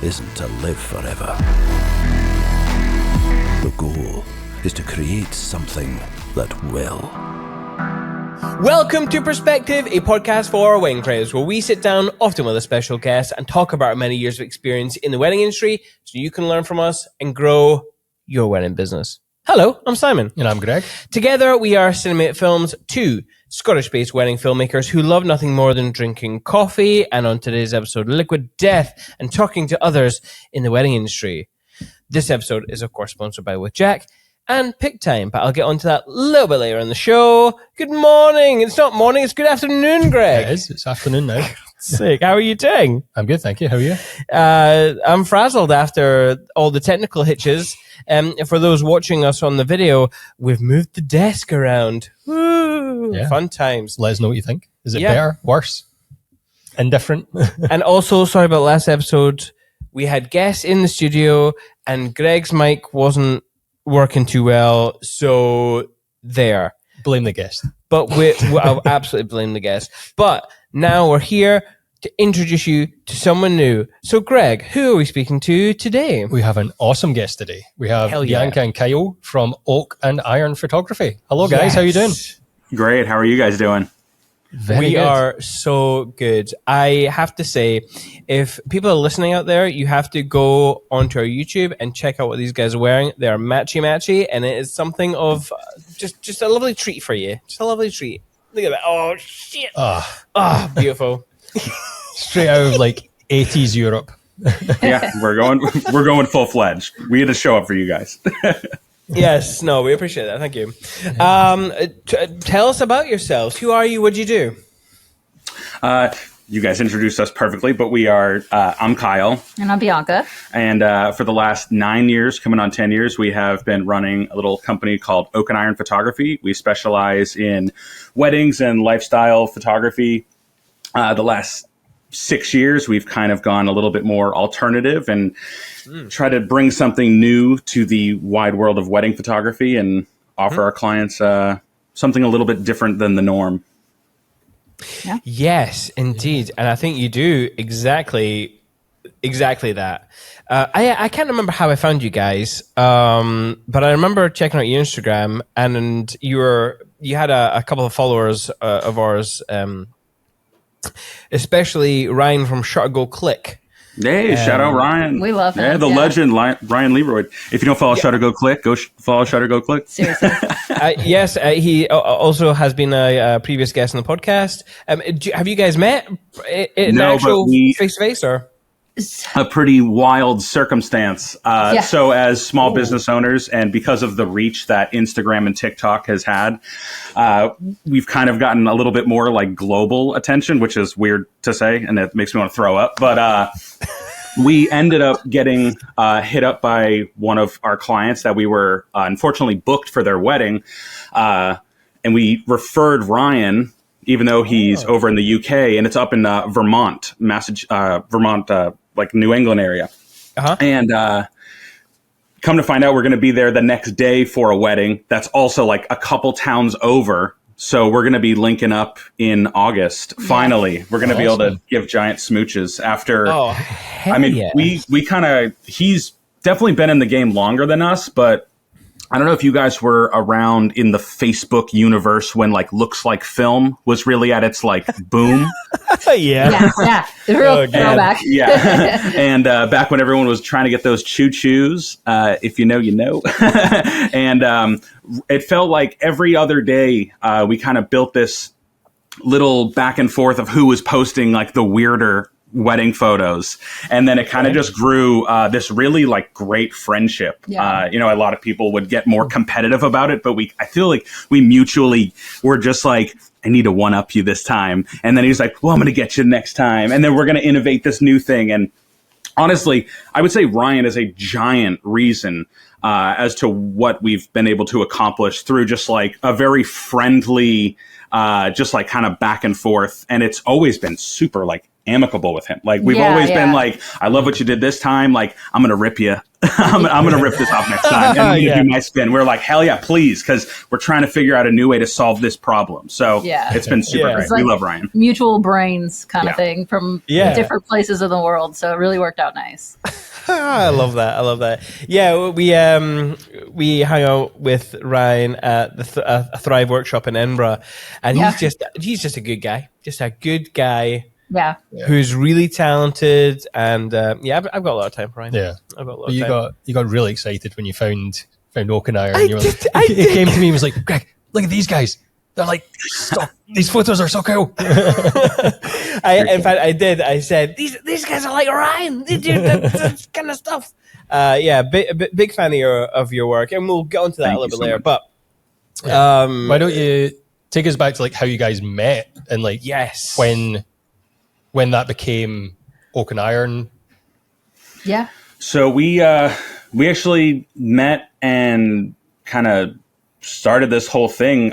isn't to live forever. The goal is to create something that will. Welcome to Perspective, a podcast for wedding crowds, where we sit down, often with a special guest, and talk about our many years of experience in the wedding industry so you can learn from us and grow your wedding business. Hello, I'm Simon. And I'm Greg. Together, we are Cinemate Films, two Scottish-based wedding filmmakers who love nothing more than drinking coffee, and on today's episode, liquid death and talking to others in the wedding industry. This episode is, of course, sponsored by With Jack and Pick Time, but I'll get onto that a little bit later in the show. Good morning. It's not morning, it's good afternoon, Greg. It is. It's afternoon now. Sick. How are you doing? I'm good, thank you. How are you? I'm frazzled after all the technical hitches. For those watching us on the video, we've moved the desk around. Woo! Yeah. Fun times. Let us know what you think. Is it better, worse, indifferent? And also, sorry about last episode, we had guests in the studio and Greg's mic wasn't working too well, so there. Blame the guest. But I'll absolutely blame the guest. But now we're here to introduce you to someone new. So, Greg, who are we speaking to today? We have an awesome guest today. We have Hell yeah. Bianca and Kyle from Oak and Iron Photography. Hello, guys. How you doing? Great. How are you guys doing? We are so good. I have to say, if people are listening out there, you have to go onto our YouTube and check out what these guys are wearing. They are matchy, and it is something of just a lovely treat for you. Just a lovely treat. Look at that. Oh, shit. Oh, beautiful. Straight out of like 80s Europe. Yeah, we're going full fledged. We had to show up for you guys. Yes, no, we appreciate that. Thank you. Tell us about yourselves. Who are you? What do you do? You guys introduced us perfectly, but we are, I'm Kyle. And I'm Bianca. And for the last 9 years, coming on 10 years, we have been running a little company called Oak and Iron Photography. We specialize in weddings and lifestyle photography. The last 6 years, we've kind of gone a little bit more alternative and try to bring something new to the wide world of wedding photography and offer our clients something a little bit different than the norm. Yeah. Yes, indeed. And I think you do exactly that. I can't remember how I found you guys, but I remember checking out your Instagram, and you had a couple of followers of ours, especially Ryan from Shutter Go Click. Hey, shout out Ryan. We love him. Yeah, the legend, Ryan Leroy. If you don't follow Shutter Go Click, go follow Shutter Go Click. Seriously. Yes, he also has been a previous guest on the podcast. Have you guys met in No, actual but we- face-to-face, or? A pretty wild circumstance. Yeah. So as small business owners, and because of the reach that Instagram and TikTok has had, we've kind of gotten a little bit more like global attention, which is weird to say, and it makes me want to throw up. But we ended up getting hit up by one of our clients that we were unfortunately booked for their wedding. And we referred Ryan, even though he's over in the UK, and it's up in Vermont, like New England area. Uh-huh. And come to find out, we're going to be there the next day for a wedding that's also like a couple towns over. So we're going to be linking up in August. Finally, we're going to be able to give giant smooches after. Oh, I mean, yeah. we kind of, he's definitely been in the game longer than us, but I don't know if you guys were around in the Facebook universe when like Looks Like Film was really at its like boom. Yeah. Yeah. The real throwback. Yeah. And back when everyone was trying to get those choo-choos, if you know, you know. And it felt like every other day we kind of built this little back and forth of who was posting like the weirder wedding photos, and then it kind of just grew this really like great friendship. Yeah. A lot of people would get more competitive about it, but I feel like we mutually were just like, I need to one up you this time, and then he's like, well, I'm gonna get you next time, and then we're gonna innovate this new thing. And honestly, I would say Ryan is a giant reason as to what we've been able to accomplish through just like a very friendly just like kind of back and forth, and it's always been super like amicable with him. Like we've always been like, I love what you did this time. Like I'm going to rip you. I'm going to rip this off next time. And I'm going to do my spin. We're like, hell yeah, please. Cause we're trying to figure out a new way to solve this problem. So it's been super great. Like we love Ryan. Mutual brains kind of thing from different places of the world. So it really worked out nice. I love that. Yeah, we hung out with Ryan at the a Thrive workshop in Edinburgh, and he's just a good guy, Yeah. who's really talented, and I've got a lot of time for Ryan. Yeah, I've got a lot of time. You got really excited when you found Oak and Iron. It came to me and was like, Greg, look at these guys. They're like, stop. These photos are so cool. In fact, I did. I said, these guys are like Ryan. They do that kind of stuff. Big fan of your work, and we'll get onto that a little bit later. But why don't you take us back to like how you guys met and like when that became Oak and Iron? Yeah. So we actually met and kind of started this whole thing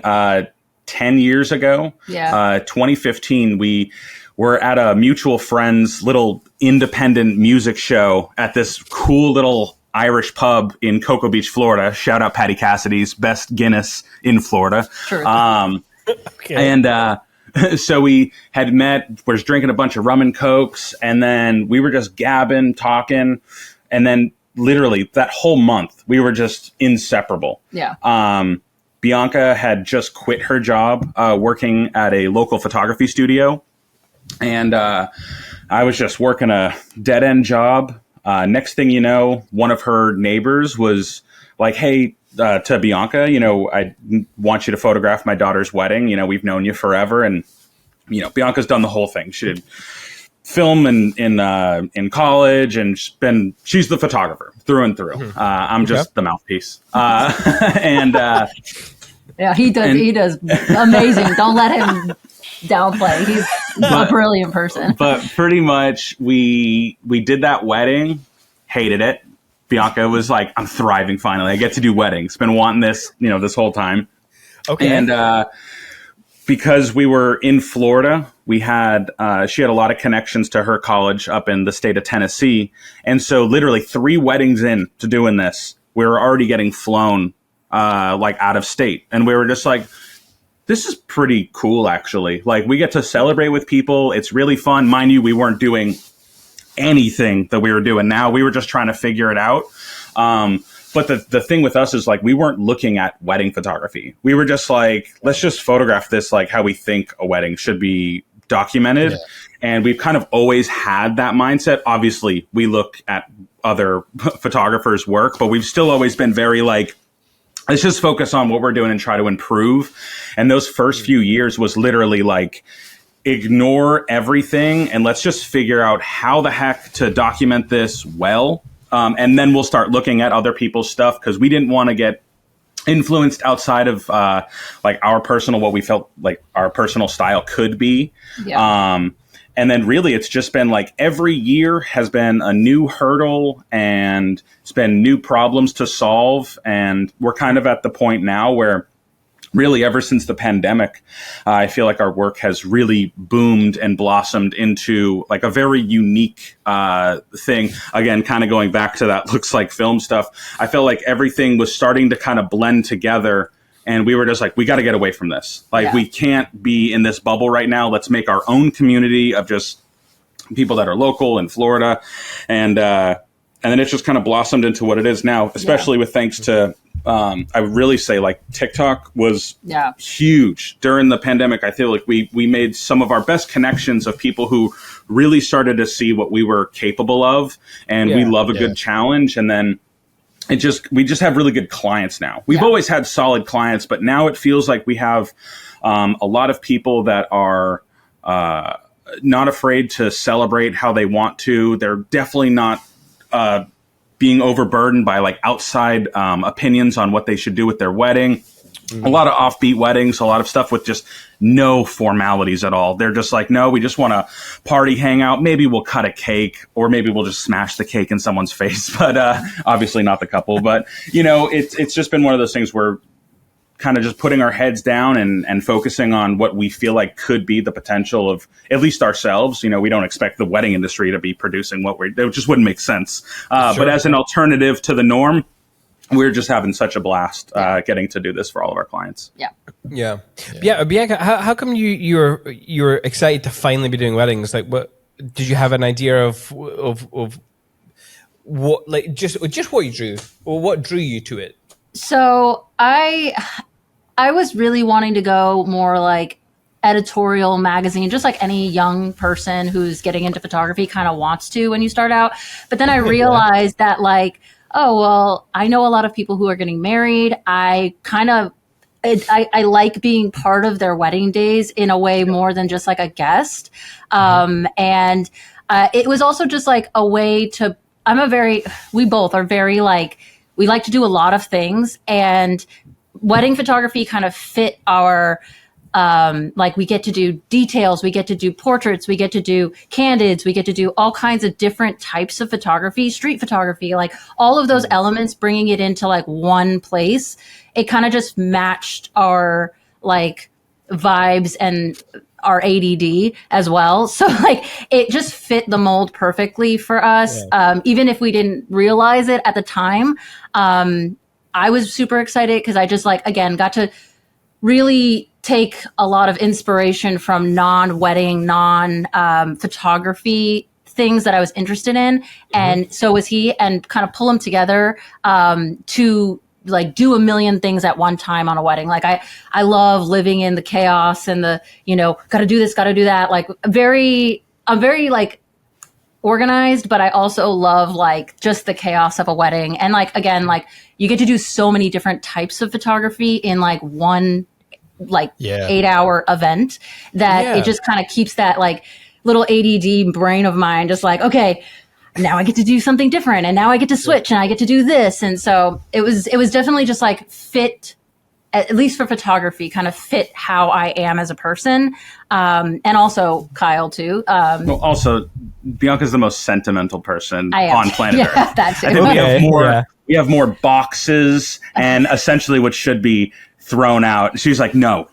10 years ago. 2015, we were at a mutual friend's little independent music show at this cool little Irish pub in Cocoa Beach, Florida. Shout out Patty Cassidy's, best Guinness in Florida. Sure. And so we had met, was drinking a bunch of rum and cokes, and then we were just gabbing, talking, and then literally that whole month we were just inseparable. Bianca had just quit her job working at a local photography studio, and I was just working a dead-end job. Next thing you know, one of her neighbors was like, hey, to Bianca, I want you to photograph my daughter's wedding. We've known you forever. And, Bianca's done the whole thing. She did film in college, and she's the photographer through and through. I'm just the mouthpiece. He does amazing. Don't let him downplay. He's a brilliant person. But pretty much we did that wedding, hated it. Bianca was like, I'm thriving finally. I get to do weddings. Been wanting this, this whole time. Okay. And because we were in Florida, she had a lot of connections to her college up in the state of Tennessee. And so literally 3 weddings in to doing this, we were already getting flown like out of state. And we were just like, this is pretty cool, actually. Like, we get to celebrate with people. It's really fun. Mind you, we weren't doing anything that we were doing now. We were just trying to figure it out. But the thing with us is, like, we weren't looking at wedding photography. We were just like, let's just photograph this like how we think a wedding should be documented. Yeah. And we've kind of always had that mindset. Obviously, we look at other photographers' work, but we've still always been very like, let's just focus on what we're doing and try to improve. And those first few years was literally like, ignore everything and let's just figure out how the heck to document this well. And then we'll start looking at other people's stuff, because we didn't want to get influenced outside of like our personal, what we felt like our personal style could be. Yeah. And then really it's just been like every year has been a new hurdle, and it's been new problems to solve. And we're kind of at the point now where really ever since the pandemic, I feel like our work has really boomed and blossomed into like a very unique thing. Again, kind of going back to that looks like film stuff. I felt like everything was starting to kind of blend together. And we were just like, we got to get away from this. Like, we can't be in this bubble right now. Let's make our own community of just people that are local in Florida. And then it's just kind of blossomed into what it is now, especially with thanks to, I would really say like TikTok was huge during the pandemic. I feel like we made some of our best connections of people who really started to see what we were capable of. And we love a good challenge. And then we just have really good clients now. We've always had solid clients, but now it feels like we have a lot of people that are not afraid to celebrate how they want to. They're definitely not being overburdened by like outside opinions on what they should do with their wedding. Mm-hmm. A lot of offbeat weddings, a lot of stuff with just no formalities at all. They're just like, no, we just want to party, hang out. Maybe we'll cut a cake, or maybe we'll just smash the cake in someone's face. But obviously not the couple. But, it's just been one of those things where kind of just putting our heads down and focusing on what we feel like could be the potential of at least ourselves. You know, we don't expect the wedding industry to be producing it just wouldn't make sense. But as an alternative to the norm, we're just having such a blast getting to do this for all of our clients. Yeah. Bianca, how come you're excited to finally be doing weddings? Like, what did you have an idea of what, like, just what you drew, or what drew you to it? So I was really wanting to go more like editorial magazine, just like any young person who's getting into photography kind of wants to when you start out. But then I realized that, like, oh, well, I know a lot of people who are getting married. I like being part of their wedding days in a way more than just like a guest. And it was also just like a way to, we both are very like, we like to do a lot of things, and wedding photography kind of fit our, like, we get to do details, we get to do portraits, we get to do candids, we get to do all kinds of different types of photography, street photography, like all of those elements, bringing it into like one place. It kind of just matched our like vibes and our ADD as well. So like it just fit the mold perfectly for us. Even if we didn't realize it at the time. I was super excited because I just, like, again, got to really take a lot of inspiration from non-wedding, non-photography things that I was interested in. And so was he, and kind of pull them together to like do a million things at one time on a wedding. Like I love living in the chaos and the, you know, got to do this, got to do that. Like I'm very like organized, but I also love like just the chaos of a wedding. And like, again, like you get to do so many different types of photography in like one, like 8-hour event that it just kind of keeps that like little ADD brain of mine just like, okay, now I get to do something different, and now I get to switch and I get to do this. And so it was definitely just like fit, at least for photography, kind of fit how I am as a person. And also Kyle too. Well, also Bianca's the most sentimental person on planet Earth. That's it. I think we have more boxes and essentially what should be thrown out. She's like, no,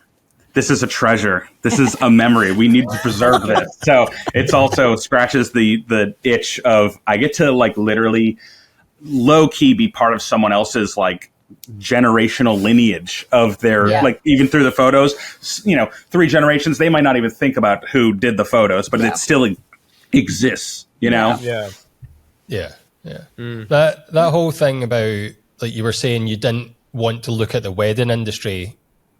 this is a treasure. This is a memory. We need to preserve this. So it's also scratches the itch of, I get to like literally low key be part of someone else's like generational lineage of their, like, even through the photos, you know, 3 generations, they might not even think about who did the photos, but it still exists, you know? That whole thing about, like you were saying, you didn't want to look at the wedding industry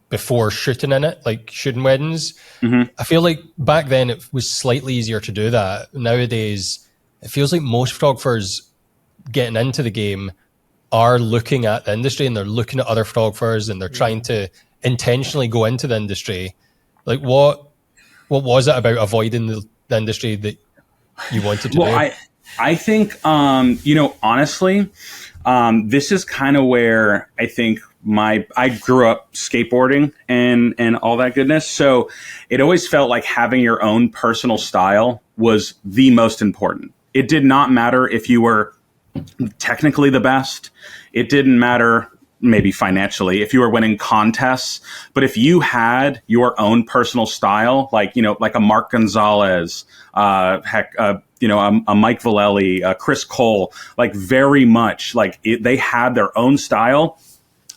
before shooting in it, like shooting weddings. I feel like back then it was slightly easier to do that. Nowadays, it feels like most photographers getting into the game are looking at the industry, and they're looking at other photographers, and they're trying to intentionally go into the industry. Like what was it about avoiding the industry that you wanted to do? I think, you know, honestly, this is kind of where I think I grew up skateboarding and all that goodness. So it always felt like having your own personal style was the most important. It did not matter if you were technically the best. It didn't matter maybe financially if you were winning contests, but if you had your own personal style, like, you know, like a Mark Gonzalez, you know, a Mike Vallely, Chris Cole, like very much like they had their own style,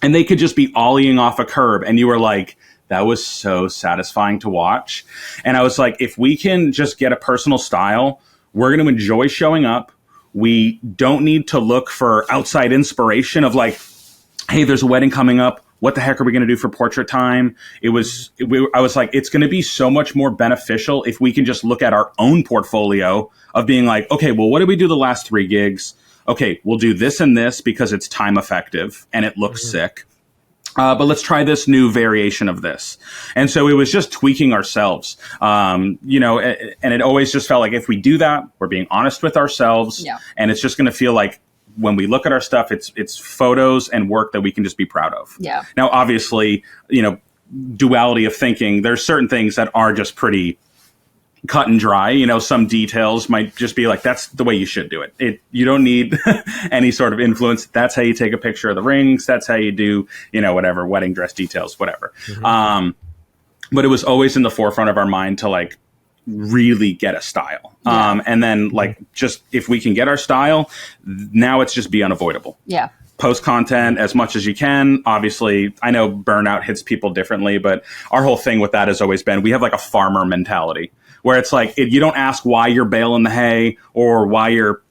and they could just be ollieing off a curb, and you were like, that was so satisfying to watch. And I was like, if we can just get a personal style, we're going to enjoy showing up. We don't need to look for outside inspiration of like, hey, there's a wedding coming up. What the heck are we going to do for portrait time? I was like, it's going to be so much more beneficial if we can just look at our own portfolio of being like, okay, well, what did we do the last 3 gigs? Okay, we'll do this and this because it's time effective and it looks sick. But let's try this new variation of this. And so it was just tweaking ourselves, you know, and it always just felt like if we do that, we're being honest with ourselves, and it's just going to feel like when we look at our stuff, it's photos and work that we can just be proud of. Yeah. Now, obviously, you know, duality of thinking, there's certain things that are just pretty cut and dry. You know, some details might just be like, that's the way you should do it. You don't need any sort of influence. That's how you take a picture of the rings. That's how you do, you know, whatever, wedding dress details, whatever. But it was always in the forefront of our mind to like really get a style. And then like, just if we can get our style, now it's just be unavoidable. Yeah. Post content as much as you can. Obviously, I know burnout hits people differently, but our whole thing with that has always been, we have like a farmer mentality where it's like, you don't ask why you're baling the hay or why you're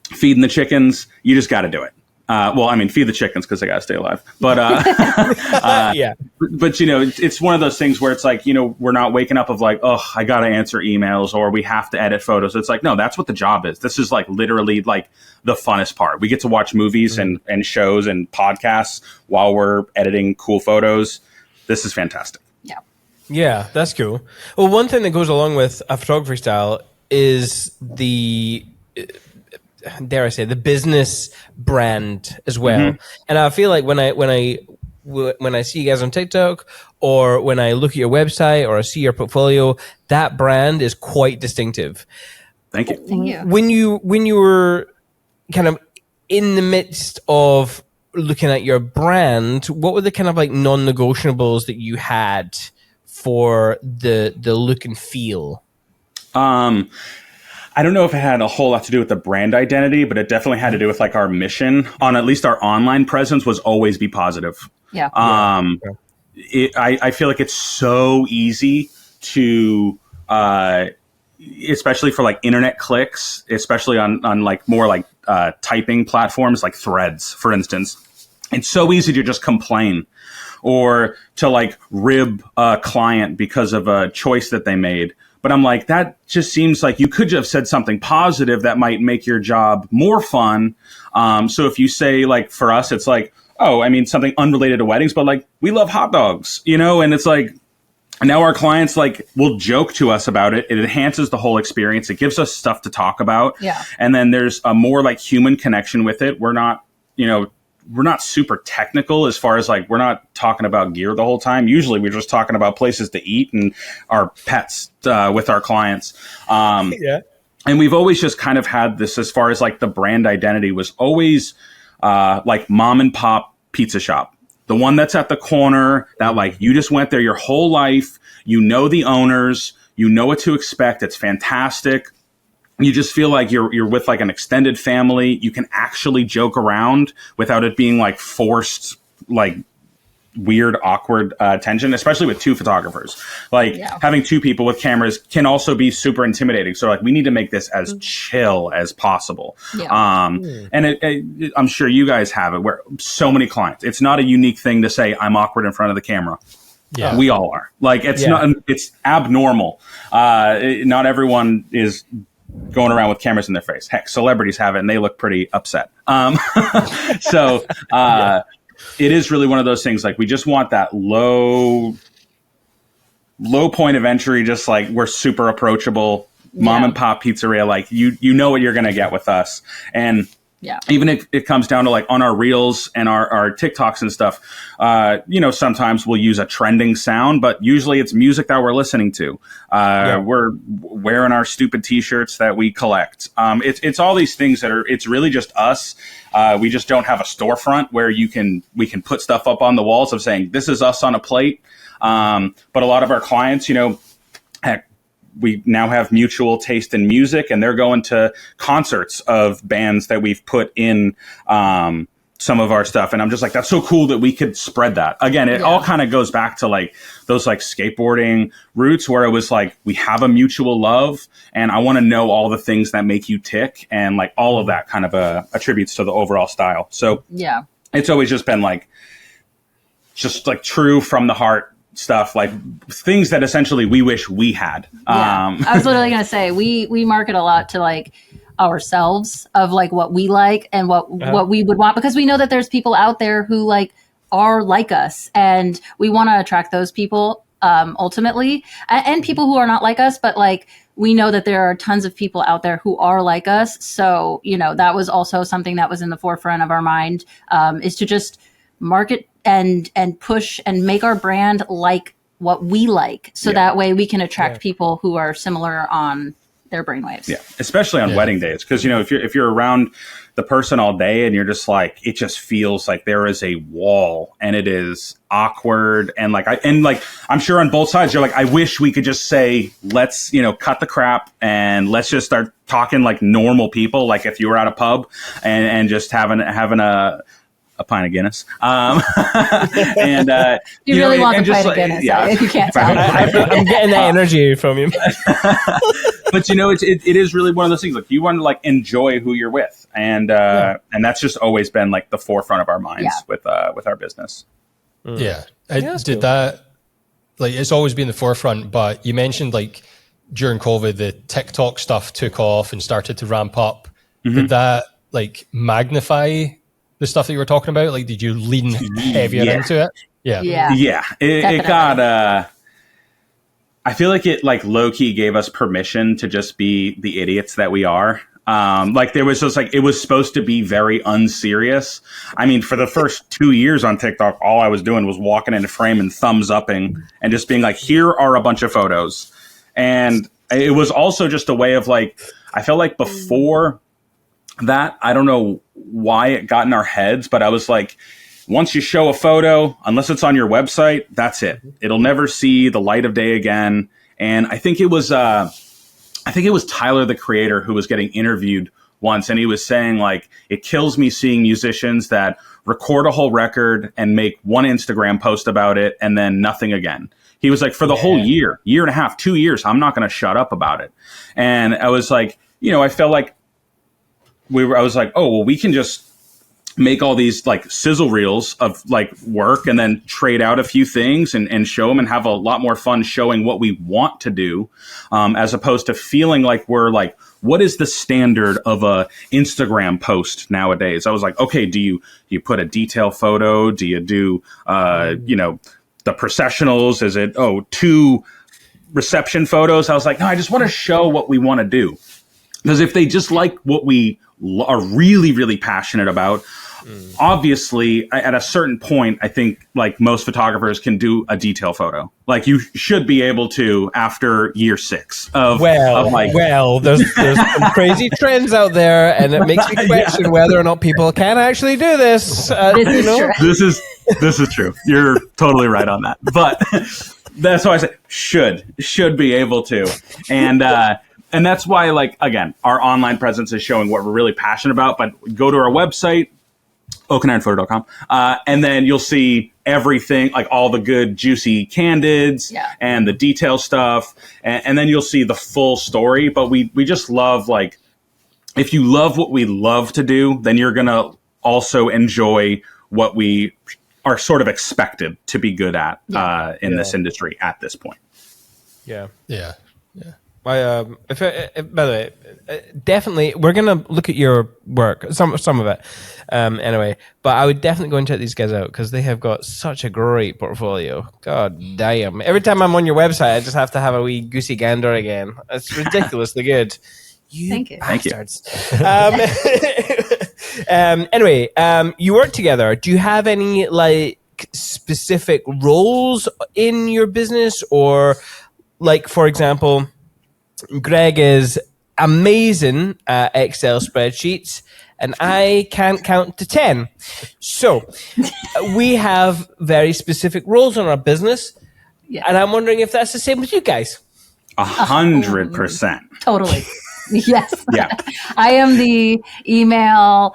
feeding the chickens. You just got to do it. Well, I mean, feed the chickens because they got to stay alive. But, Yeah. But, you know, it's one of those things where it's like, you know, we're not waking up of like, oh, I got to answer emails or we have to edit photos. It's like, no, that's what the job is. This is like literally like the funnest part. We get to watch movies and shows and podcasts while we're editing cool photos. This is fantastic. Yeah. Yeah, that's cool. Well, one thing that goes along with a photography style is the, dare I say, the business brand as well. And I feel like when I see you guys on TikTok or when I look at your website or I see your portfolio, that brand is quite distinctive. Thank you. Thank you. When you were kind of in the midst of looking at your brand, what were the kind of like non-negotiables that you had for the look and feel? I don't know if it had a whole lot to do with the brand identity, but it definitely had to do with like our mission on at least our online presence was always be positive. Yeah. I feel like it's so easy to, especially for like internet clicks, especially on like more like typing platforms like Threads, for instance. It's so easy to just complain or to like rib a client because of a choice that they made. But I'm like, that just seems like you could have said something positive that might make your job more fun. So if you say like, for us, it's like, oh, I mean, something unrelated to weddings, but like, we love hot dogs, you know? And it's like, now our clients like will joke to us about it. It enhances the whole experience. It gives us stuff to talk about. Yeah. And then there's a more like human connection with it. We're not, you know, we're not super technical as far as like, we're not talking about gear the whole time. Usually we're just talking about places to eat and our pets with our clients. Yeah. And we've always just kind of had this as far as like the brand identity was always like mom and pop pizza shop. The one that's at the corner that like you just went there your whole life. You know the owners. You know what to expect. It's fantastic. You just feel like you're with like an extended family. You can actually joke around without it being like forced, like weird, awkward tension, especially with two photographers. Like having two people with cameras can also be super intimidating. So like we need to make this as chill as possible. Yeah. And I'm sure you guys have it where so many clients, it's not a unique thing to say I'm awkward in front of the camera. Yeah. We all are. Like it's not, it's abnormal. Not everyone is going around with cameras in their face. Heck, celebrities have it and they look pretty upset. It is really one of those things. Like we just want that low point of entry. Just like we're super approachable, mom and pop pizzeria. Like you know what you're going to get with us. And even if it comes down to like on our reels and our TikToks and stuff, you know, sometimes we'll use a trending sound, but usually it's music that we're listening to. We're wearing our stupid t-shirts that we collect. It's all these things that are, it's really just us. We just don't have a storefront where we can put stuff up on the walls of saying, this is us on a plate. But a lot of our clients, you know, heck, we now have mutual taste in music and they're going to concerts of bands that we've put in some of our stuff. And I'm just like, that's so cool that we could spread that. Again, it all kind of goes back to like those like skateboarding roots where it was like, we have a mutual love and I want to know all the things that make you tick. And like all of that kind of attributes to the overall style. So it's always just been like, just like true from the heart stuff, like things that essentially we wish we had. I was literally going to say, we market a lot to like ourselves of like what we like and what we would want, because we know that there's people out there who like are like us and we want to attract those people ultimately, and people who are not like us, but like we know that there are tons of people out there who are like us. So, you know, that was also something that was in the forefront of our mind, is to just market and push and make our brand like what we like, so that way we can attract people who are similar on their brainwaves. Yeah, especially on wedding days, because if you're around the person all day and you're just like, it just feels like there is a wall and it is awkward, and I'm sure on both sides you're like, I wish we could just say, let's cut the crap and let's just start talking like normal people, like if you were at a pub and just having a pint of Guinness. And you really want the pint of like, Guinness, yeah. if you can't tell. I'm getting that energy from you. But it is really one of those things, like you want to like enjoy who you're with, and that's just always been like the forefront of our minds with our business. Yeah, that's did cool. that, like, it's always been the forefront, but you mentioned like during COVID the TikTok stuff took off and started to ramp up. Did that like magnify the stuff that you were talking about? Like, did you lean heavier into it? Yeah. It got. I feel like it like low key gave us permission to just be the idiots that we are. Like there was just like, it was supposed to be very unserious. I mean, for the first 2 years on TikTok, all I was doing was walking into frame and thumbs upping and just being like, here are a bunch of photos. And it was also just a way of like, I felt like before that, I don't know why it got in our heads, but I was like, once you show a photo, unless it's on your website, that's it. It'll never see the light of day again. And I think it was Tyler, the creator, who was getting interviewed once, and he was saying like, it kills me seeing musicians that record a whole record and make one Instagram post about it and then nothing again. He was like, for the whole year and a half, 2 years, I'm not going to shut up about it. And I was like, I felt like I was like, oh, well, we can just make all these like sizzle reels of like work and then trade out a few things and show them and have a lot more fun showing what we want to do, as opposed to feeling like we're like, what is the standard of a Instagram post nowadays? I was like, okay, do you put a detail photo? Do you do, the processionals? Is it, 2 reception photos? I was like, no, I just want to show what we want to do. Because if they just like what we are really, really passionate about, obviously, at a certain point, I think like most photographers can do a detail photo. Like you should be able to after year 6 of there's some crazy trends out there, and it makes me question whether or not people can actually do this. This is true. You're totally right on that. But that's why I say should be able to, and that's why, like, again, our online presence is showing what we're really passionate about. But go to our website, oakanironphoto.com, and then you'll see everything, like all the good, juicy candids and the detail stuff. And then you'll see the full story. But we just love, like, if you love what we love to do, then you're going to also enjoy what we are sort of expected to be good at in this industry at this point. Yeah. By the way, definitely, we're gonna look at your work, some of it, anyway. But I would definitely go and check these guys out because they have got such a great portfolio. God damn! Every time I'm on your website, I just have to have a wee goosey gander again. It's ridiculously good. Thank you. Bastards. Anyway, you work together. Do you have any like specific roles in your business, or like, for example, Greg is amazing at Excel spreadsheets, and I can't count to 10. So we have very specific roles in our business, and I'm wondering if that's the same with you guys. 100%. Totally. Yes. Yeah. I am the email,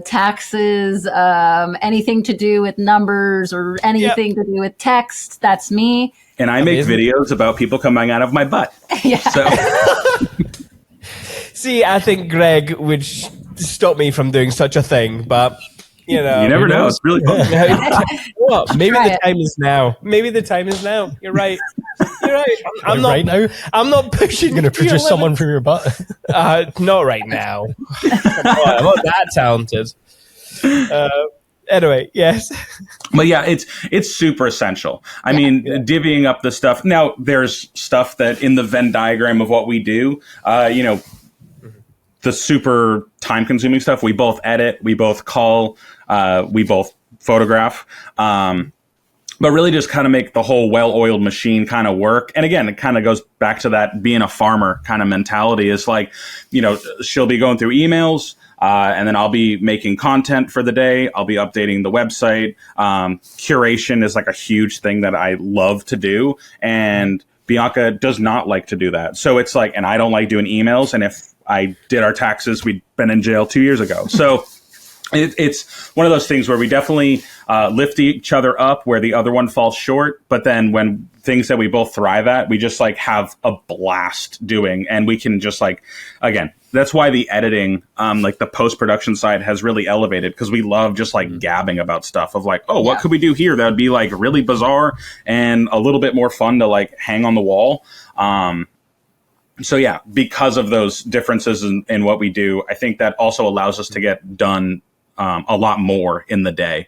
taxes, anything to do with numbers or anything to do with text. That's me. And I make videos about people coming out of my butt. Yeah. So. See, I think Greg would stop me from doing such a thing, but you never know. It's really fun. Well, maybe the time is now. Maybe the time is now. You're right. I'm not right now. I'm not pushing. You're going to produce someone from your butt. Not right now. I'm not that talented. Anyway, yes. But yeah, it's super essential. I mean, divvying up the stuff. Now, there's stuff that in the Venn diagram of what we do, the super time-consuming stuff, we both edit, we both call, we both photograph. but really just kind of make the whole well-oiled machine kind of work. And again, it kind of goes back to that being a farmer kind of mentality. Is like, she'll be going through emails, and then I'll be making content for the day. I'll be updating the website. Curation is like a huge thing that I love to do. And Bianca does not like to do that. So it's like, and I don't like doing emails. And if I did our taxes, we'd been in jail 2 years ago. So it's one of those things where we definitely lift each other up where the other one falls short. But then when things that we both thrive at, we just like have a blast doing, and we can just like, again, that's why the editing, like the post-production side has really elevated, because we love just like gabbing about stuff of like, oh, what could we do here that would be like really bizarre and a little bit more fun to like hang on the wall. So yeah, because of those differences in what we do, I think that also allows us to get done a lot more in the day.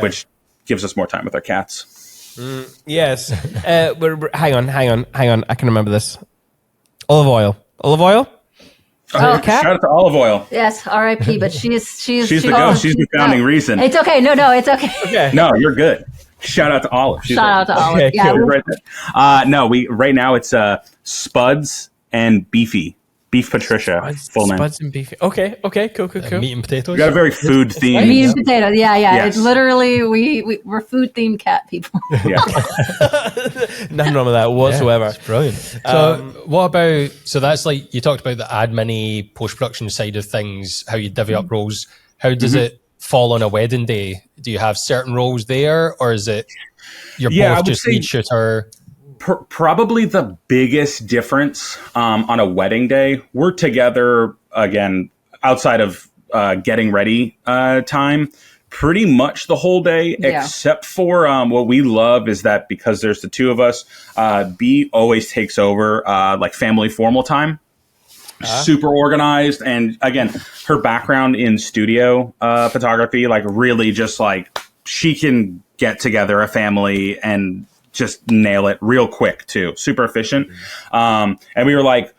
Which gives us more time with our cats. Yes. Hang on. I can remember this. Olive oil. Oh, shout out to Olive Oil. Yes, R.I.P. But she's the ghost. She's the founding reason. It's okay. No, it's okay. No, you're good. Shout out to Olive. Shout out to Olive. Okay, Yeah, cool. Right there. No, right now it's Spuds and Beef Patricia. Full name. Spuds and beef. Okay, cool. Meat and potatoes. We got a very food theme. meat and potatoes. Yeah. Yes. It's literally we're food themed cat people. Yeah. Nothing wrong with that whatsoever. Yeah, it's brilliant. So what about, so that's like, you talked about the admin post-production side of things, how you divvy up roles. How does it fall on a wedding day? Do you have certain roles there, or is it you're both just lead shooter? Probably the biggest difference on a wedding day, we're together again outside of getting ready time pretty much the whole day, except for what we love is that because there's the two of us, B always takes over like family formal time. Super organized, and again, her background in studio photography, like really just like she can get together a family and just nail it real quick too. Super efficient. And we were like,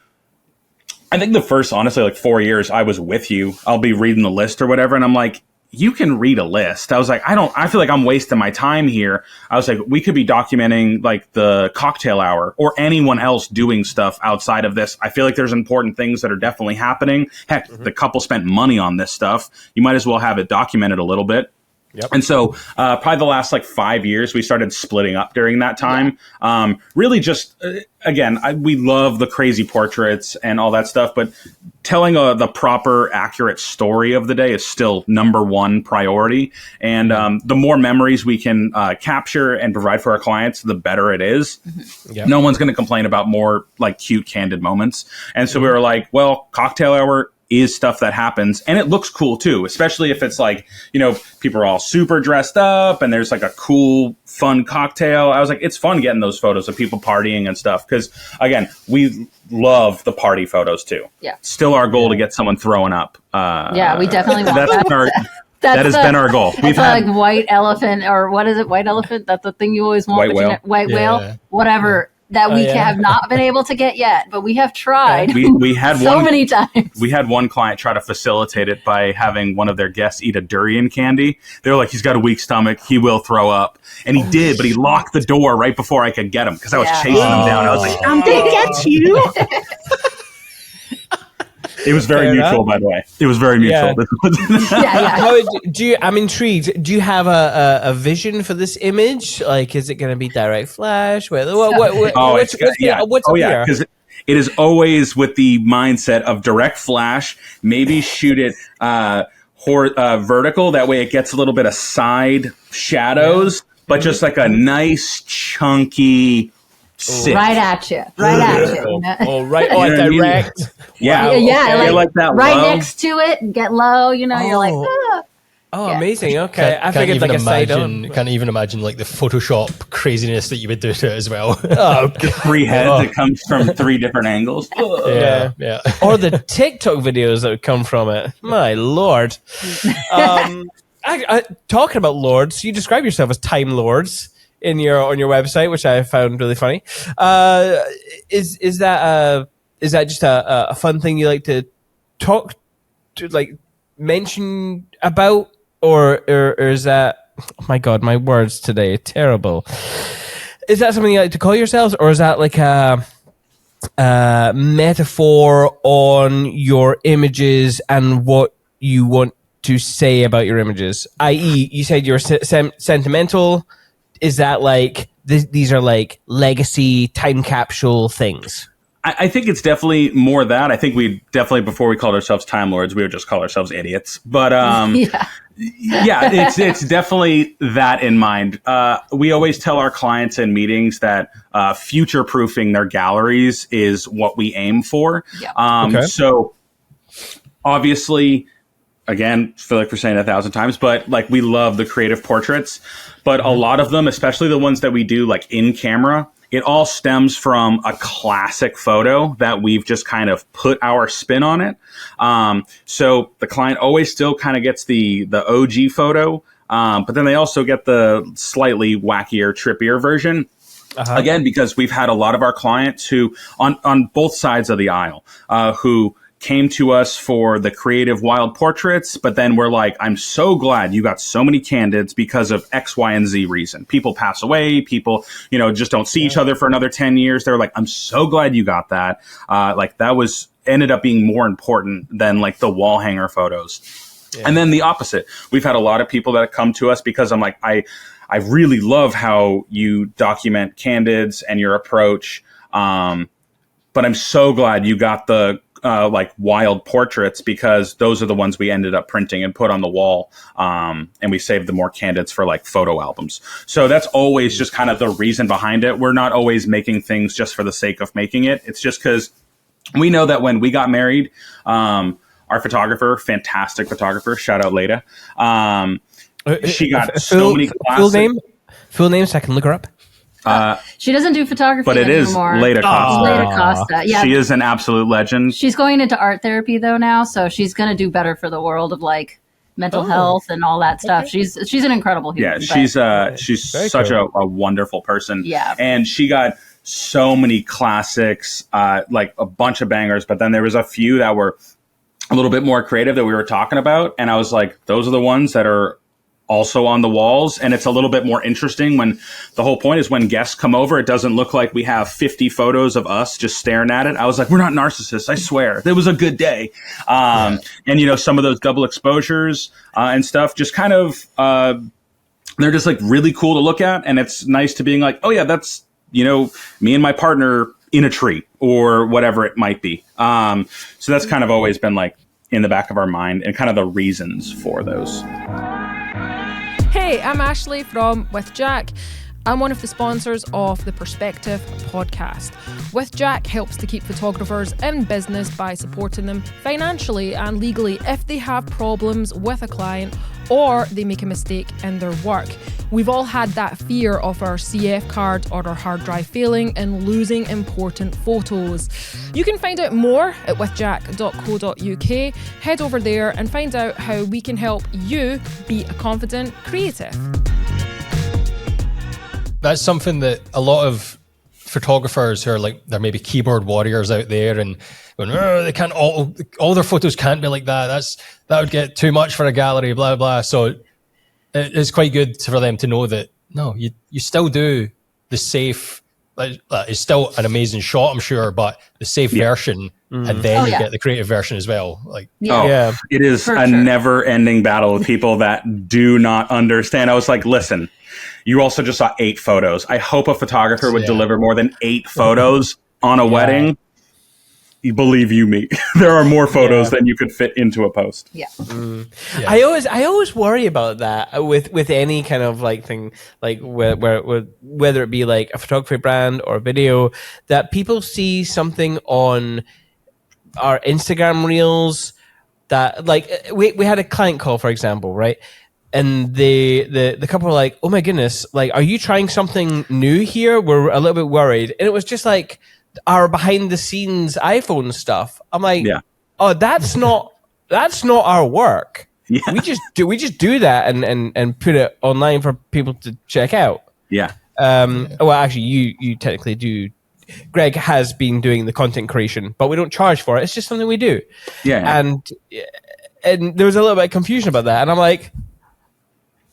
I think the first, honestly, like 4 years I was with you, I'll be reading the list or whatever. And I'm like, you can read a list. I was like, I feel like I'm wasting my time here. I was like, we could be documenting like the cocktail hour or anyone else doing stuff outside of this. I feel like there's important things that are definitely happening. Heck, the couple spent money on this stuff. You might as well have it documented a little bit. Yep. And so probably the last like 5 years, we started splitting up during that time. Really just, again, we love the crazy portraits and all that stuff, but telling the proper, accurate story of the day is still number one priority. And the more memories we can capture and provide for our clients, the better it is. Yep. No one's going to complain about more like cute, candid moments. And so we were like, well, cocktail hour is stuff that happens, and it looks cool too, especially if it's like, people are all super dressed up and there's like a cool, fun cocktail. I was like, it's fun getting those photos of people partying and stuff, because again, we love the party photos too. Yeah, still our goal to get someone throwing up. We definitely want that. That has been our goal. We've had like white elephant, or what is it? White elephant? That's the thing you always want. White whale. White whale. Whatever. That we have not been able to get yet, but we have tried. We had so many times. We had one client try to facilitate it by having one of their guests eat a durian candy. They were like, he's got a weak stomach, he will throw up. And he did, but he locked the door right before I could get him, because I was chasing him down. I was like, I'm going to get you. It was very mutual, by the way. It was very mutual. I'm intrigued. Do you have a vision for this image? Like, is it going to be direct flash? Because it is always with the mindset of direct flash. Maybe shoot it vertical. That way it gets a little bit of side shadows, but just like a nice chunky sit. Right at you. Direct. Yeah. Like that right low. Next to it, get low, you're like, ah. Amazing. Okay. I figured like a side on. Can't even imagine like the Photoshop craziness that you would do to it as well. Three heads that comes from three different angles. Yeah. Or the TikTok videos that would come from it. My Lord. Talking about lords, you describe yourself as Time Lords on your website, which I found really funny. Is that just a fun thing you like to talk to, like mention about, or is that oh my God, my words today, terrible. Is that something you like to call yourselves, or is that like a metaphor on your images and what you want to say about your images? I.e., you said you're sentimental. Is that like these are like legacy time capsule things? I think it's definitely more that. I think we definitely, before we called ourselves Time Lords, we would just call ourselves idiots. But yeah, it's definitely that in mind. We always tell our clients in meetings that future-proofing their galleries is what we aim for. Yeah. So obviously, again, I feel like we're saying it 1,000 times, but like we love the creative portraits. But a lot of them, especially the ones that we do like in camera, it all stems from a classic photo that we've just kind of put our spin on it. So the client always still kind of gets the OG photo, but then they also get the slightly wackier, trippier version. Again, because we've had a lot of our clients who, on both sides of the aisle, who came to us for the creative wild portraits, but then we're like, I'm so glad you got so many candidates because of X, Y, and Z reason. People pass away, people, just don't see each other for another 10 years. They're like, I'm so glad you got that. Like that ended up being more important than like the wall hanger photos. Yeah. And then the opposite. We've had a lot of people that come to us because I'm like, I really love how you document candidates and your approach. But I'm so glad you got the like wild portraits, because those are the ones we ended up printing and put on the wall. And we saved the more candidates for like photo albums. So that's always just kind of the reason behind it. We're not always making things just for the sake of making it. It's just because we know that when we got married, our photographer, fantastic photographer, shout out Leda. She got so many classic... Full name so I can look her up. She doesn't do photography but it anymore. is Leda Costa. Leda Costa. Yeah. She is an absolute legend. She's going into art therapy though now, so she's going to do better for the world of like mental health and all that stuff. Okay. She's an incredible human. Yeah, she's such a wonderful person. Yeah. And she got so many classics, like a bunch of bangers, but then there was a few that were a little bit more creative that we were talking about, and I was like, those are the ones that are also on the walls. And it's a little bit more interesting when the whole point is when guests come over, it doesn't look like we have 50 photos of us just staring at it. I was like, we're not narcissists. I swear it was a good day. And some of those double exposures and stuff just kind of, they're just like really cool to look at. And it's nice to being like, oh yeah, that's, me and my partner in a tree or whatever it might be. So that's kind of always been like in the back of our mind and kind of the reasons for those. Hey, I'm Ashley from With Jack. I'm one of the sponsors of the Perspective podcast. With Jack helps to keep photographers in business by supporting them financially and legally if they have problems with a client or they make a mistake in their work. We've all had that fear of our CF card or our hard drive failing and losing important photos. You can find out more at withjack.co.uk. Head over there and find out how we can help you be a confident creative. That's something that a lot of photographers who are like, they're maybe keyboard warriors out there and going, they can't, all their photos can't be like that. That would get too much for a gallery, blah, blah. So it's quite good for them to know that, no, you still do the safe, it's still an amazing shot, I'm sure, but the safe version, and then you get the creative version as well. Like, it is a never-ending battle with people that do not understand. I was like, listen, you also just saw 8 photos. I hope a photographer would deliver more than 8 photos on a wedding. You believe you me, there are more photos than you could fit into a post. Yeah. I always worry about that with any kind of like thing, like whether it be like a photography brand or video, that people see something on our Instagram reels that like we had a client call, for example, right? And the couple were like, oh my goodness, like, are you trying something new here? We're a little bit worried. And it was just like our behind the scenes iPhone stuff. I'm like, oh, that's not our work. Yeah. We just do that and put it online for people to check out. Yeah. Well, actually, you technically do. Greg has been doing the content creation, but we don't charge for it. It's just something we do. Yeah. And there was a little bit of confusion about that. And I'm like,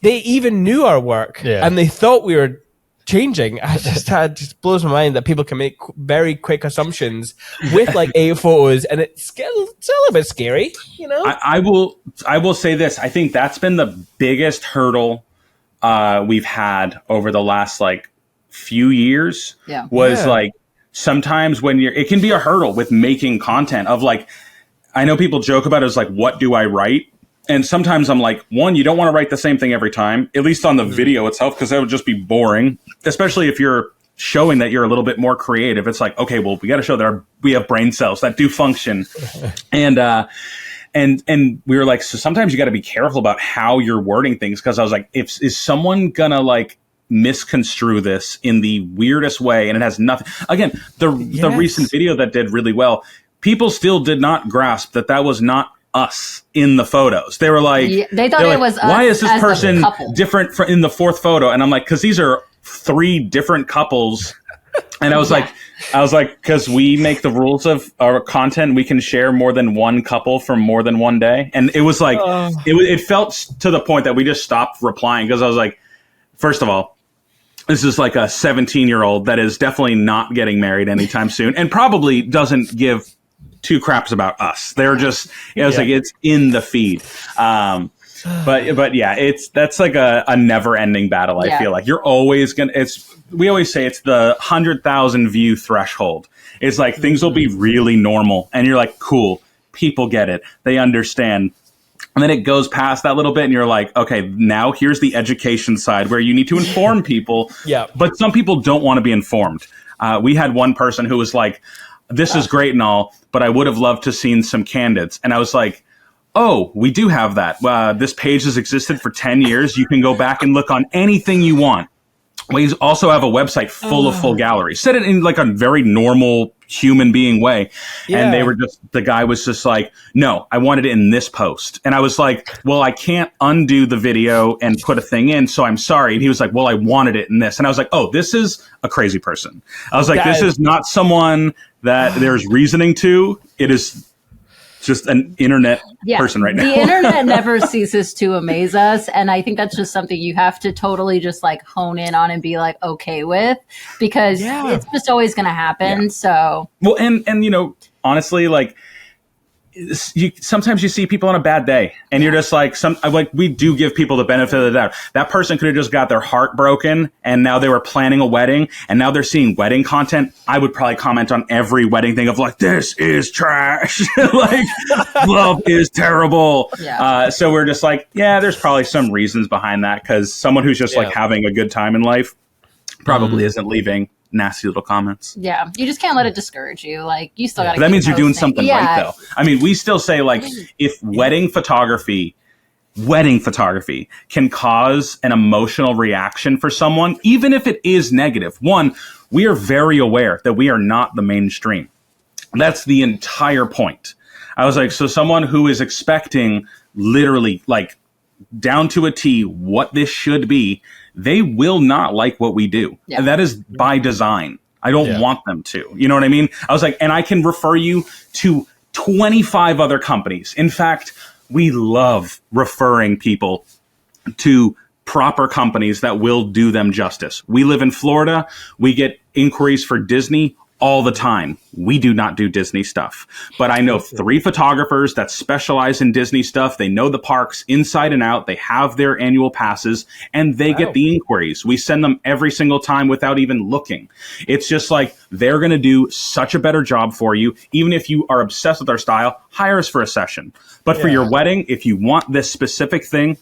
they even knew our work, and they thought we were changing. Just blows my mind that people can make very quick assumptions with like 8 photos, and it's a little bit scary, you know. I will say this. I think that's been the biggest hurdle we've had over the last like few years. Was like sometimes when it can be a hurdle with making content of like, I know people joke about it as like, what do I write? And sometimes I'm like, one, you don't want to write the same thing every time, at least on the video itself, because that would just be boring, especially if you're showing that you're a little bit more creative. It's like, okay, well, we got to show that we have brain cells that do function. And we were like, so sometimes you got to be careful about how you're wording things. Cause I was like, is someone gonna like misconstrue this in the weirdest way? And it has nothing, again, the recent video that did really well, people still did not grasp that was not us in the photos. They were like, they thought it was us. Why is this person different in the fourth photo? And I'm like, because these are 3 different couples. And I was like, because we make the rules of our content, we can share more than one couple for more than one day. And it was like, it felt to the point that we just stopped replying, because I was like, first of all, this is like a 17-year-old that is definitely not getting married anytime soon, and probably doesn't give 2 craps about us. They're just, like, it's in the feed. But yeah, that's like a never ending battle. I feel like you're always we always say it's the 100,000 view threshold. It's like things will be really normal and you're like, cool, people get it. They understand. And then it goes past that little bit and you're like, okay, now here's the education side where you need to inform people. But some people don't want to be informed. We had one person who was like, this is great and all, but I would have loved to seen some candidates. And I was like, oh, we do have that. This page has existed for 10 years. You can go back and look on anything you want. We also have a website full of full galleries. Said it in like a very normal human being way. And the guy was just like, no, I wanted it in this post. And I was like, well, I can't undo the video and put a thing in, so I'm sorry. And he was like, well, I wanted it in this. And I was like, oh, this is a crazy person. I was like, this is not someone that there's reasoning to. It is just an internet person right now. The internet never ceases to amaze us. And I think that's just something you have to totally just like hone in on and be like okay with, because it's just always going to happen. So, well, and you know, honestly, like, sometimes you see people on a bad day and you're just like, we do give people the benefit of the doubt. That person could have just got their heart broken and now they were planning a wedding and now they're seeing wedding content. I would probably comment on every wedding thing of like, this is trash. Like, love is terrible. So we're just like, there's probably some reasons behind that, because someone who's just like having a good time in life probably isn't leaving nasty little comments. Yeah, you just can't let it discourage you. Like, you still gotta. That means you're doing something right, though. I mean, we still say, like, if wedding photography can cause an emotional reaction for someone, even if it is negative. One, we are very aware that we are not the mainstream. That's the entire point. I was like, so someone who is expecting literally, like, down to a T what this should be, they will not like what we do. And that is by design. I don't want them to. You know what I mean? I was like, and I can refer you to 25 other companies. In fact, we love referring people to proper companies that will do them justice. We live in Florida. We get inquiries for Disney all the time. We do not do Disney stuff, but I know 3 photographers that specialize in Disney stuff. They know the parks inside and out. They have their annual passes and they get the inquiries. We send them every single time without even looking. It's just like, they're going to do such a better job for you. Even if you are obsessed with our style, hire us for a session. But for your wedding, if you want this specific thing,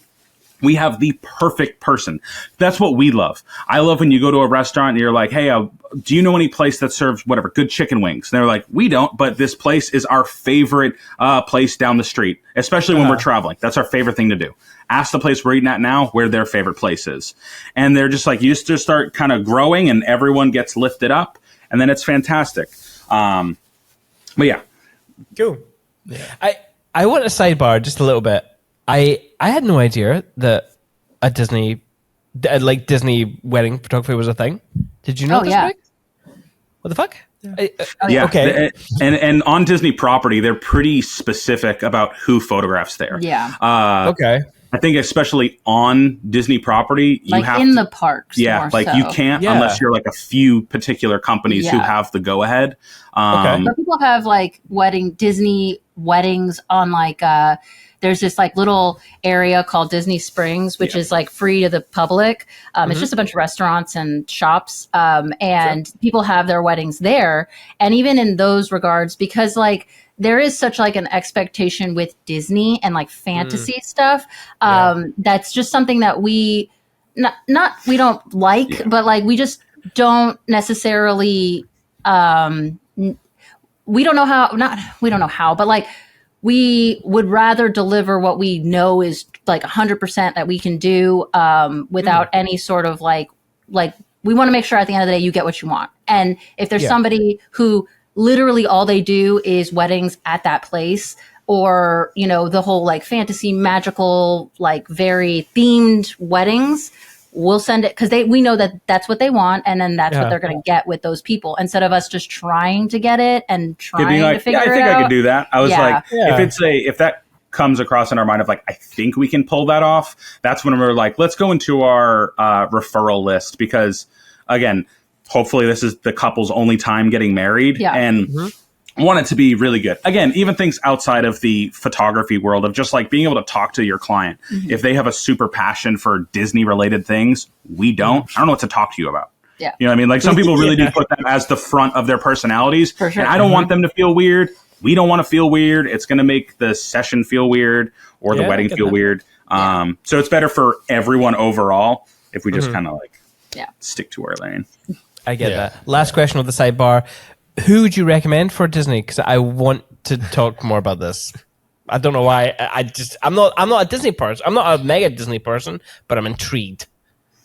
we have the perfect person. That's what we love. I love when you go to a restaurant and you're like, hey, do you know any place that serves whatever, good chicken wings? And they're like, we don't, but this place is our favorite place down the street, especially when we're traveling. That's our favorite thing to do. Ask the place we're eating at now where their favorite place is. And they're just like, you just start kind of growing and everyone gets lifted up. And then it's fantastic. But yeah. Cool. Yeah. I want a sidebar just a little bit. I had no idea that a Disney wedding photography was a thing. Did you know this, Greg? What the fuck? Yeah. Okay. And on Disney property, they're pretty specific about who photographs there. Yeah. Okay. I think especially on Disney property, you like have in the parks. Yeah, like you can't unless you're like a few particular companies who have the go ahead. But people have like Disney weddings on like there's this like little area called Disney Springs, which is like free to the public. It's just a bunch of restaurants and shops, and people have their weddings there. And even in those regards, because like there is such like an expectation with Disney and like fantasy stuff, that's just something that we we don't like, but like we just don't necessarily. We don't know how, but like we would rather deliver what we know is like 100% that we can do without any sort of like we want to make sure at the end of the day you get what you want. And if there's somebody who literally all they do is weddings at that place, or you know, the whole like fantasy magical like very themed weddings, we'll send it because we know that that's what they want, and then that's what they're going to get with those people, instead of us just trying to get it and trying to figure it out. I think I could do that. I was like, if that comes across in our mind of like, I think we can pull that off, that's when we're like, let's go into our referral list, because again, hopefully this is the couple's only time getting married, and want it to be really good. Again, even things outside of the photography world of just like being able to talk to your client. If they have a super passion for Disney related things, we don't. I don't know what to talk to you about. Yeah. You know what I mean? Like some people really do put them as the front of their personalities. For sure. And I don't want them to feel weird. We don't want to feel weird. It's going to make the session feel weird or the wedding feel weird. So it's better for everyone overall if we just kind of like stick to our lane. I get that. Last question of the sidebar. Who would you recommend for Disney? Because I want to talk more about this. I don't know why. I'm not a Disney person. I'm not a mega Disney person, but I'm intrigued.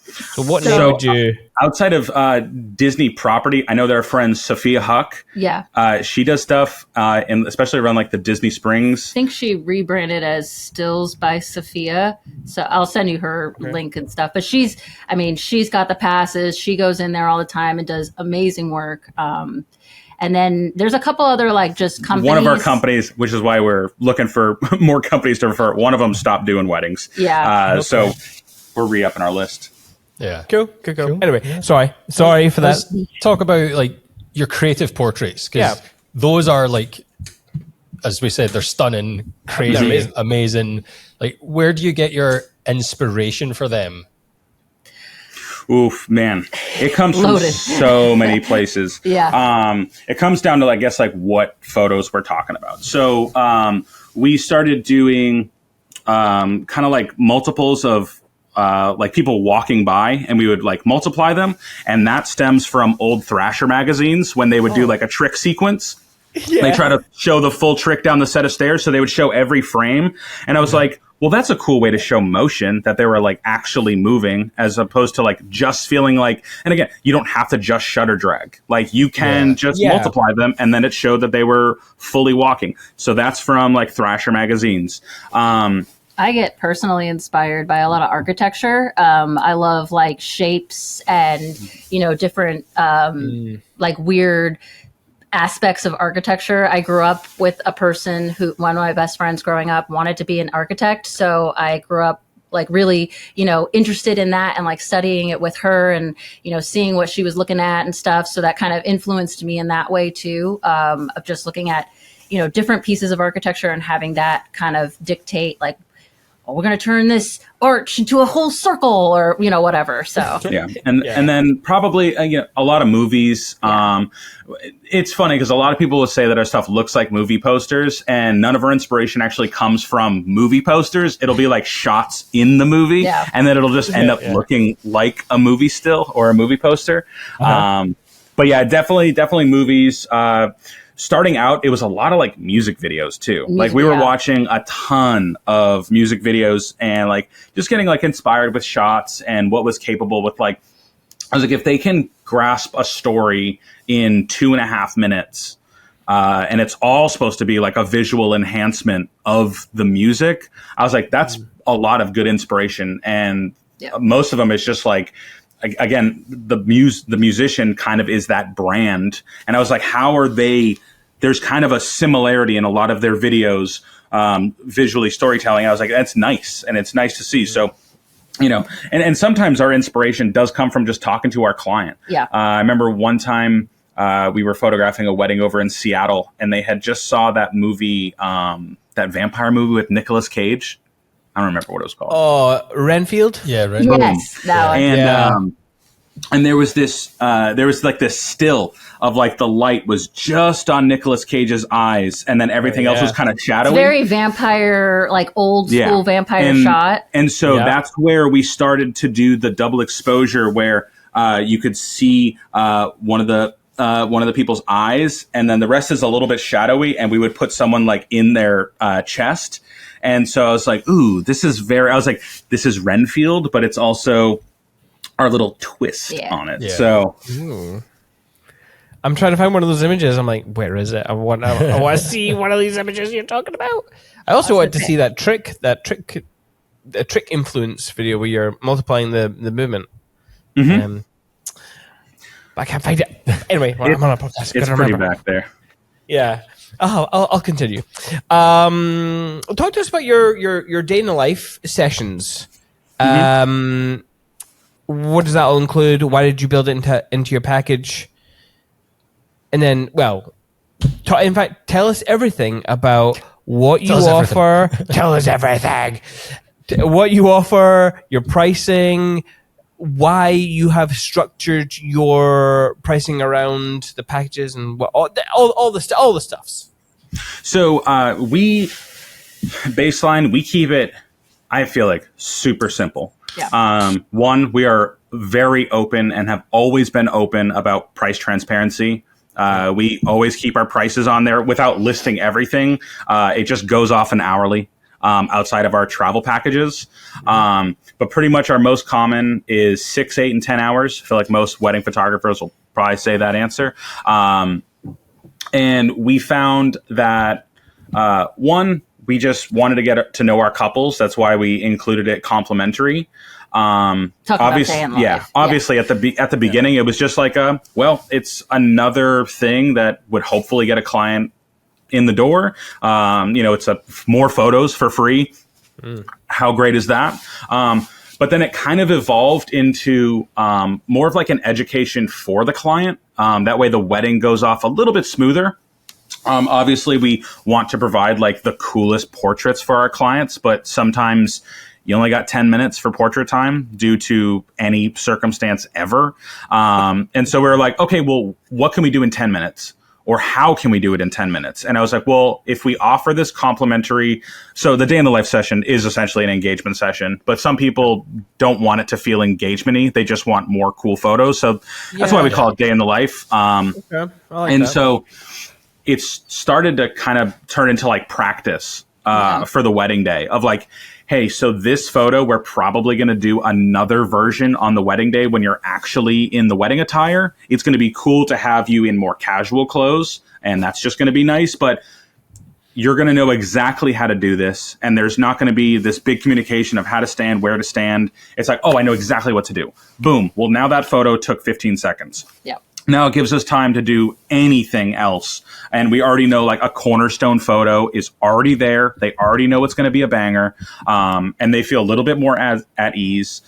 So what name would you... Outside of Disney property, I know there are friends, Sophia Huck. Yeah. She does stuff, especially around like the Disney Springs. I think she rebranded as Stills by Sophia. So I'll send you her link and stuff. But she's got the passes. She goes in there all the time and does amazing work. And then there's a couple other like just companies. One of our companies, which is why we're looking for more companies to refer. One of them stopped doing weddings. Yeah. So we're re-upping our list. Yeah. Cool. Anyway, sorry for that. Let's talk about like your creative portraits, because those are like, as we said, they're stunning, crazy, amazing. Like, where do you get your inspiration for them? Oof, man, it comes from so many places. It comes down to, I guess, like what photos we're talking about. So we started doing kind of like multiples of like people walking by, and we would like multiply them. And that stems from old Thrasher magazines when they would do like a trick sequence. They try to show the full trick down the set of stairs. So they would show every frame. And I was like, well, that's a cool way to show motion, that they were like actually moving, as opposed to like just feeling like, and again, you don't have to just shutter drag. Like you can just multiply them, and then it showed that they were fully walking. So that's from like Thrasher magazines. I get personally inspired by a lot of architecture. I love like shapes and, you know, different like weird aspects of architecture. I grew up with a person who, one of my best friends growing up, wanted to be an architect. So I grew up like really, you know, interested in that and like studying it with her and, you know, seeing what she was looking at and stuff. So that kind of influenced me in that way too, of just looking at, you know, different pieces of architecture and having that kind of dictate like, oh, we're going to turn this arch into a whole circle, or, you know, whatever. So and then probably a lot of movies. It's funny because a lot of people will say that our stuff looks like movie posters, and none of our inspiration actually comes from movie posters. It'll be like shots in the movie, and then it'll just end up looking like a movie still or a movie poster. But yeah, definitely movies. Starting out, it was a lot of like music videos too. Like we were watching a ton of music videos and like just getting like inspired with shots and what was capable with like, I was like, if they can grasp a story in 2.5 minutes, and it's all supposed to be like a visual enhancement of the music, I was like, that's a lot of good inspiration. And most of them is just like, again, the musician kind of is that brand. And I was like, how are they there's kind of a similarity in a lot of their videos, visually storytelling. I was like, that's nice. And it's nice to see. So, and sometimes our inspiration does come from just talking to our client. Yeah. I remember one time we were photographing a wedding over in Seattle, and they had just saw that movie, that vampire movie with Nicolas Cage. I don't remember what it was called. Oh, Renfield? Yeah, Renfield. Yes, that one. And there was this still of like the light was just on Nicolas Cage's eyes, and then everything else was kind of shadowy. It's very vampire, like old school vampire shot. And so that's where we started to do the double exposure, where you could see one of the people's eyes, and then the rest is a little bit shadowy, and we would put someone like in their chest. And so I was like, ooh, this is Renfield, but it's also our little twist on it. Yeah. So I'm trying to find one of those images. I'm like, where is it? I want to see one of these images you're talking about. I also wanted to see that trick influence video where you're multiplying the movement. But I can't find it. Anyway, I'm on a podcast. It's pretty back there. Yeah. I'll continue. Talk to us about your day in the life sessions. What does that all include? Why did you build it into your package? And then, in fact, tell us everything about what you offer. Tell us everything. What you offer, your pricing, why you have structured your pricing around the packages, and all the stuffs. So we keep it, I feel like, super simple. Yeah. One, we are very open and have always been open about price transparency. We always keep our prices on there without listing everything. It just goes off an hourly outside of our travel packages. But pretty much our most common is 6, 8, and 10 hours. I feel like most wedding photographers will probably say that answer. And we found that, one, we just wanted to get to know our couples. That's why we included it complimentary. Obviously at the beginning, it was just like it's another thing that would hopefully get a client in the door. It's more photos for free. How great is that? But then it kind of evolved into more of like an education for the client. That way the wedding goes off a little bit smoother. Obviously, we want to provide like the coolest portraits for our clients, but sometimes you only got 10 minutes for portrait time due to any circumstance ever. And so we were like, okay, well, what can we do in 10 minutes? Or how can we do it in 10 minutes? And I was like, well, if we offer this complimentary, so the day in the life session is essentially an engagement session, but some people don't want it to feel engagement-y. They just want more cool photos. So that's why we call it day in the life. So it's started to kind of turn into like practice for the wedding day of like, hey, so this photo, we're probably going to do another version on the wedding day when you're actually in the wedding attire. It's going to be cool to have you in more casual clothes, and that's just going to be nice. But you're going to know exactly how to do this, and there's not going to be this big communication of how to stand, where to stand. It's like, oh, I know exactly what to do. Boom. Well, now that photo took 15 seconds. Yeah. Now it gives us time to do anything else. And we already know like a cornerstone photo is already there. They already know it's going to be a banger. And they feel a little bit more at ease.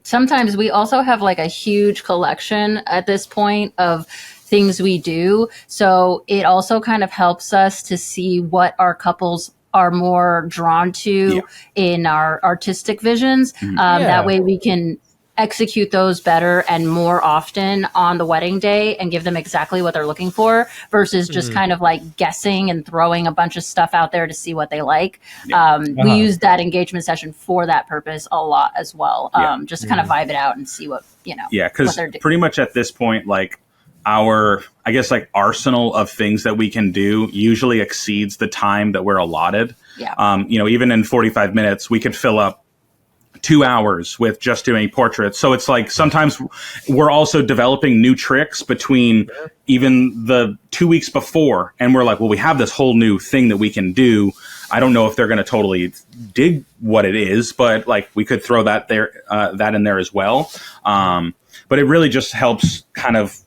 Sometimes we also have like a huge collection at this point of things we do. So it also kind of helps us to see what our couples are more drawn to in our artistic visions. That way we can execute those better and more often on the wedding day and give them exactly what they're looking for versus just kind of like guessing and throwing a bunch of stuff out there to see what they like. We use that engagement session for that purpose a lot as well. Just to kind of vibe it out and see what, because pretty much at this point, like our, I guess like arsenal of things that we can do usually exceeds the time that we're allotted. Even in 45 minutes, we could fill up 2 hours with just doing portraits. So it's like sometimes we're also developing new tricks between even the 2 weeks before. And we're like, well, we have this whole new thing that we can do. I don't know if they're going to totally dig what it is, but like we could throw that in there as well. But it really just helps kind of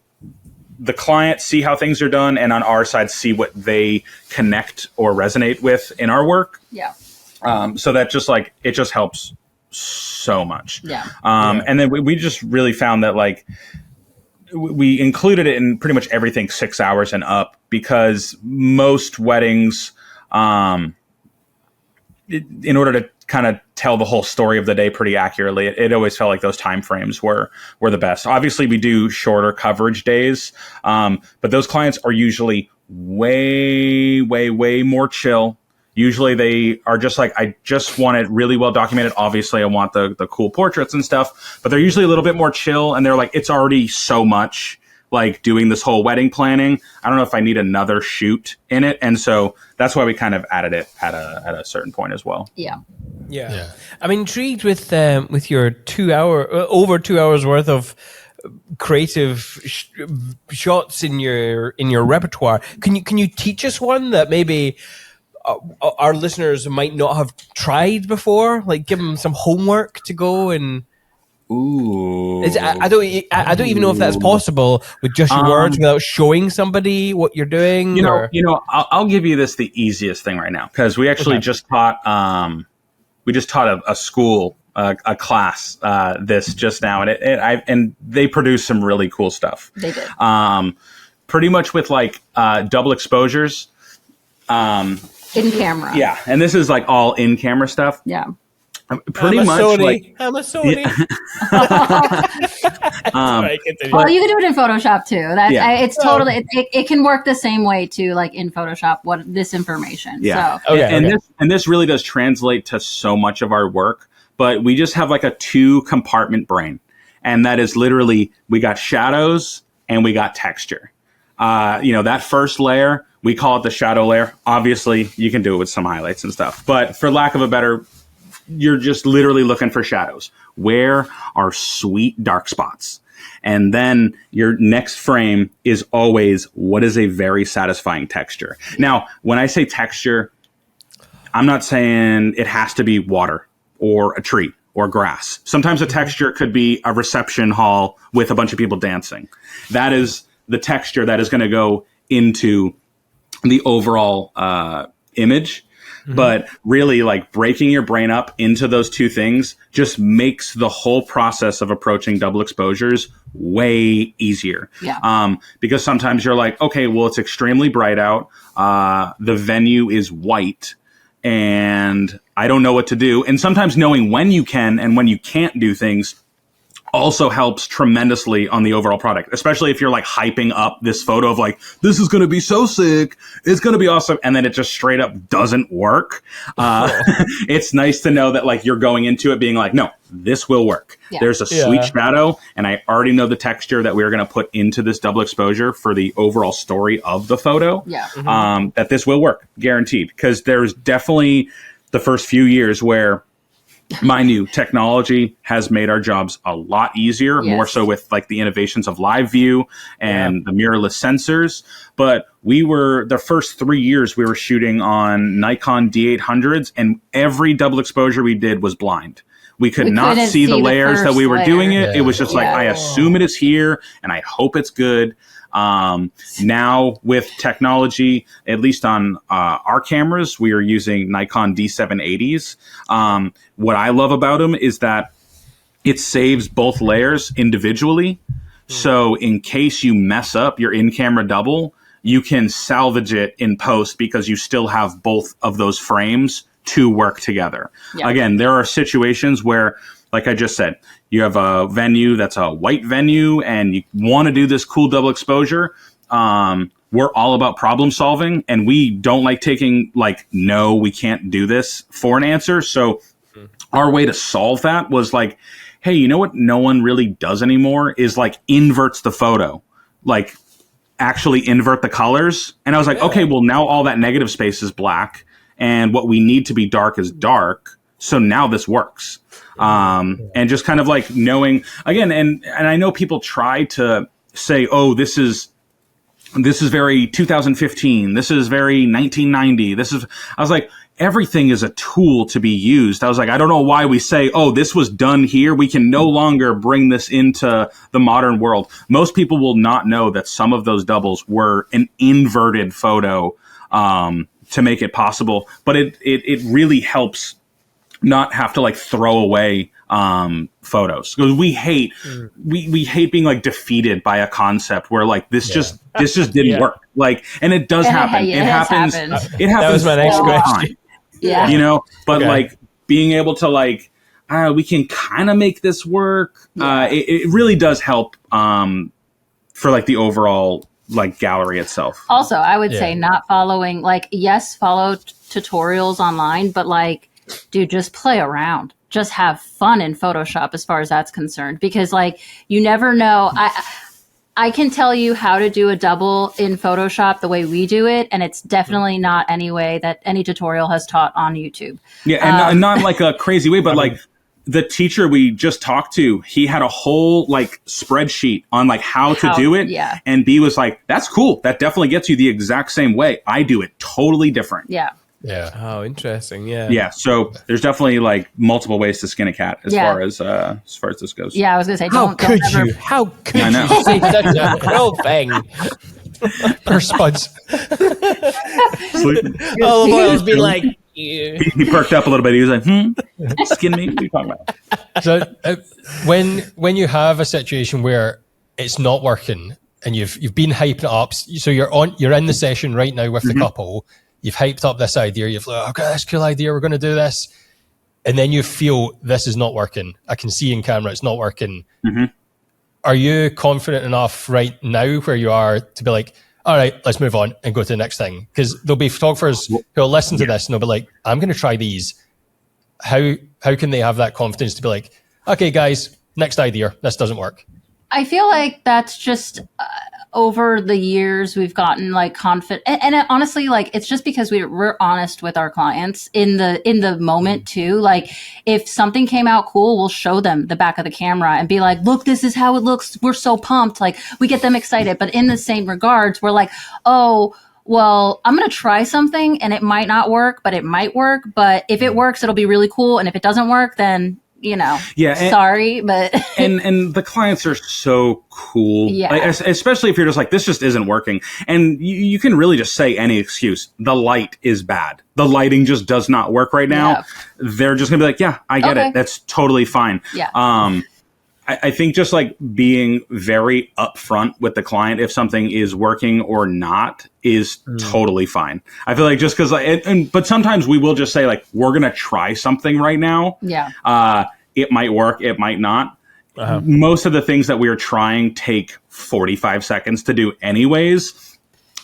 the client see how things are done, and on our side see what they connect or resonate with in our work. Yeah. So that just like it just helps so much. Yeah. And then we just really found that like we included it in pretty much everything 6 hours and up, because most weddings, in order to kind of tell the whole story of the day pretty accurately, it always felt like those time frames were the best. Obviously, we do shorter coverage days, but those clients are usually way more chill. Usually they are just like, I just want it really well documented. Obviously, I want the cool portraits and stuff, but they're usually a little bit more chill, and they're like, it's already so much like doing this whole wedding planning. I don't know if I need another shoot in it. And so that's why we kind of added it at a certain point as well. Yeah. Yeah. I'm intrigued with your over 2 hours worth of creative shots in your repertoire. Can you teach us one that maybe our listeners might not have tried before? Like, give them some homework to go and. Ooh. I don't even know if that's possible with just your words without showing somebody what you're doing. You know, I'll give you the easiest thing right now, because we actually just taught a school a class this just now, and they produced some really cool stuff. They did. Pretty much with like double exposures. In camera. Yeah, and this is like all in camera stuff. Yeah. Pretty much like I'm a Sony. Well, you can do it in Photoshop too. It's totally it can work the same way too, like in Photoshop. What this information? Yeah. So. And this really does translate to so much of our work. But we just have like a 2-compartment brain, and that is literally we got shadows and we got texture. That first layer, we call it the shadow layer. Obviously, you can do it with some highlights and stuff, but for lack of a better, you're just literally looking for shadows. Where are sweet dark spots? And then your next frame is always what is a very satisfying texture. Now, when I say texture, I'm not saying it has to be water or a tree or grass. Sometimes a texture could be a reception hall with a bunch of people dancing. That is the texture that is going to go into the overall image. But really, like, breaking your brain up into those two things just makes the whole process of approaching double exposures way easier. Yeah. Because sometimes you're like, okay, well, it's extremely bright out. The venue is white, and I don't know what to do. And sometimes knowing when you can and when you can't do things also helps tremendously on the overall product, especially if you're like hyping up this photo of like, this is going to be so sick, it's going to be awesome, and then it just straight up doesn't work. It's nice to know that like you're going into it being like, no, this will work. Yeah. There's a sweet shadow, and I already know the texture that we're going to put into this double exposure for the overall story of the photo. Yeah. That this will work, guaranteed, because there's definitely the first few years where mind you, technology has made our jobs a lot easier, more so with like the innovations of live view and the mirrorless sensors. But the first 3 years we were shooting on Nikon D800s, and every double exposure we did was blind. We could not see the layers that we were doing it. It was just like, I assume it is here and I hope it's good. Now with technology, at least on our cameras, we are using Nikon D780s. What I love about them is that it saves both layers individually. So in case you mess up your in-camera double, you can salvage it in post because you still have both of those frames to work together. Yeah. Again, there are situations where, like I just said, you have a venue that's a white venue and you want to do this cool double exposure. We're all about problem solving, and we don't like taking like, no, we can't do this for an answer. So our way to solve that was like, hey, you know what no one really does anymore is like inverts the photo, like actually invert the colors. And I was like, okay, well now all that negative space is black and what we need to be dark is dark. So now this works. And just kind of like knowing again, and I know people try to say, oh, this is very 2015. This is very 1990. I was like, everything is a tool to be used. I was like, I don't know why we say, oh, this was done here. We can no longer bring this into the modern world. Most people will not know that some of those doubles were an inverted photo to make it possible. But it really helps not have to like throw away photos, because we hate being like defeated by a concept where like this just didn't work. Like, and it does happen. It happens. It happens. That was my next question. Yeah. You know, but like being able to like, we can kind of make this work. It really does help for like the overall like gallery itself. Also, I would say not following, like, yes, follow tutorials online, but like, dude, just play around. Just have fun in Photoshop as far as that's concerned, because like you never know. I can tell you how to do a double in Photoshop the way we do it, and it's definitely not any way that any tutorial has taught on YouTube. Yeah, and not like a crazy way, but like the teacher we just talked to, he had a whole like spreadsheet on like how to do it. Yeah. And B was like, that's cool. That definitely gets you the exact same way. I do it totally different. Yeah. Yeah. Oh, interesting. Yeah. Yeah. So there's definitely like multiple ways to skin a cat as far as this goes. Yeah, I was gonna say, How don't could ever- you? How could I know. you say such a cruel thing? Per spuds. All the boys be like, yeah. He perked up a little bit. He was like, skin me? What are you talking about? So when you have a situation where it's not working and you've been hyping it up, so you're in the session right now with the couple, you've hyped up this idea, you've like, okay, that's a cool idea, we're going to do this, and then you feel this is not working. I can see in camera it's not working. Are you confident enough right now where you are to be like, all right, let's move on and go to the next thing? Because there'll be photographers who'll listen to this and they'll be like, I'm going to try these. How can they have that confidence to be like, okay, guys, next idea, this doesn't work? I feel like that's just over the years we've gotten like confident, and honestly, like it's just because we're honest with our clients in the moment too. Like if something came out cool, we'll show them the back of the camera and be like, look, this is how it looks. We're so pumped. Like we get them excited. But in the same regards, we're like, oh, well, I'm going to try something and it might not work, but it might work. But if it works, it'll be really cool. And if it doesn't work, then sorry, but and the clients are so cool. Yeah. Like, especially if you're just like, this just isn't working. And you can really just say any excuse. The light is bad. The lighting just does not work right now. Yeah. They're just gonna be like, yeah, I get it. That's totally fine. Yeah. I think just like being very upfront with the client if something is working or not is totally fine. I feel like just because but sometimes we will just say like, we're going to try something right now. Yeah. It might work. It might not. Most of the things that we are trying take 45 seconds to do anyways.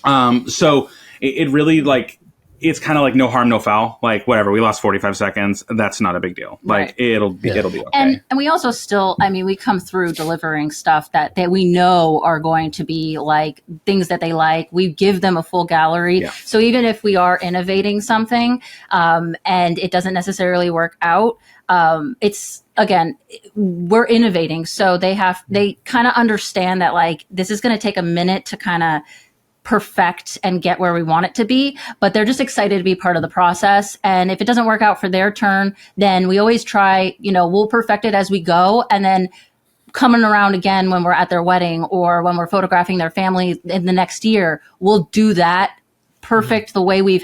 So it really like, it's kind of like no harm, no foul. Like whatever, we lost 45 seconds. That's not a big deal. Like Right. it'll be okay. And we also still, I mean, we come through delivering stuff that we know are going to be like things that they like. We give them a full gallery. Yeah. So even if we are innovating something and it doesn't necessarily work out, it's, again, we're innovating. So they kind of understand that like, this is going to take a minute to kind of perfect and get where we want it to be, but they're just excited to be part of the process. And if it doesn't work out for their turn, then we always try, we'll perfect it as we go. And then coming around again when we're at their wedding or when we're photographing their family in the next year, we'll do that perfect the way we've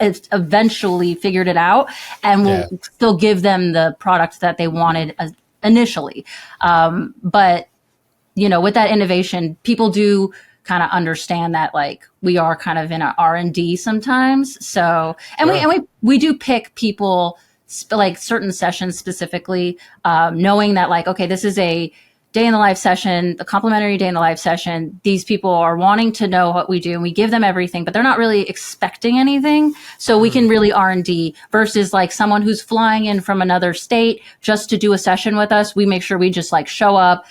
eventually figured it out. And we'll still give them the product that they wanted initially. But, with that innovation, people do kind of understand that like we are kind of in an R&D sometimes. So, and we do pick people like certain sessions specifically, knowing that like, okay, this is a day in the life session, the complimentary day in the life session. These people are wanting to know what we do and we give them everything, but they're not really expecting anything. So we can really R&D versus like someone who's flying in from another state just to do a session with us. We make sure we just like show up,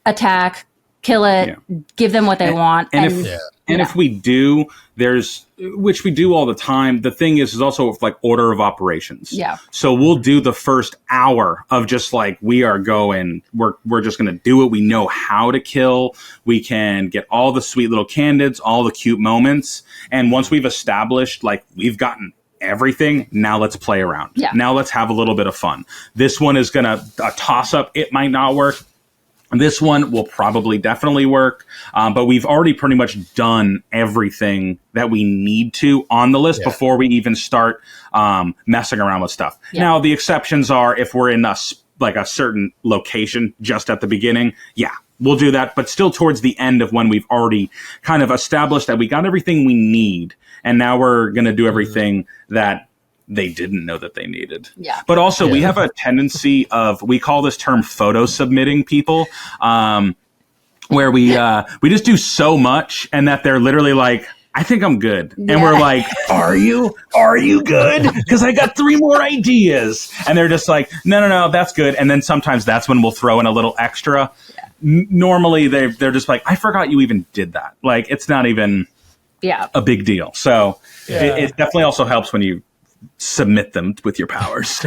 attack, kill it, give them what they want. If we do, which we do all the time. The thing is also with like order of operations. Yeah. So we'll do the first hour of just like, we're just going to do it. We know how to kill. We can get all the sweet little candids, all the cute moments. And once we've established, like we've gotten everything. Now let's play around. Yeah. Now let's have a little bit of fun. This one is going to a toss up. It might not work. This one will probably definitely work, but we've already pretty much done everything that we need to on the list before we even start messing around with stuff. Yeah. Now, the exceptions are if we're in a certain location just at the beginning, we'll do that. But still towards the end of when we've already kind of established that we got everything we need, and now we're going to do everything that they didn't know that they needed. Yeah. But also we have a tendency we call this term photo submitting people, where we just do so much and that they're literally like, I think I'm good. Yeah. And we're like, are you good? Because I got 3 more ideas. And they're just like, no, that's good. And then sometimes that's when we'll throw in a little extra. Yeah. Normally they're just like, I forgot you even did that. Like, it's not even a big deal. So it definitely also helps when you submit them with your powers.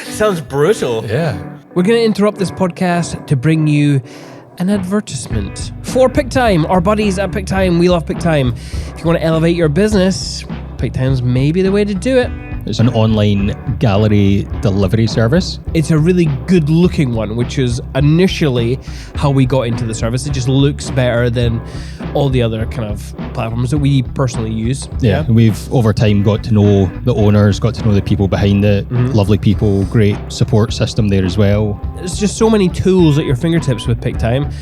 Sounds brutal. Yeah. We're going to interrupt this podcast to bring you an advertisement for PickTime. Our buddies at PickTime, we love PickTime. If you want to elevate your business, PickTime's maybe the way to do it. It's an online gallery delivery service. It's a really good looking one, which is initially how we got into the service. It just looks better than all the other kind of platforms that we personally use. Yeah. We've over time got to know the owners, got to know the people behind it. Mm-hmm. Lovely people, great support system there as well. There's just so many tools at your fingertips with PickTime.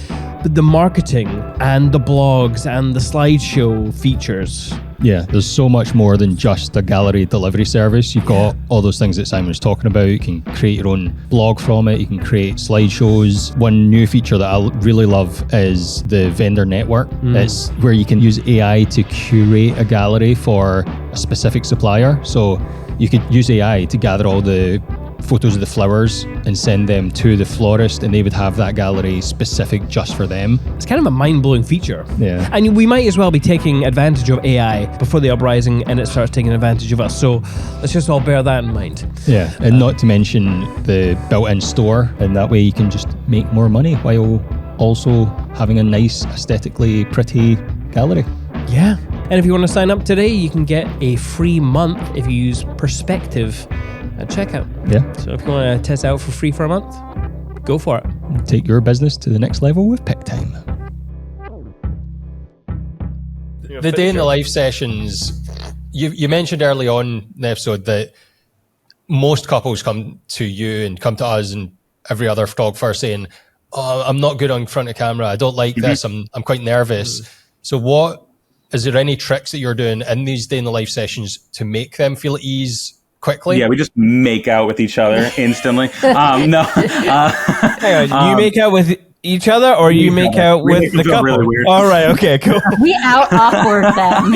But the marketing and the blogs and the slideshow features. Yeah, there's so much more than just a gallery delivery service. You've got all those things that Simon was talking about. You can create your own blog from it. You can create slideshows. One new feature that I really love is the vendor network. It's where you can use AI to curate a gallery for a specific supplier. So you could use AI to gather all the photos of the flowers and send them to the florist, and they would have that gallery specific just for them. It's kind of a mind-blowing feature. Yeah. And we might as well be taking advantage of AI before the uprising and it starts taking advantage of us. So let's just all bear that in mind. Yeah, and not to mention the built-in store, and that way you can just make more money while also having a nice, aesthetically pretty gallery. Yeah. And if you want to sign up today, you can get a free month if you use Perspective at checkout. Yeah. So if you want to test it out for free for a month, go for it. Take your business to the next level with PickTime. The day in the life sessions, you mentioned early on in the episode that most couples come to you and come to us and every other photographer saying, oh, I'm not good on front of camera. I don't like this. I'm quite nervous. So is there any tricks that you're doing in these day in the life sessions to make them feel at ease quickly? Yeah, we just make out with each other instantly. No. Hang on, you make out with each other, or you make out with the couple? Really weird. All right, okay, cool. We out awkward them.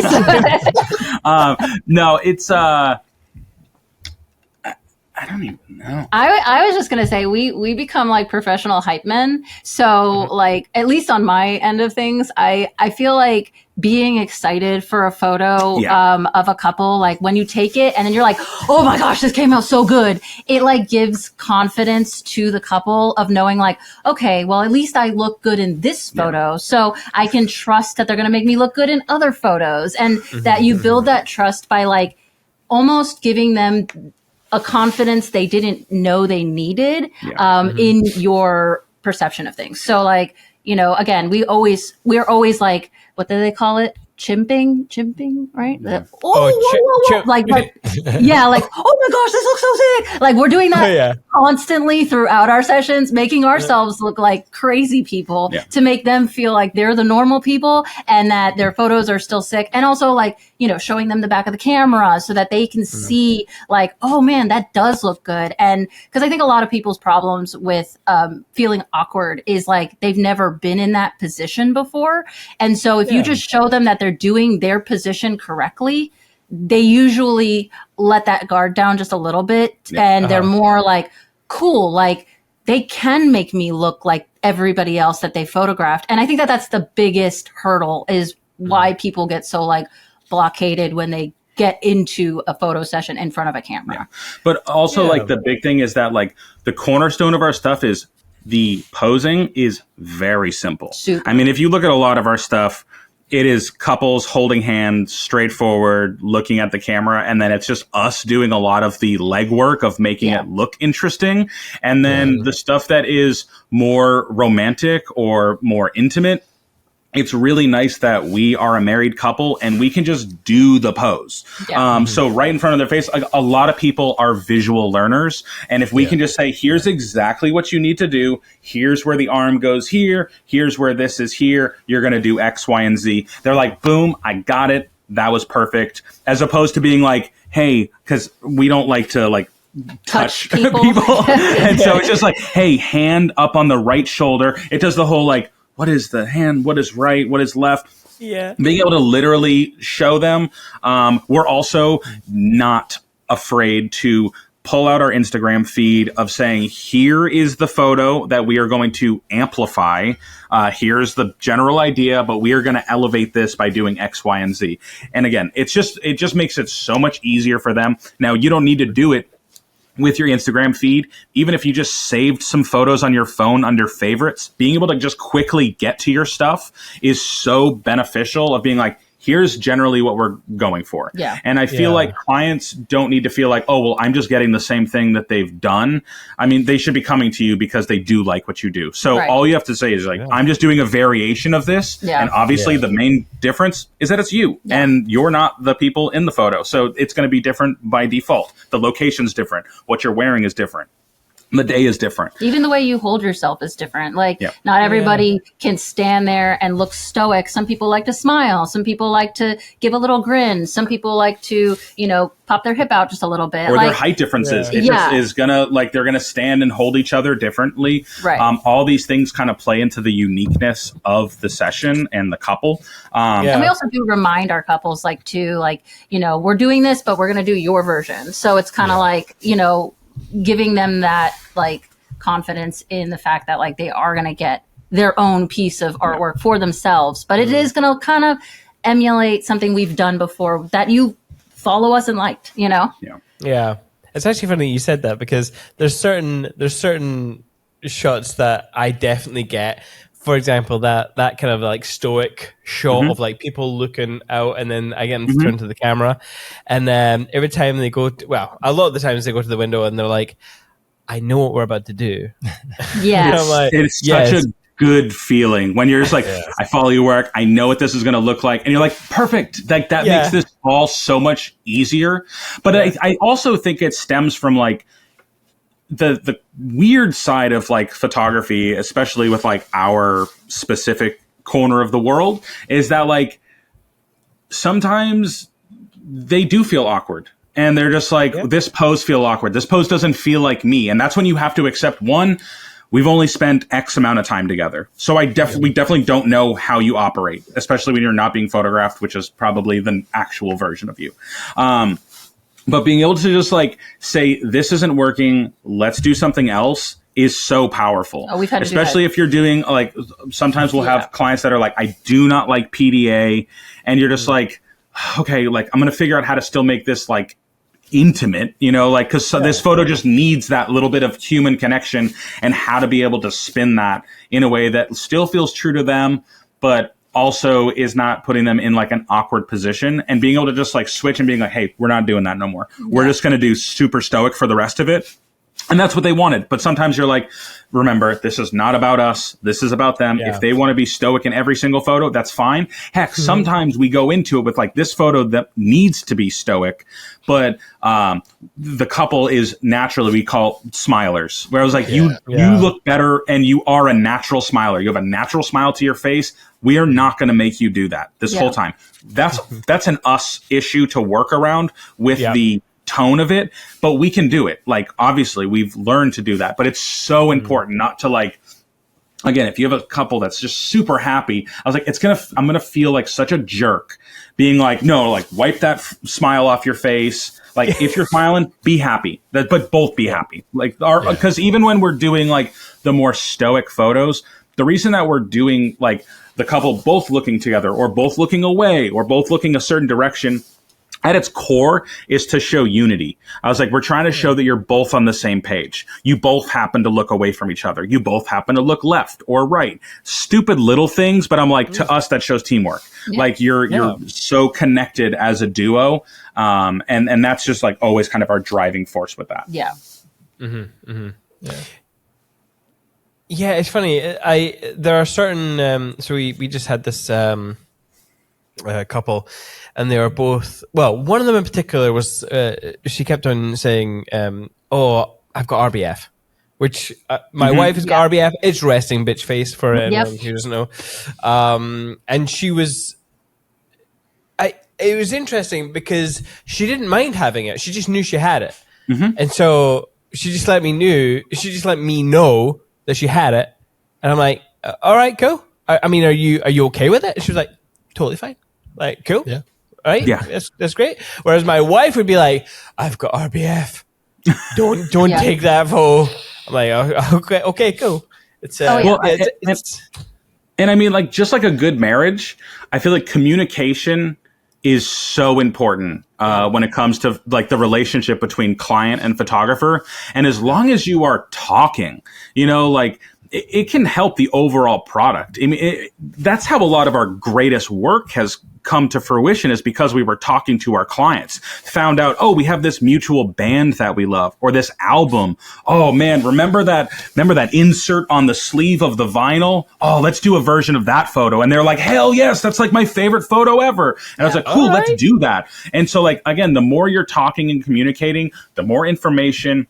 No, it's I don't even know. I was just gonna say we become like professional hype men. So like at least on my end of things, I feel like being excited for a photo of a couple, like when you take it and then you're like, oh my gosh, this came out so good. It like gives confidence to the couple of knowing like, okay, well at least I look good in this photo, so I can trust that they're gonna make me look good in other photos, and that you build that trust by like almost giving them a confidence they didn't know they needed in your perception of things. So like, you know, again, we're always like, what do they call it? Chimping, right? Yeah. Like, yeah, like, oh my gosh, this looks so sick. Like we're doing that constantly throughout our sessions, making ourselves look like crazy people to make them feel like they're the normal people and that their photos are still sick. And also like, you know, showing them the back of the camera so that they can see like, oh man, that does look good. And because I think a lot of people's problems with feeling awkward is like they've never been in that position before. And so if you just show them that they're doing their position correctly, they usually let that guard down just a little bit and they're more like, cool, like they can make me look like everybody else that they photographed. And I think that that's the biggest hurdle is why people get so like blockaded when they get into a photo session in front of a camera. Yeah. But also like the big thing is that like the cornerstone of our stuff is the posing is very simple. Super. I mean, if you look at a lot of our stuff, it is couples holding hands, straightforward, looking at the camera, and then it's just us doing a lot of the legwork of making it look interesting. And then the stuff that is more romantic or more intimate, it's really nice that we are a married couple and we can just do the pose. So right in front of their face, like, a lot of people are visual learners. And if we can just say, here's exactly what you need to do. Here's where the arm goes here. Here's where this is here. You're going to do X, Y, and Z. They're like, boom, I got it. That was perfect. As opposed to being like, hey, because we don't like to like touch people. And so it's just like, hey, hand up on the right shoulder. It does the whole like, what is the hand? What is right? What is left? Yeah. Being able to literally show them. We're also not afraid to pull out our Instagram feed of saying, here is the photo that we are going to amplify. Here's the general idea, but we are going to elevate this by doing X, Y, and Z. And again, it just makes it so much easier for them. Now, you don't need to do it with your Instagram feed. Even if you just saved some photos on your phone under favorites, being able to just quickly get to your stuff is so beneficial of being like, here's generally what we're going for. Yeah. And I feel like clients don't need to feel like, oh, well, I'm just getting the same thing that they've done. I mean, they should be coming to you because they do like what you do. So all you have to say is like, I'm just doing a variation of this. Yeah. And obviously the main difference is that it's you and you're not the people in the photo. So it's going to be different by default. The location's different. What you're wearing is different. The day is different. Even the way you hold yourself is different. Like, not everybody can stand there and look stoic. Some people like to smile. Some people like to give a little grin. Some people like to, you know, pop their hip out just a little bit. Or their height differences. It just is gonna, like, they're gonna stand and hold each other differently. Right. All these things kind of play into the uniqueness of the session and the couple. And we also do remind our couples, like, to, like, you know, we're doing this, but we're gonna do your version. So it's kind of like, you know, giving them that like confidence in the fact that like they are going to get their own piece of artwork for themselves, but it is going to kind of emulate something we've done before that you follow us and liked, you know? Yeah. It's actually funny you said that because there's certain shots that I definitely get. For example, that kind of like stoic shot of like people looking out, and then I get them to turn to the camera, and every time they go, a lot of the times they go to the window and they're like, "I know what we're about to do." Yes, like, it's such a good feeling when you're just like, I follow your work, I know what this is going to look like, and you're like, perfect. Like that makes this all so much easier. But I also think it stems from like the weird side of like photography, especially with like our specific corner of the world, is that like sometimes they do feel awkward and they're just like, this pose feel awkward. This pose doesn't feel like me. And that's when you have to accept, one, we've only spent X amount of time together. So we definitely don't know how you operate, especially when you're not being photographed, which is probably the actual version of you. But being able to just like say, this isn't working, let's do something else is so powerful. Oh, we've had to especially if you're doing like, sometimes we'll have clients that are like, I do not like PDA. And you're just like, okay, like I'm going to figure out how to still make this like intimate, you know, like, cause this photo just needs that little bit of human connection, and how to be able to spin that in a way that still feels true to them, but also is not putting them in like an awkward position, and being able to just like switch and being like, hey, we're not doing that no more. We're just going to do super stoic for the rest of it. And that's what they wanted. But sometimes you're like, remember, this is not about us. This is about them. If they want to be stoic in every single photo, that's fine. Heck, sometimes we go into it with like this photo that needs to be stoic, but the couple is naturally, we call smilers. Where I was like, you look better and you are a natural smiler. You have a natural smile to your face. We are not going to make you do that this whole time. That's an us issue to work around with the tone of it, but we can do it. Like, obviously we've learned to do that, but it's so important not to like, again, if you have a couple that's just super happy, I was like, I'm going to feel like such a jerk being like, no, like wipe that smile off your face. Like if you're smiling, be happy, but both be happy. Like because even when we're doing like the more stoic photos, the reason that we're doing like the couple both looking together or both looking away or both looking a certain direction, at its core is to show unity. I was like, we're trying to show that you're both on the same page. You both happen to look away from each other. You both happen to look left or right. Stupid little things, but I'm like, to us, that shows teamwork. Like you're so connected as a duo. And that's just like always kind of our driving force with that. Yeah. Yeah, it's funny. There are certain. So we just had this couple, and they were both. Well, one of them in particular was. She kept on saying, "Oh, I've got RBF," which my wife has got RBF. It's resting bitch face for anyone who doesn't know. And she was. It was interesting because she didn't mind having it. She just knew she had it, and so she just let me know that she had it, and I'm like, all right, cool. I mean, are you okay with it? And she was like, totally fine. Like, cool. Yeah. Right. Yeah. That's great. Whereas my wife would be like, I've got RBF. Don't take that photo. I'm like, okay, cool. It's and I mean, like, just like a good marriage, I feel like communication is so important when it comes to like the relationship between client and photographer. And as long as you are talking, like it can help the overall product. I mean, that's how a lot of our greatest work has come to fruition, is because we were talking to our clients, found out, oh, we have this mutual band that we love, or this album. Oh man, remember that insert on the sleeve of the vinyl? Oh, let's do a version of that photo. And they're like, hell yes, that's like my favorite photo ever. And I was like, cool, let's do that. And so like, again, the more you're talking and communicating, the more information,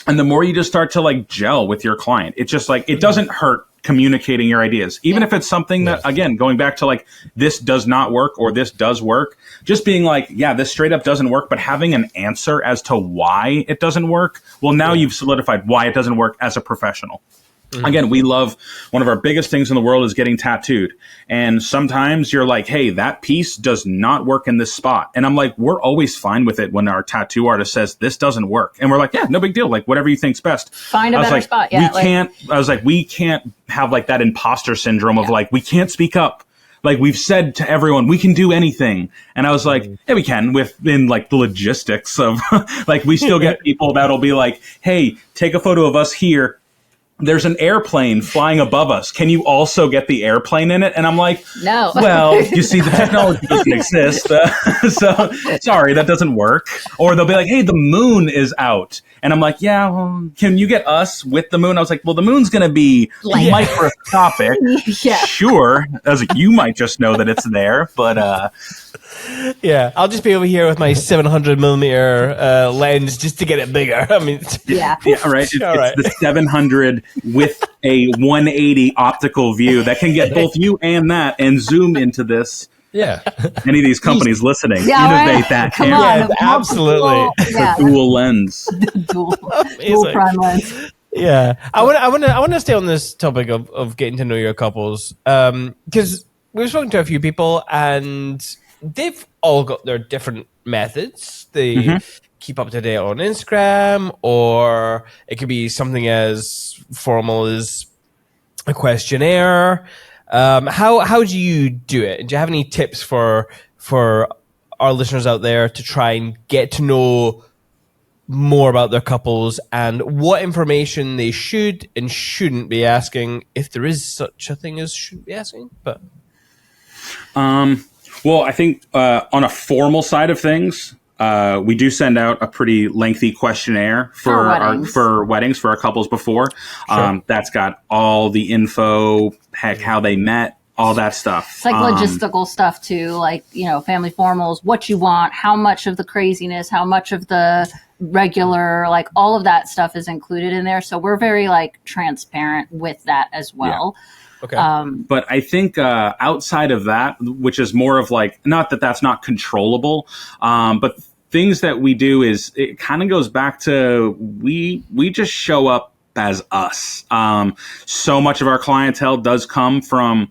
and the more you just start to like gel with your client. It's just like, it doesn't hurt communicating your ideas, even if it's something that, again, going back to like, this does not work or this does work, just being like, yeah, this straight up doesn't work, but having an answer as to why it doesn't work. Well, now you've solidified why it doesn't work as a professional. Again, we love, one of our biggest things in the world is getting tattooed. And sometimes you're like, hey, that piece does not work in this spot. And I'm like, we're always fine with it when our tattoo artist says this doesn't work. And we're like, yeah, no big deal. Like whatever you think's best. Find a better spot. Yeah. We can't have like that imposter syndrome of like, we can't speak up. Like we've said to everyone, we can do anything. And I was like, yeah, we can within like the logistics of like, we still get people that'll be like, hey, take a photo of us here. There's an airplane flying above us. Can you also get the airplane in it? And I'm like, no. Well, you see, the technology doesn't exist. So sorry, that doesn't work. Or they'll be like, hey, the moon is out. And I'm like, yeah, well, can you get us with the moon? I was like, well, the moon's going to be microscopic. Sure. I was like, you might just know that it's there, but yeah, I'll just be over here with my 700 millimeter lens just to get it bigger. I mean, yeah, right. It's the 700 with a 180 optical view that can get both you and that and zoom into this. Yeah. Any of these companies listening, innovate that camera. Yeah, absolutely. The dual lens. dual prime lens. Yeah. I want to stay on this topic of getting to know your couples. Because we've spoken to a few people and they've all got their different methods. They keep up to date on Instagram, or it could be something as formal as a questionnaire. How do you do it? Do you have any tips for our listeners out there to try and get to know more about their couples and what information they should and shouldn't be asking, if there is such a thing as shouldn't be asking? But well, I think on a formal side of things, we do send out a pretty lengthy questionnaire for weddings for our couples before. Sure. That's got all the info, how they met, all that stuff. It's like logistical stuff too, like, family formals, what you want, how much of the craziness, how much of the regular, like all of that stuff is included in there. So we're very like transparent with that as well. Yeah. Okay. But I think outside of that, which is more of like, not that that's not controllable, but things that we do is, it kind of goes back to, we just show up as us. So much of our clientele does come from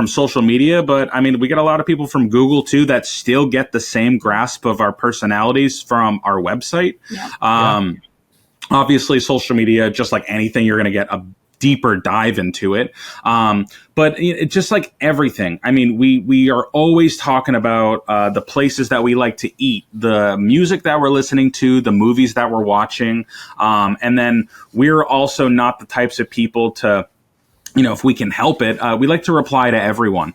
social media, but I mean, we get a lot of people from Google too that still get the same grasp of our personalities from our website. Yeah. Obviously, social media, just like anything, you're going to get a deeper dive into it. But it's just like everything. I mean, we are always talking about the places that we like to eat, the music that we're listening to, the movies that we're watching. And then we're also not the types of people to, if we can help it, we like to reply to everyone.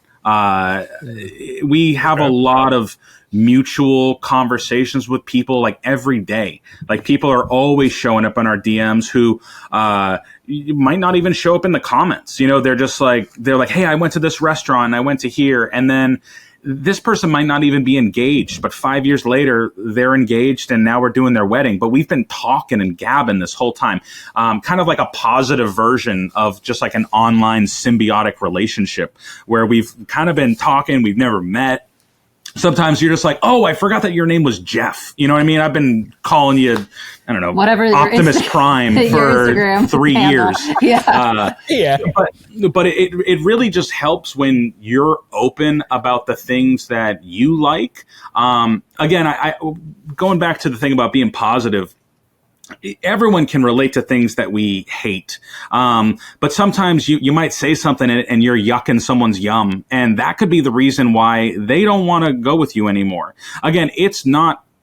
We have a lot of mutual conversations with people like every day. Like people are always showing up on our DMs who might not even show up in the comments. They're just like, hey, I went to this restaurant, I went to here. And then this person might not even be engaged, but 5 years later, they're engaged and now we're doing their wedding. But we've been talking and gabbing this whole time, kind of like a positive version of just like an online symbiotic relationship where we've kind of been talking, we've never met. Sometimes you're just like, oh, I forgot that your name was Jeff. You know what I mean? I've been calling you, I don't know, whatever Optimus Prime for 3 years. Yeah. But it really just helps when you're open about the things that you like. Again, I going back to the thing about being positive. Everyone can relate to things that we hate. But sometimes you might say something and you're yucking someone's yum. And that could be the reason why they don't want to go with you anymore. Again,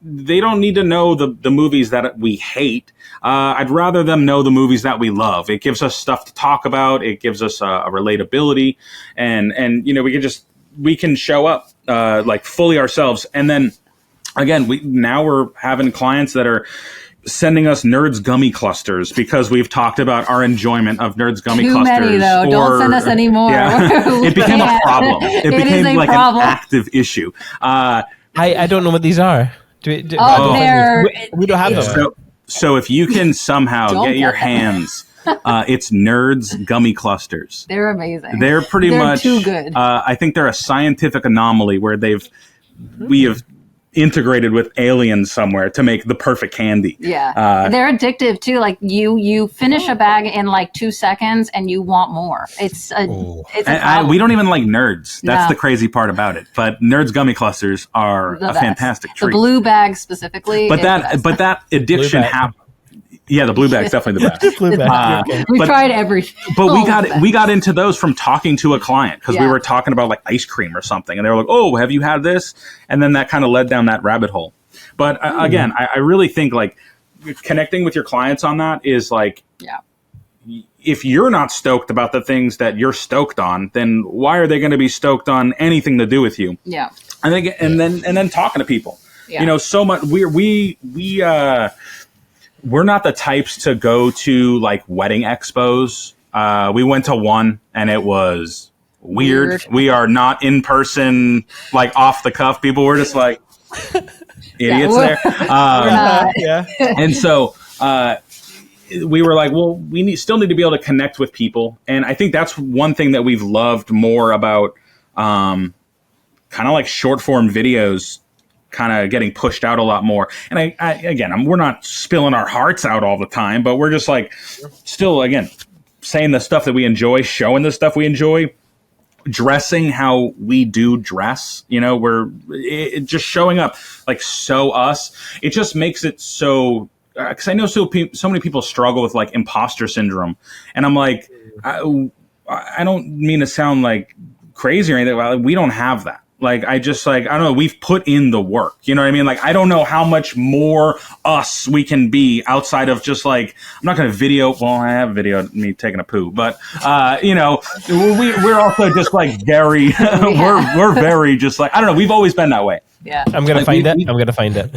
they don't need to know the movies that we hate. I'd rather them know the movies that we love. It gives us stuff to talk about. It gives us a relatability. And we can show up like fully ourselves. And then again, we're having clients that are sending us Nerds gummy clusters because we've talked about our enjoyment of Nerds gummy clusters. Too many, though. Don't send us any more. Yeah. It became a problem. It became like an active issue. I don't know what these are. We don't have them. So if you can somehow get your hands, it's Nerds gummy clusters. They're amazing. They're much too good. I think they're a scientific anomaly where we have integrated with aliens somewhere to make the perfect candy. Yeah. They're addictive too. Like you finish a bag in like 2 seconds and you want more. It's a we don't even like Nerds. That's the crazy part about it. But Nerds gummy clusters are a fantastic treat. The blue bag specifically. But that addiction happens. Yeah, the blue bag's definitely the best. Blue bag. We tried everything. But we got into those from talking to a client because we were talking about like ice cream or something, and they were like, "Oh, have you had this?" And then that kind of led down that rabbit hole. But again, I really think like connecting with your clients on that is like, if you're not stoked about the things that you're stoked on, then why are they going to be stoked on anything to do with you? Yeah. And then talking to people. Yeah. So much we're not the types to go to like wedding expos. We went to one and it was weird. We are not in person, like off the cuff people. We're just like idiots there. And so we were like, well, still need to be able to connect with people. And I think that's one thing that we've loved more about kind of like short form videos kind of getting pushed out a lot more. And we're not spilling our hearts out all the time, but we're just like still, again, saying the stuff that we enjoy, showing the stuff we enjoy, dressing how we do dress. We're just showing up like so us. It just makes it so, because I know so many people struggle with like imposter syndrome. And I'm like, I don't mean to sound like crazy or anything. Like, we don't have that. Like, I don't know, we've put in the work. You know what I mean? Like, I don't know how much more us we can be outside of just like, I'm not going to video. Well, I have video of me taking a poo, but, we're also just like very, we're very just like, I don't know. We've always been that way. Yeah. I'm going to find it. I'm going to find it.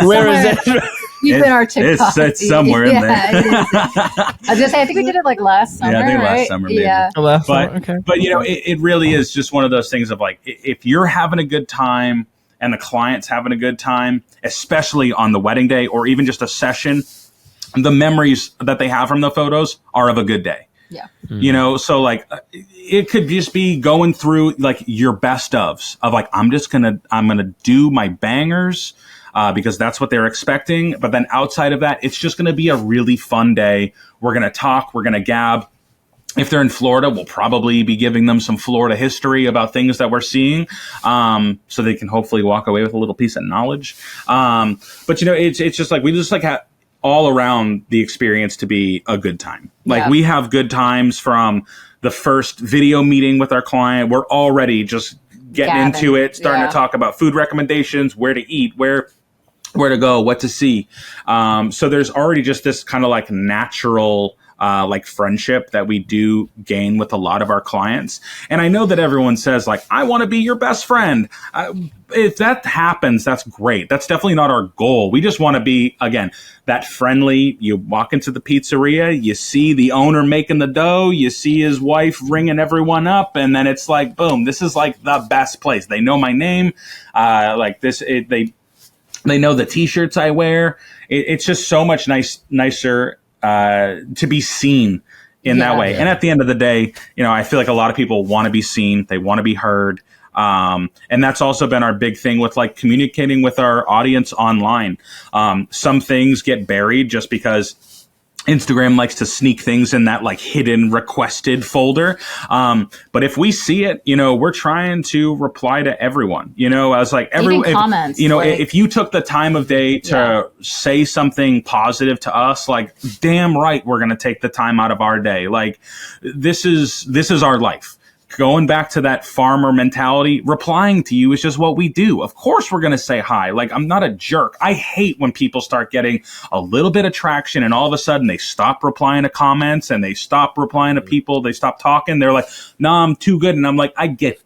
Where is it? You've been our TikTok. It's somewhere in there. I was gonna say, I think we did it like last summer. Yeah, I think right? last summer, maybe. Yeah. But it really is just one of those things of like, if you're having a good time and the client's having a good time, especially on the wedding day or even just a session, the memories that they have from the photos are of a good day. Yeah. Mm-hmm. So like it could just be going through like your best ofs of like, I'm going to do my bangers. Because that's what they're expecting. But then outside of that, it's just going to be a really fun day. We're going to talk. We're going to gab. If they're in Florida, we'll probably be giving them some Florida history about things that we're seeing, so they can hopefully walk away with a little piece of knowledge. But it's just like we just like all around the experience to be a good time. Like we have good times from the first video meeting with our client. We're already just getting into it, starting to talk about food recommendations, where to eat, where to go, what to see. So there's already just this kind of like natural like friendship that we do gain with a lot of our clients. And I know that everyone says like, I want to be your best friend. If that happens, that's great. That's definitely not our goal. We just want to be, again, that friendly. You walk into the pizzeria, you see the owner making the dough, you see his wife ringing everyone up, and then it's like, boom, this is like the best place. They know my name. They know the t-shirts I wear. It's just so much nicer to be seen in that way. And at the end of the day, I feel like a lot of people want to be seen. They want to be heard. And that's also been our big thing with like communicating with our audience online. Some things get buried just because Instagram likes to sneak things in that like hidden requested folder. But if we see it, we're trying to reply to everyone, I was like, comments, if you took the time of day to say something positive to us, like, damn right, we're going to take the time out of our day. Like this is our life. Going back to that farmer mentality, replying to you is just what we do. Of course, we're going to say hi. Like, I'm not a jerk. I hate when people start getting a little bit of traction and all of a sudden they stop replying to comments and they stop replying to people. They stop talking. They're like, nah, I'm too good. And I'm like, I get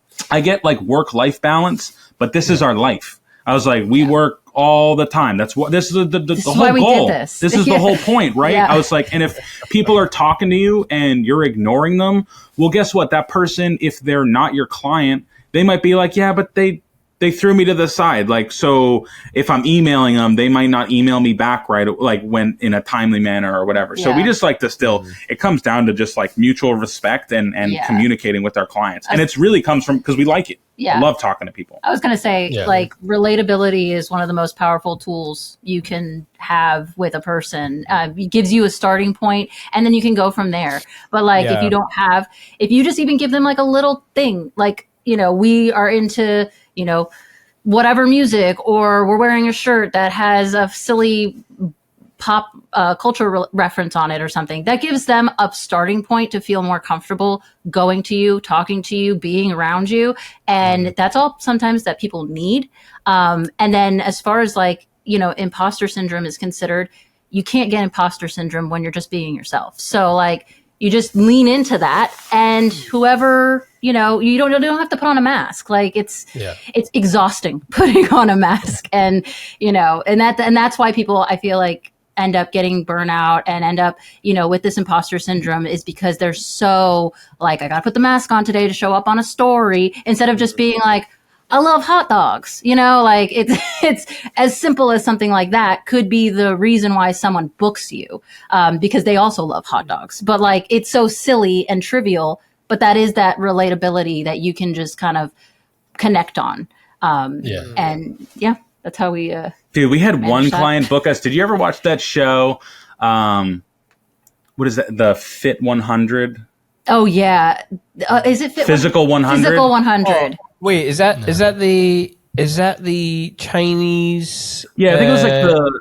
like work-life balance, but this is our life. I was like, we work all the time. That's what this is the whole goal. This is the whole point, right? I was like, and if people are talking to you and you're ignoring them, well, guess what? That person, if they're not your client, they might be like, yeah, but they threw me to the side. Like, so if I'm emailing them, they might not email me back right, like when in a timely manner or whatever. So we just like to still, it comes down to just like mutual respect and communicating with our clients. And it's really comes from, because we like it. I love talking to people. I was going to say, like, relatability is one of the most powerful tools you can have with a person. It gives you a starting point, and then you can go from there. But, like, if you just even give them, like, a little thing, like, we are into, whatever music, or we're wearing a shirt that has a silly pop culture reference on it or something, that gives them a starting point to feel more comfortable going to you, talking to you, being around you. And that's all sometimes that people need. And then as far as like, imposter syndrome is considered, you can't get imposter syndrome when you're just being yourself. So like, you just lean into that, and whoever, you don't have to put on a mask. Like it's exhausting putting on a mask, and, and that's why people, I feel like, end up getting burnout and end up, with this imposter syndrome, is because they're so like, I got to put the mask on today to show up on a story, instead of just being like, I love hot dogs, like it's as simple as something like that could be the reason why someone books you, because they also love hot dogs. But like, it's so silly and trivial, but that is that relatability that you can just kind of connect on. And that's how we, dude, we had one client book us. Did you ever watch that show? What is that? The Fit 100? Oh yeah. Is it Physical 100? Physical 100. Oh, wait, is that the Chinese? Yeah, I think it was like the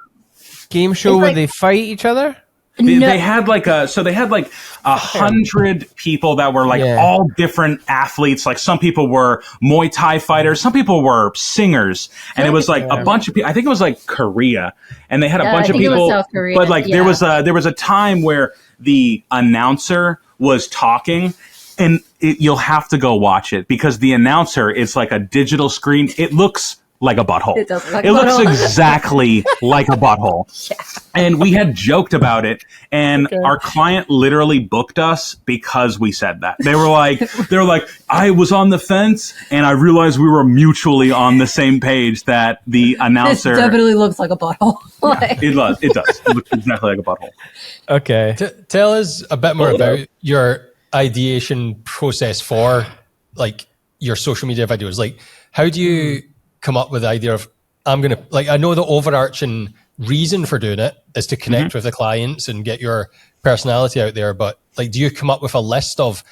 game show where they fight each other. They had like 100 people that were like all different athletes. Like some people were Muay Thai fighters, some people were singers, and it was like a bunch of people. I think it was like Korea, and they had a bunch of people. South Korea, but like there was a time where the announcer was talking. And you'll have to go watch it, because the announcer is like a digital screen. It looks like a butthole. It does look like a butthole. Looks exactly like a butthole. And we had joked about it, and our client literally booked us because we said that. They were like, I was on the fence, and I realized we were mutually on the same page that the announcer. This definitely looks like a butthole. It does. It looks exactly like a butthole. Okay. Tell us a bit more about your ideation process for like your social media videos. Like, how do you come up with the idea of, I'm gonna, like, I know the overarching reason for doing it is to connect with the clients and get your personality out there, but like, do you come up with a list of,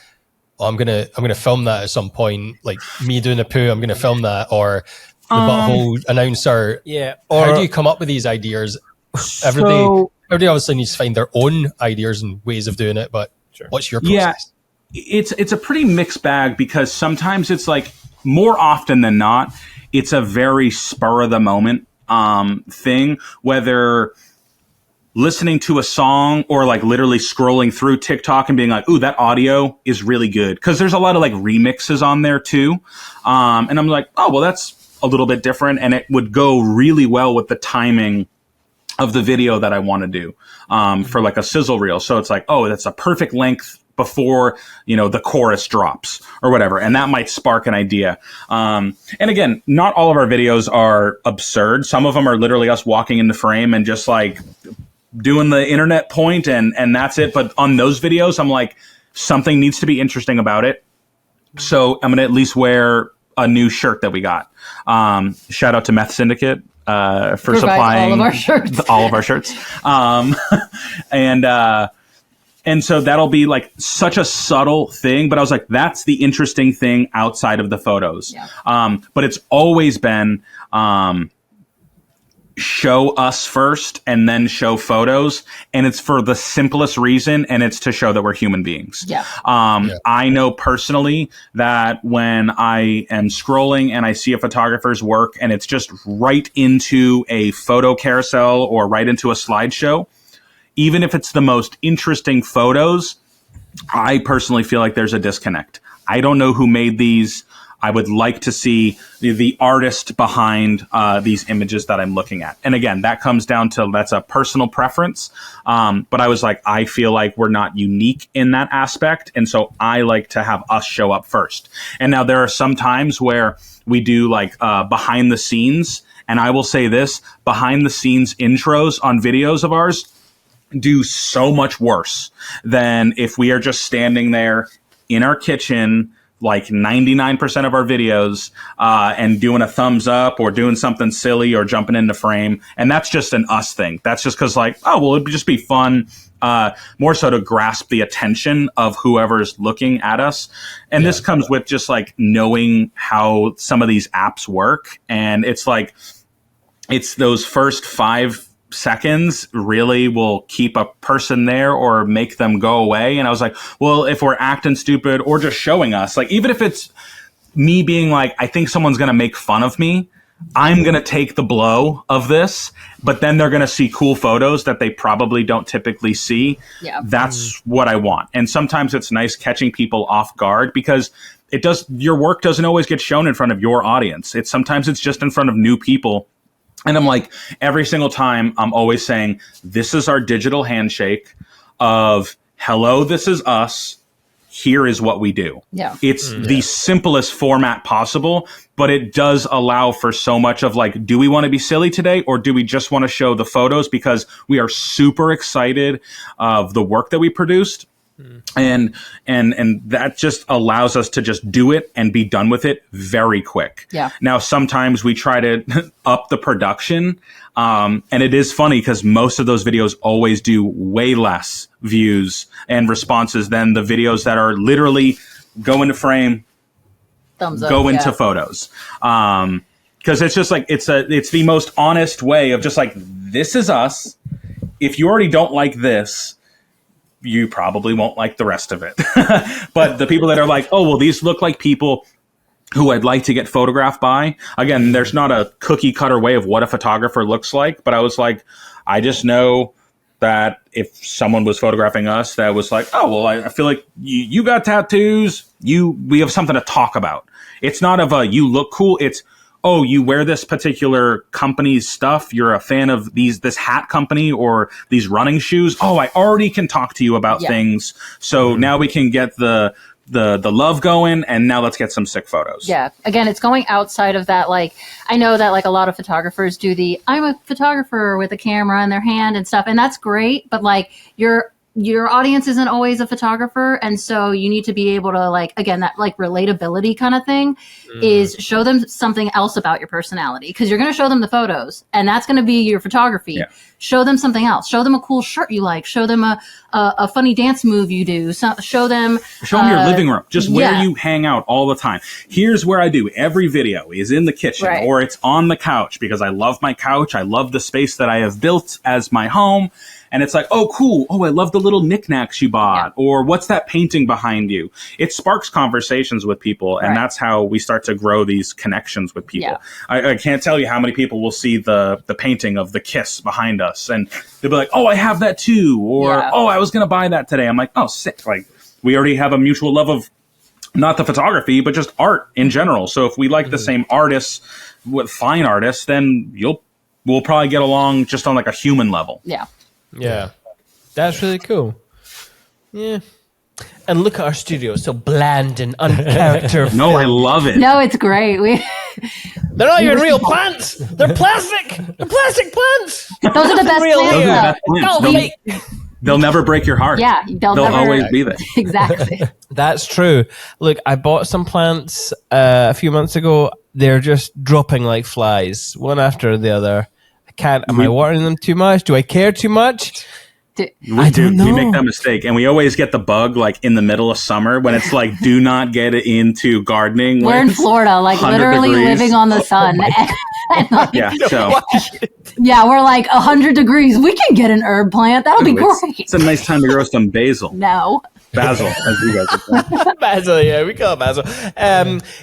I'm gonna film that at some point, like me doing a poo, I'm gonna film that, or the butthole announcer? Yeah. Or how do you come up with these ideas every day? Everybody obviously needs to find their own ideas and ways of doing it, but what's your process? Yeah, it's a pretty mixed bag because sometimes it's like, more often than not, it's a very spur of the moment thing, whether listening to a song or like literally scrolling through TikTok and being like, ooh, that audio is really good. Cause there's a lot of like remixes on there too. And I'm like, oh, well, that's a little bit different. And it would go really well with the timing of the video that I want to do for like a sizzle reel. So it's like, oh, that's a perfect length before, the chorus drops or whatever. And that might spark an idea. And again, not all of our videos are absurd. Some of them are literally us walking into frame and just like doing the internet point and that's it. But on those videos, I'm like, something needs to be interesting about it. So I'm going to at least wear a new shirt that we got. Shout out to Meth Syndicate for supplying all of our shirts. And so that'll be like such a subtle thing, but I was like, that's the interesting thing outside of the photos. Yeah. But it's always been show us first and then show photos. And it's for the simplest reason, and it's to show that we're human beings. Yeah. I know personally that when I am scrolling and I see a photographer's work and it's just right into a photo carousel or right into a slideshow, even if it's the most interesting photos, I personally feel like there's a disconnect. I don't know who made these. I would like to see the artist behind these images that I'm looking at. And again, that comes down to, that's a personal preference. But I was like, I feel like we're not unique in that aspect. And so I like to have us show up first. And now there are some times where we do like behind the scenes. And I will say this, behind the scenes intros on videos of ours do so much worse than if we are just standing there in our kitchen, like 99% of our videos, and doing a thumbs up or doing something silly or jumping into frame. And that's just an us thing. That's just because like, oh, well, it'd just be fun, more so to grasp the attention of whoever's looking at us. And this comes with just like knowing how some of these apps work. And it's like, it's those first 5 seconds really will keep a person there or make them go away. And I was like, well, if we're acting stupid or just showing us, like, even if it's me being like, I think someone's going to make fun of me, I'm going to take the blow of this, but then they're going to see cool photos that they probably don't typically see. Yeah. That's what I want. And sometimes it's nice catching people off guard because your work doesn't always get shown in front of your audience. Sometimes it's just in front of new people. And I'm like, every single time I'm always saying, this is our digital handshake of, hello, this is us. Here is what we do. Yeah. It's the simplest format possible, but it does allow for so much of like, do we want to be silly today? Or do we just want to show the photos because we are super excited of the work that we produced? And that just allows us to just do it and be done with it very quick. Yeah. Now, sometimes we try to up the production. And it is funny because most of those videos always do way less views and responses than the videos that are literally go into frame, thumbs up, go into photos. Because it's just like, it's the most honest way of just like, this is us. If you already don't like this, you probably won't like the rest of it. But the people that are like, oh, well, these look like people who I'd like to get photographed by. Again, there's not a cookie cutter way of what a photographer looks like. But I was like, I just know that if someone was photographing us that was like, oh, well, I feel like you got tattoos. We have something to talk about. It's not of you look cool. It's, oh, you wear this particular company's stuff. You're a fan of this hat company or these running shoes. Oh, I already can talk to you about things. So now we can get the love going, and now let's get some sick photos. Yeah. Again, it's going outside of that. Like, I know that like a lot of photographers do I'm a photographer with a camera in their hand and stuff. And that's great. But like your audience isn't always a photographer. And so you need to be able to like, again, that like relatability kind of thing is show them something else about your personality. Cause you're going to show them the photos and that's going to be your photography. Yeah. Show them something else. Show them a cool shirt you like. Show them a funny dance move you do. Show them your living room, just where you hang out all the time. Here's where I do every video is in the kitchen or it's on the couch because I love my couch. I love the space that I have built as my home. and it's like, oh, cool. Oh, I love the little knickknacks you bought. Yeah. Or what's that painting behind you? It sparks conversations with people. And that's how we start to grow these connections with people. Yeah. I can't tell you how many people will see the painting of the kiss behind us. And they'll be like, oh, I have that too. Or, oh, I was going to buy that today. I'm like, oh, sick. Like, we already have a mutual love of not the photography, but just art in general. So if we like the same artists, with fine artists, then we'll probably get along just on like a human level. Yeah. That's really cool. Yeah. And look at our studio, so bland and uncharacter. No, I love it. No, it's great. They're not even real plants. They're plastic. They're plastic plants. Those are the best Real plants, here. though. Go, fake. They'll never break your heart. Yeah, they'll never, always be there. Exactly. That's true. Look, I bought some plants a few months ago. They're just dropping like flies, one after the other. I can't. Am I watering them too much? Do I care too much? We do. We make that mistake, and we always get the bug like in the middle of summer when it's like, do not get into gardening. We're in Florida, like literally living on the sun. Yeah, so yeah, we're like 100 degrees. We can get an herb plant. That'll be great. It's a nice time to grow some basil. No. Basil, as you guys would say. Basil, yeah, we call it basil.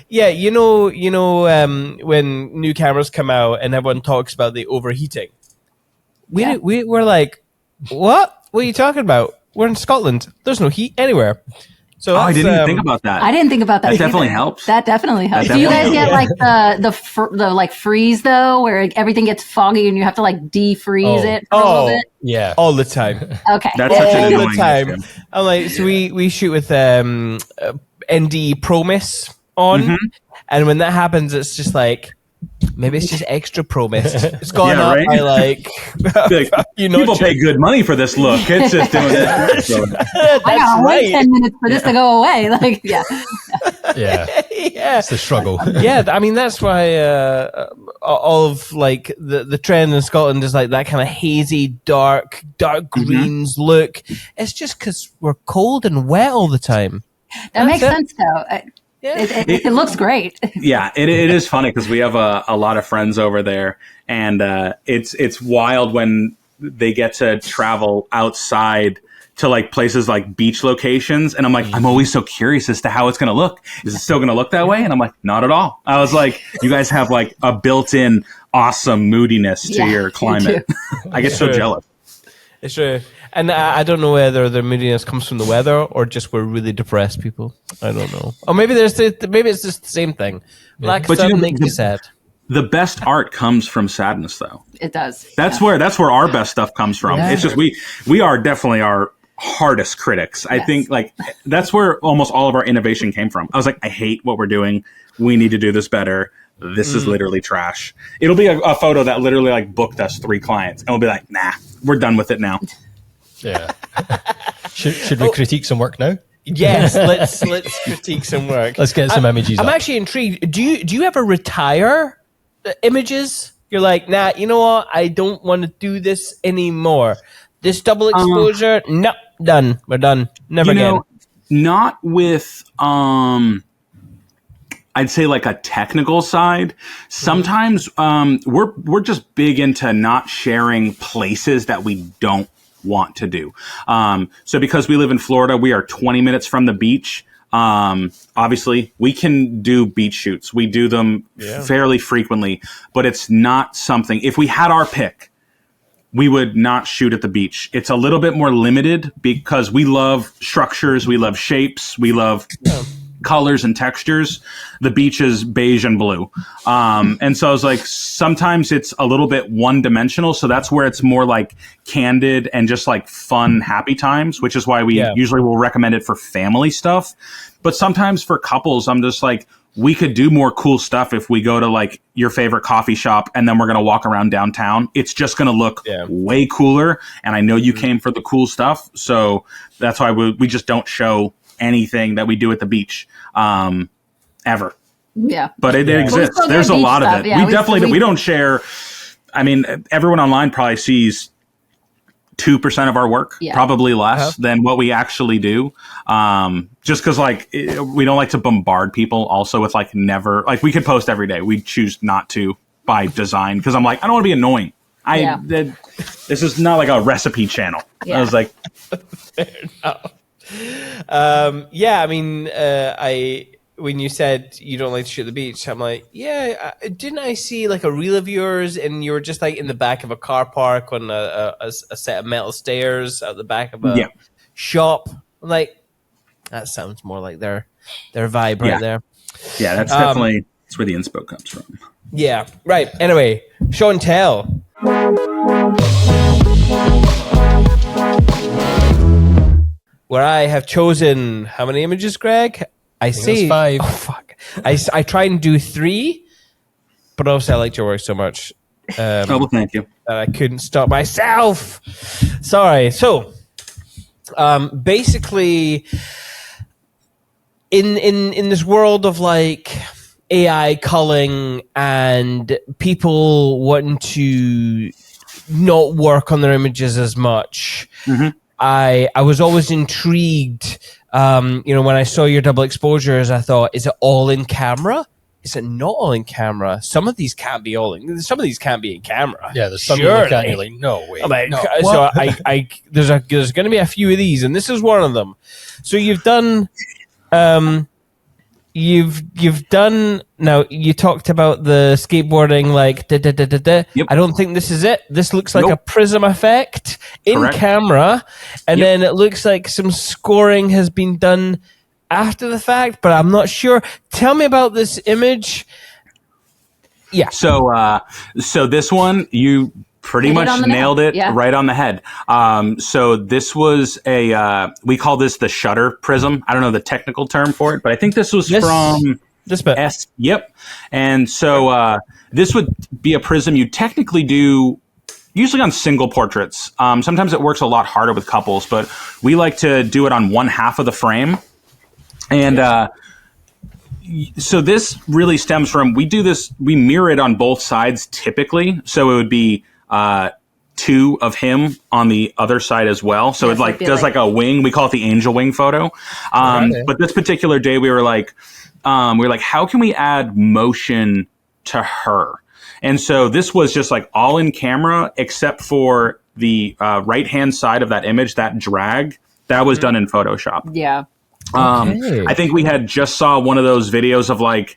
Yeah, you know, when new cameras come out and everyone talks about the overheating, we were like, what? What are you talking about? We're in Scotland. There's no heat anywhere. So I didn't even think about that. I didn't think about that. That definitely helps. That definitely helps. Do you guys get like the like freeze though, where everything gets foggy and you have to like defreeze it for a little bit? Yeah, all the time. Okay, that's such an all annoying the time. issue. I'm like, so we shoot with ND Promise on, and when that happens, it's just like, maybe it's just extra Promise. It's gone up. Right? I like, people pay good money for this look. It's just doing it. So, I gotta wait 10 minutes for this to go away. Like, yeah. It's the struggle. Yeah, I mean that's why all of like the trend in Scotland is like that kind of hazy, dark greens look. It's just because we're cold and wet all the time. That makes sense, though. It looks great. Yeah, it is funny because we have a lot of friends over there, and it's wild when they get to travel outside to like places like beach locations, and I'm like, I'm always so curious as to how it's going to look. Is it still going to look that way? And I'm like, not at all. I was like, you guys have like a built-in awesome moodiness to your climate. I get so jealous. It's true. And I don't know whether their moodiness comes from the weather or just we're really depressed people. I don't know. Or maybe maybe it's just the same thing. Black sun makes you sad. The best art comes from sadness, though. It does. That's where our best stuff comes from. Yeah. It's just we are definitely our hardest critics. I think like that's where almost all of our innovation came from. I was like, I hate what we're doing. We need to do this better. This is literally trash. It'll be a photo that literally like booked us 3 clients, and we'll be like, nah, we're done with it now. Yeah. Should we critique some work now? Yes, let's critique some work. Let's get some images. I'm actually intrigued. Do you ever retire images? You're like, nah, you know what? I don't want to do this anymore. This double exposure, no, done. We're done. Never again. Not with I'd say like a technical side. Sometimes we're just big into not sharing places that we don't want to do. So because we live in Florida, we are 20 minutes from the beach. Obviously we can do beach shoots. We do them fairly frequently, but it's not something, if we had our pick, we would not shoot at the beach. It's a little bit more limited because we love structures. We love shapes. We love colors and textures. The beach is beige and blue. And so I was like, sometimes it's a little bit one-dimensional. So that's where it's more like candid and just like fun, happy times, which is why we usually will recommend it for family stuff. But sometimes for couples, I'm just like, we could do more cool stuff if we go to like your favorite coffee shop and then we're going to walk around downtown. It's just going to look way cooler. And I know you came for the cool stuff. So that's why we just don't show anything that we do at the beach ever. Yeah. But it exists. There's a lot of it. Yeah, we definitely we don't share. I mean, everyone online probably sees 2% of our work, probably less than what we actually do. Just because like we don't like to bombard people also with like we could post every day. We choose not to by design because I'm like, I don't want to be annoying. This is not like a recipe channel. Yeah. I was like, yeah, I mean, when you said you don't like to shoot at the beach, I'm like, yeah, didn't I see like a reel of yours and you were just like in the back of a car park on a set of metal stairs at the back of a shop? I'm like, that sounds more like their vibe right there. Yeah, that's definitely that's where the inspo comes from. Yeah, right. Anyway, show and tell. Where I have chosen how many images, Greg? I say 5. Oh fuck! I try and do 3, but obviously I liked your work so much well, thank you. that I couldn't stop myself. Sorry. So, basically, in this world of like AI culling and people wanting to not work on their images as much, I was always intrigued. When I saw your double exposures, I thought, is it all in camera? Is it not all in camera? Some of these can't be some of these can't be in camera. Yeah, there's some you look at and you're like, no way. I'm like, no. So there's going to be a few of these, and this is one of them. So you've done, you've done. Now you talked about the skateboarding, like Yep. I don't think this is it. This looks like a prism effect in Correct. camera, and then it looks like some scoring has been done after the fact, but I'm not sure. Tell me about this image. Yeah. So this one, you pretty Hit it much on the nailed nail. it Yeah. right on the head. So this was we call this the shutter prism. I don't know the technical term for it, but I think this was from this bit. Yep. And so this would be a prism you technically do usually on single portraits. Sometimes it works a lot harder with couples, but we like to do it on one half of the frame. And so this really stems from, we mirror it on both sides typically. So it would be 2 of him on the other side as well. So it like does like a wing. We call it the angel wing photo. But this particular day we were like, how can we add motion to her? And so this was just like all in camera, except for the right-hand side of that image, that drag, that was done in Photoshop. Yeah. I think we had just saw one of those videos of like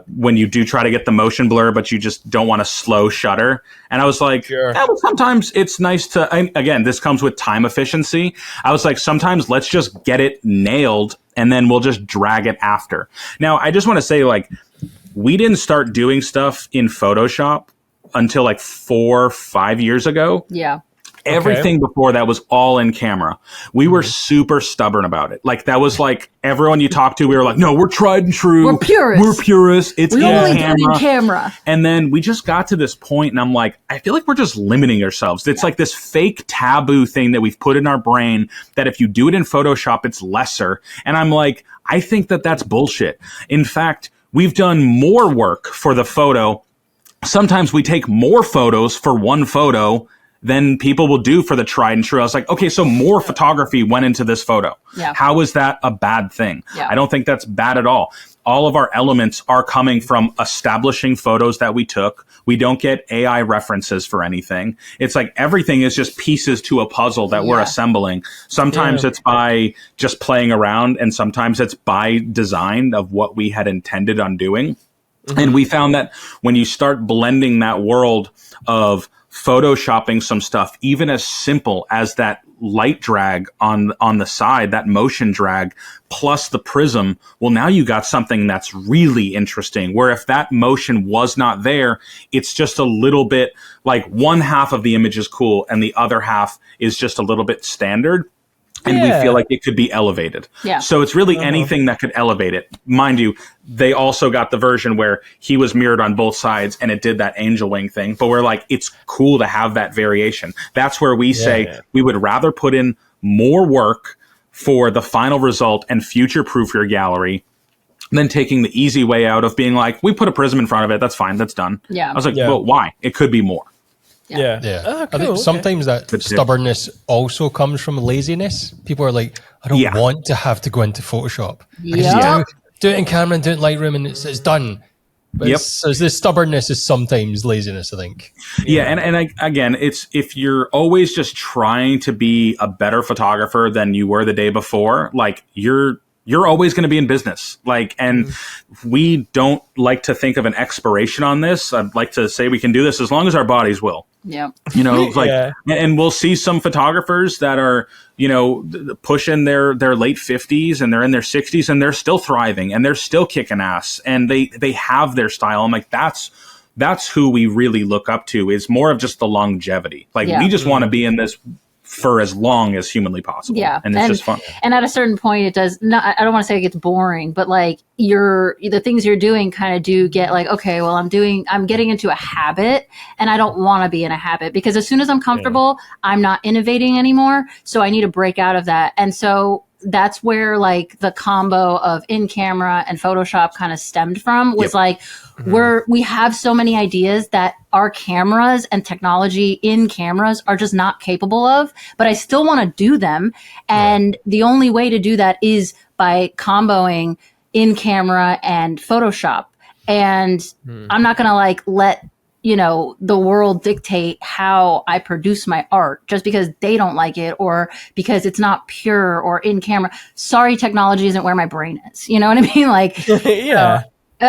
when you do try to get the motion blur, but you just don't want to slow shutter. And I was like, well, sometimes it's nice to, again, this comes with time efficiency. I was like, sometimes let's just get it nailed and then we'll just drag it after. Now, I just want to say, like, we didn't start doing stuff in Photoshop until like 4 or 5 years ago. Yeah. Everything before that was all in camera. We were super stubborn about it. Like, that was like everyone you talk to, we were like, no, we're tried and true. We're purists. It's We in only camera. do it in camera. And then we just got to this point and I'm like, I feel like we're just limiting ourselves. It's like this fake taboo thing that we've put in our brain that if you do it in Photoshop, it's lesser. And I'm like, I think that that's bullshit. In fact, we've done more work for the photo. Sometimes we take more photos for one photo than people will do for the tried and true. I was like, okay, so more photography went into this photo. Yeah. How is that a bad thing? Yeah. I don't think that's bad at all. All of our elements are coming from establishing photos that we took. We don't get AI references for anything. It's like everything is just pieces to a puzzle that we're assembling. Sometimes it's by just playing around, and sometimes it's by design of what we had intended on doing. And we found that when you start blending that world of photoshopping some stuff, even as simple as that light drag on the side, that motion drag, plus the prism, well, now you got something that's really interesting, where if that motion was not there, it's just a little bit like one half of the image is cool and the other half is just a little bit standard. And we feel like it could be elevated. Yeah. So it's really anything that could elevate it. Mind you, they also got the version where he was mirrored on both sides and it did that angel wing thing. But we're like, it's cool to have that variation. That's where we say we would rather put in more work for the final result and future-proof your gallery than taking the easy way out of being like, we put a prism in front of it. That's fine. That's done. Yeah. I was like, well, why? It could be more. Yeah. Oh, cool, I think sometimes that stubbornness also comes from laziness. People are like, I don't want to have to go into Photoshop. I just do it in camera and do it in Lightroom and it's done. Yep. So the stubbornness is sometimes laziness, I think. Yeah, and again, it's if you're always just trying to be a better photographer than you were the day before, like you're always going to be in business. Like, and we don't like to think of an expiration on this. I'd like to say we can do this as long as our bodies will. Yeah. You know, like, and we'll see some photographers that are, you know, pushing their late 50s and they're in their 60s and they're still thriving and they're still kicking ass and they have their style. I'm like, that's who we really look up to, is more of just the longevity. Like, we just want to be in this for as long as humanly possible. Yeah. And it's just fun. And at a certain point, it does not, I don't want to say it gets boring, but like the things you're doing kind of do get like, okay, well, I'm getting into a habit and I don't want to be in a habit, because as soon as I'm comfortable, I'm not innovating anymore. So I need to break out of that. And so that's where like the combo of in camera and Photoshop kind of stemmed from, was like, we have so many ideas that our cameras and technology in cameras are just not capable of, but I still want to do them. And the only way to do that is by comboing in camera and Photoshop. And I'm not going to like let, you know, the world dictate how I produce my art just because they don't like it or because it's not pure or in camera. Sorry, technology isn't where my brain is. You know what I mean? Like,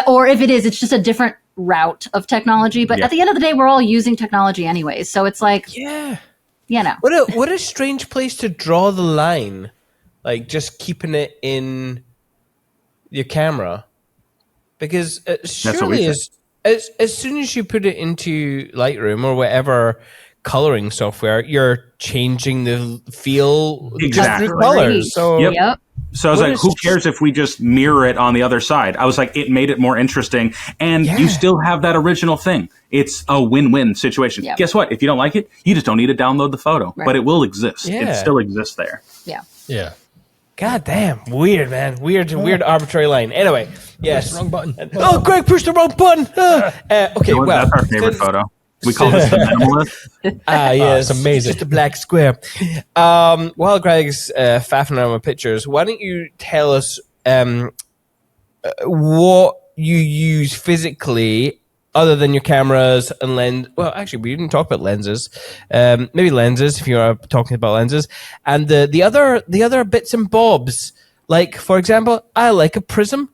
or if it is, it's just a different route of technology. But at the end of the day, we're all using technology anyways. So it's like, you know. What a strange place to draw the line. Like, just keeping it in your camera. Because surely as soon as you put it into Lightroom or whatever coloring software, you're changing the feel through colors. So, so I was like, who cares if we just mirror it on the other side? I was like, it made it more interesting. And you still have that original thing. It's a win-win situation. Guess what? If you don't like it, you just don't need to download the photo. But it will exist. It still exists there. Yeah. God damn. Weird, man. Weird arbitrary line. Anyway, yes. Wrong button. Oh, Greg pushed the wrong button. Okay, well. That's our favorite photo. We call this the minimalist. Yes. It's amazing. Just a black square. While Greg's faffing around with pictures, why don't you tell us what you use physically other than your cameras and lens? Well, actually, we didn't talk about lenses. Maybe lenses, if you are talking about lenses, and the other bits and bobs. Like, for example, I like a prism,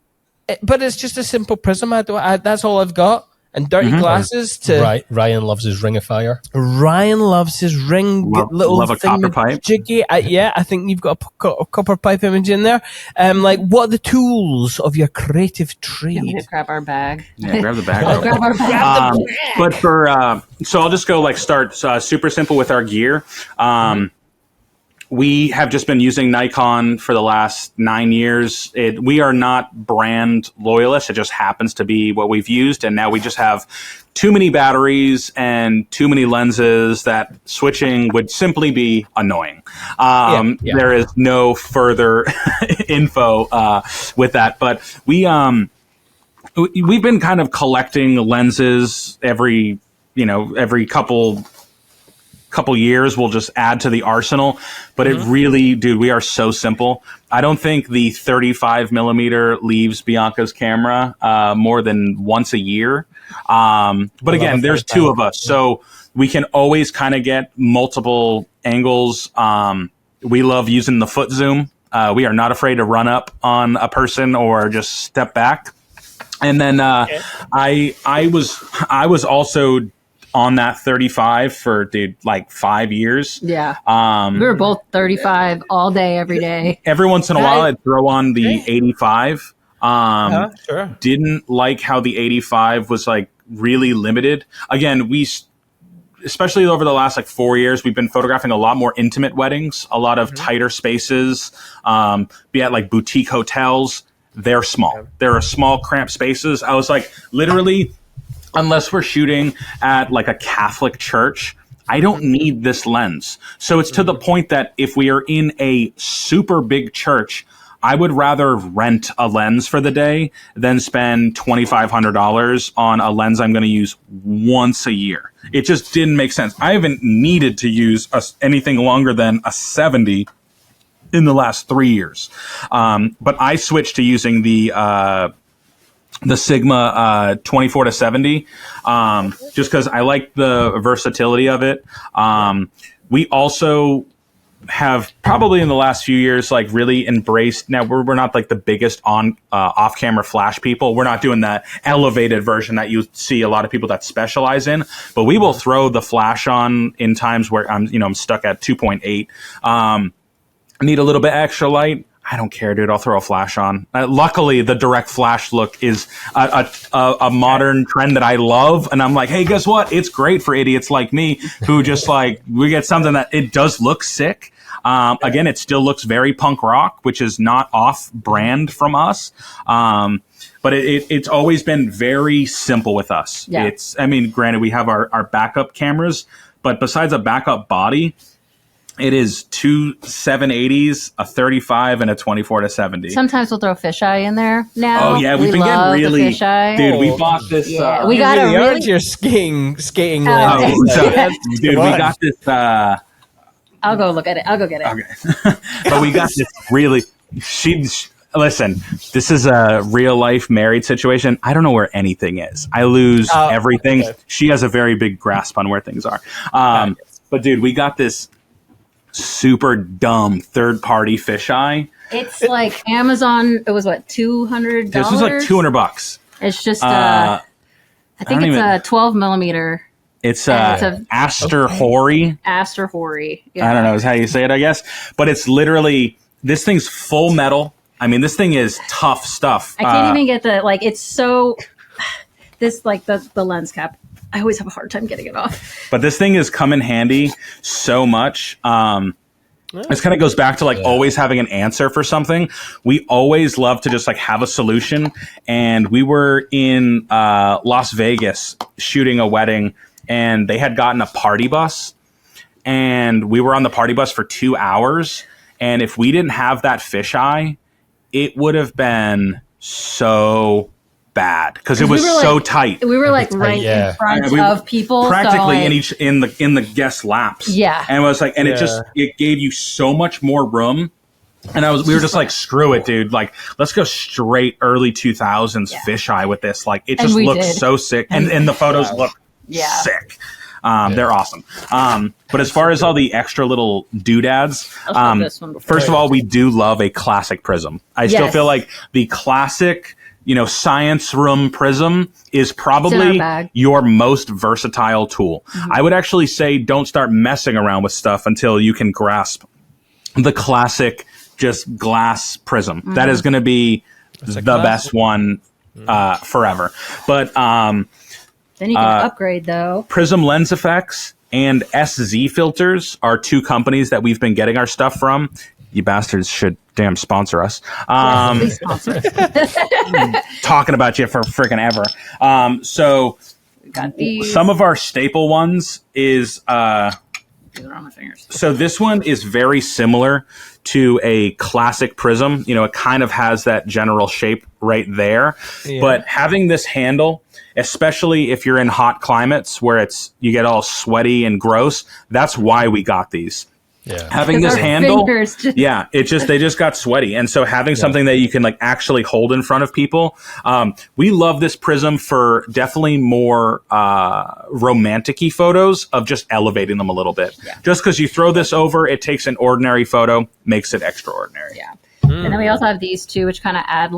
but it's just a simple prism. That's all I've got. And dirty glasses to Ryan loves his ring of fire. Ryan loves his ring. Love a copper pipe. Jiggy. I think you've got a copper pipe image in there. Like, what are the tools of your creative trade? We just grab our bag. Yeah, grab the bag. Grab our bag. But for so I'll just go like start super simple with our gear. We have just been using Nikon for the last 9 years. We are not brand loyalists. It just happens to be what we've used. And now we just have too many batteries and too many lenses that switching would simply be annoying. There is no further info with that. But we've been kind of collecting lenses every couple years. We'll just add to the arsenal, but it really, dude, we are so simple. I don't think the 35 millimeter leaves Bianca's camera more than once a year. But again, there's two of us, so we can always kind of get multiple angles. We love using the foot zoom. We are not afraid to run up on a person or just step back. And then I was also on that 35 for like 5 years. Yeah. We were both 35 all day, every day. Every once in a while I'd throw on the 85. Sure. Didn't like how the 85 was like really limited. Again, especially over the last like 4 years, we've been photographing a lot more intimate weddings, a lot of tighter spaces, be at like boutique hotels. They're small. They're small, cramped spaces. I was like, literally, unless we're shooting at like a Catholic church, I don't need this lens. So it's to the point that if we are in a super big church, I would rather rent a lens for the day than spend $2,500 on a lens I'm going to use once a year. It just didn't make sense. I haven't needed to use anything longer than a 70 in the last 3 years. But I switched to using the the Sigma 24 to 70, just because I like the versatility of it. We also have probably in the last few years like really embraced. Now we're not like the biggest on off camera flash people. We're not doing that elevated version that you see a lot of people that specialize in, but we will throw the flash on in times where I'm stuck at 2.8. I need a little bit extra light. I don't care, dude. I'll throw a flash on. Luckily, the direct flash look is a modern trend that I love. And I'm like, hey, guess what? It's great for idiots like me who just like, we get something that it does look sick. Again, it still looks very punk rock, which is not off brand from us. But it's always been very simple with us. Yeah. Granted, we have our backup cameras, but besides a backup body, it is 2 780s, a 35, and a 24 to 70. Sometimes we'll throw fisheye in there now. Oh, yeah. We've been getting really... Fisheye. Dude, we bought this... Yeah, we got really a really... your skating dude, we got this... I'll go look at it. I'll go get it. Okay. But we got this really... Listen, this is a real-life married situation. I don't know where anything is. I lose everything. Okay. She has a very big grasp on where things are. But, dude, we got this super dumb third-party fisheye. It's like Amazon. It was what, $200? This was like $200. It's just I think it's a 12 millimeter. It's a Aster Hori. Aster Hori. Yeah. I don't know is how you say it, I guess. But it's literally, this thing's full metal. I mean, this thing is tough stuff. I can't even get it's so, this like the lens cap. I always have a hard time getting it off. But this thing has come in handy so much. This kind of goes back to always having an answer for something. We always love to just have a solution. And we were in Las Vegas shooting a wedding, and they had gotten a party bus, and we were on the party bus for 2 hours. And if we didn't have that fisheye, it would have been so bad because it was so tight. We were right in front of people, practically in the guest laps. Yeah, and it was it gave you so much more room. And we were just screw it, dude. Let's go straight early 2000s fisheye with this. It just looks so sick, and the photos look sick. They're awesome. But as far as all the extra little doodads, first of all, we do love a classic prism. I still feel like the classic, science room prism is probably your most versatile tool. Mm-hmm. I would actually say don't start messing around with stuff until you can grasp the classic just glass prism. Mm-hmm. That is going to be the best one forever. But then you can upgrade though. Prism Lens Effects and SZ Filters are two companies that we've been getting our stuff from. You bastards should damn sponsor us. Please sponsor us. Talking about you for freaking ever. So some of our staple ones is so this one is very similar to a classic prism. It kind of has that general shape right there. Yeah. But having this handle, especially if you're in hot climates where you get all sweaty and gross, that's why we got these. Yeah. Having this handle, they just got sweaty. And so having something that you can actually hold in front of people, we love this prism for definitely more romantic-y photos of just elevating them a little bit. Yeah. Just because you throw this over, it takes an ordinary photo, makes it extraordinary. Yeah. And then we also have these two, which kind of add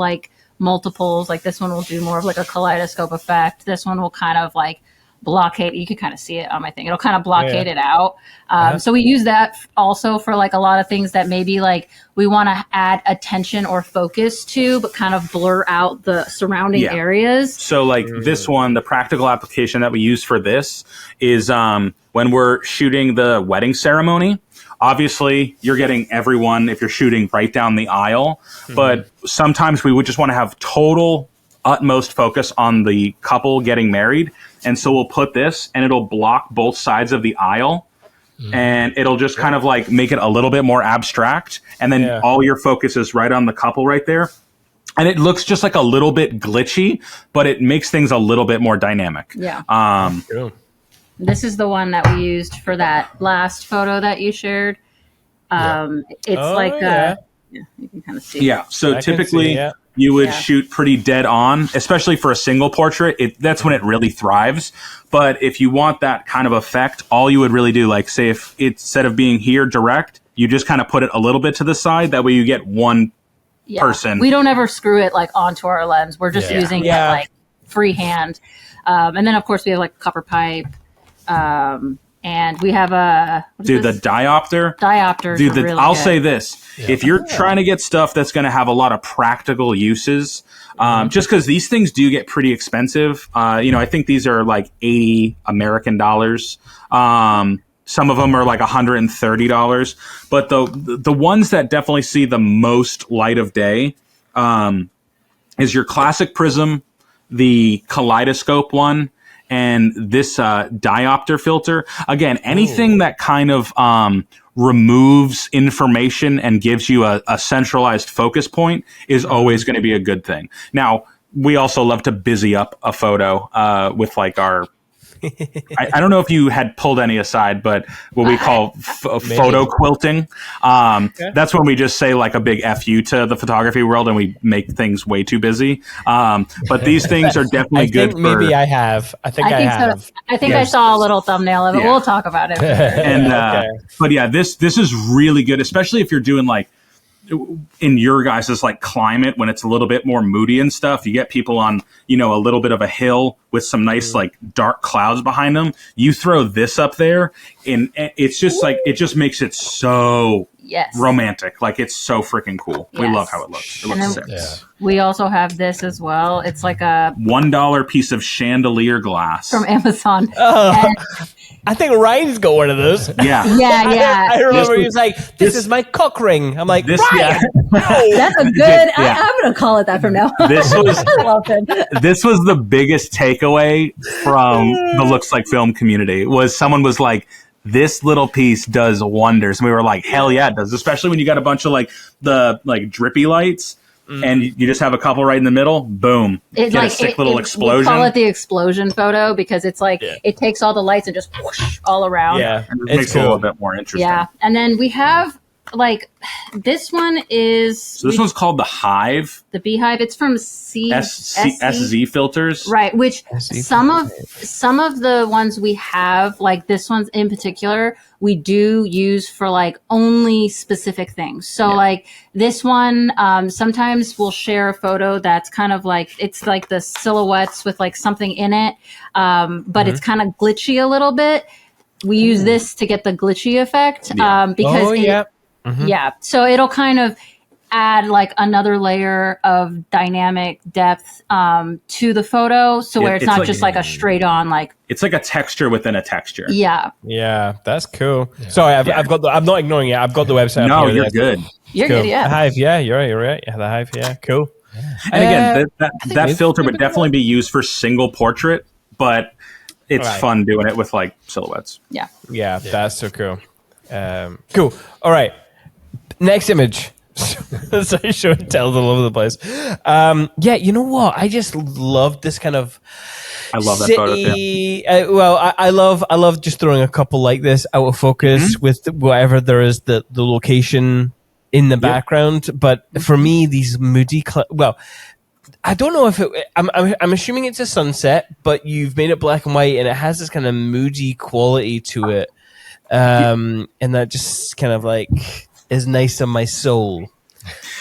multiples. This one will do more of a kaleidoscope effect. This one will kind of blockade. You can kind of see it on my thing. It'll kind of blockade it out. So we use that also for a lot of things that maybe we want to add attention or focus to, but kind of blur out the surrounding areas. So this one, the practical application that we use for this is when we're shooting the wedding ceremony. Obviously, you're getting everyone if you're shooting right down the aisle, but sometimes we would just want to have total utmost focus on the couple getting married. And so we'll put this and it'll block both sides of the aisle and it'll just kind of make it a little bit more abstract. And then all your focus is right on the couple right there. And it looks just a little bit glitchy, but it makes things a little bit more dynamic. Yeah. This is the one that we used for that last photo that you shared. It's you can kind of see. Yeah. So typically you would shoot pretty dead on, especially for a single portrait. That's when it really thrives. But if you want that kind of effect, all you would really do, like say if instead of being here direct, you just kind of put it a little bit to the side. That way you get one person. We don't ever screw it like onto our lens. We're just using it like freehand. And then of course we have like copper pipe. And we have the diopter. Diopters. Really I'll say this: if you're trying to get stuff that's going to have a lot of practical uses, just because these things do get pretty expensive. I think these are like $80 American. Some of them are like $130. But the ones that definitely see the most light of day is your classic prism, the kaleidoscope one, and this diopter filter. Again, anything that kind of removes information and gives you a centralized focus point is always going to be a good thing. Now, we also love to busy up a photo with like our... I don't know if you had pulled any aside, but what we call photo quilting. That's when we just say like a big FU to the photography world and we make things way too busy. But these things are definitely good. Maybe I have. I think I have. So. I think I saw a little thumbnail of it. We'll talk about it. And but yeah, this is really good, especially if you're doing like in your guys' like climate when it's a little bit more moody and stuff. You get people on, a little bit of a hill with some nice like dark clouds behind them. You throw this up there and it's just like, it just makes it so romantic. Like it's so freaking cool. We love how it looks. It looks sick. We also have this as well. It's like a $1 piece of chandelier glass from Amazon. I think Ryan's got one of those. Yeah. I remember he was like, this is my cock ring. I'm like, Ryan! That's a good... I'm going to call it that from now on. This was, I love it. This was the biggest takeaway from the Looks Like Film community, was someone was like, this little piece does wonders. And we were like, hell yeah, it does. Especially when you got a bunch of like the like drippy lights. And you just have a couple right in the middle. Boom! Get a sick little explosion. We call it the explosion photo because it's like it takes all the lights and just whoosh all around. Yeah, and it makes it a little bit more interesting. Yeah, and then we have like this one is. So this one's called the Hive. The Beehive. It's from SZ Filters, right? Which some of the ones we have, like this one's in particular, we do use for like only specific things. So like this one, sometimes we'll share a photo that's kind of like, it's like the silhouettes with like something in it, but it's kind of glitchy a little bit. We use this to get the glitchy effect because so it'll kind of add like another layer of dynamic depth to the photo, so where it's not just like a straight on like it's like a texture within a texture. Yeah, that's cool. Sorry, I've got I'm not ignoring it. I've got the website. No, up here. You're good. You're cool. good. Yeah, the Hive. Yeah, you're right. Yeah, the Hive. Yeah, cool. And again, that filter would definitely be used for single portrait, but it's fun doing it with like silhouettes. Yeah, that's so cool. Cool. All right, next image. So show and tells all over the place. You know what? I just love this kind of. I love that city, photo. I love just throwing a couple like this out of focus with whatever there is the location in the background. But for me, these moody. I don't know if it. I'm assuming it's a sunset, but you've made it black and white, and it has this kind of moody quality to it, and that just kind of like. Is nice on my soul.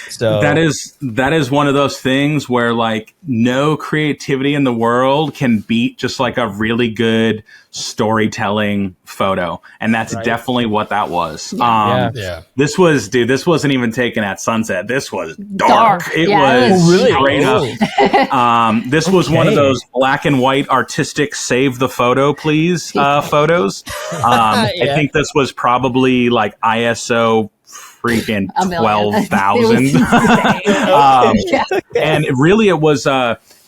So that is one of those things where like no creativity in the world can beat just like a really good storytelling photo, and that's definitely what that was. This wasn't even taken at sunset. This was dark. It was really straight up. This was one of those black and white artistic save the photo please photos. I think this was probably like ISO freaking 12,000. And really it was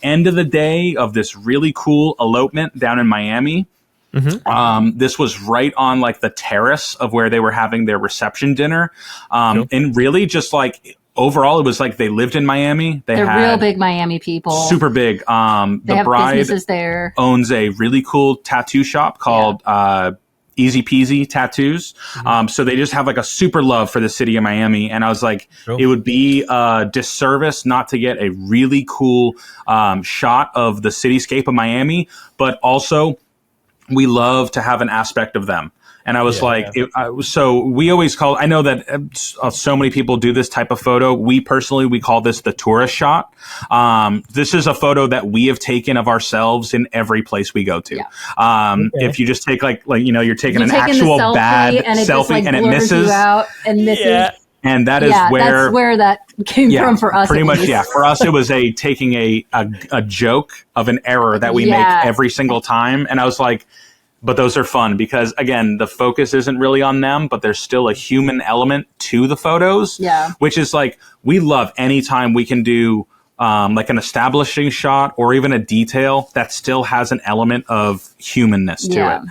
end of the day of this really cool elopement down in Miami. This was right on like the terrace of where they were having their reception dinner. And really just like overall it was like they lived in Miami. They're real big Miami people. Super big. The bride businesses there. Owns a really cool tattoo shop called easy peasy tattoos. So they just have like a super love for the city of Miami. And I was like, it would be a disservice not to get a really cool shot of the cityscape of Miami, but also we love to have an aspect of them. And I was so we always call, I know that so many people do this type of photo. We call this the tourist shot. This is a photo that we have taken of ourselves in every place we go to. Yeah. If you just take you're taking an actual bad selfie and it misses. You out and misses. Yeah. And that is that's where that came from for us. Pretty much, yeah. For us, it was taking a joke of an error that we make every single time. And I was like, but those are fun because, again, the focus isn't really on them, but there's still a human element to the photos. Yeah. Which is like, we love anytime we can do like an establishing shot or even a detail that still has an element of humanness to it.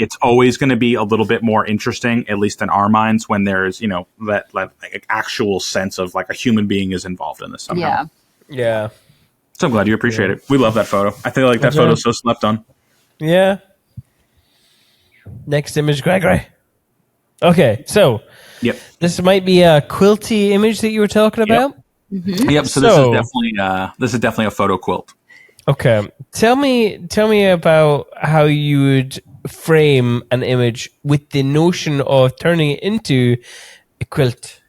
It's always going to be a little bit more interesting, at least in our minds, when there's, that like, actual sense of like a human being is involved in this somehow. Yeah. So I'm glad you appreciate it. We love that photo. I feel like that photo's so slept on. Yeah. Next image, Gregory. Okay, so this might be a quilty image that you were talking about. Yep. So this is definitely a photo quilt. Okay, tell me about how you would frame an image with the notion of turning it into a quilt.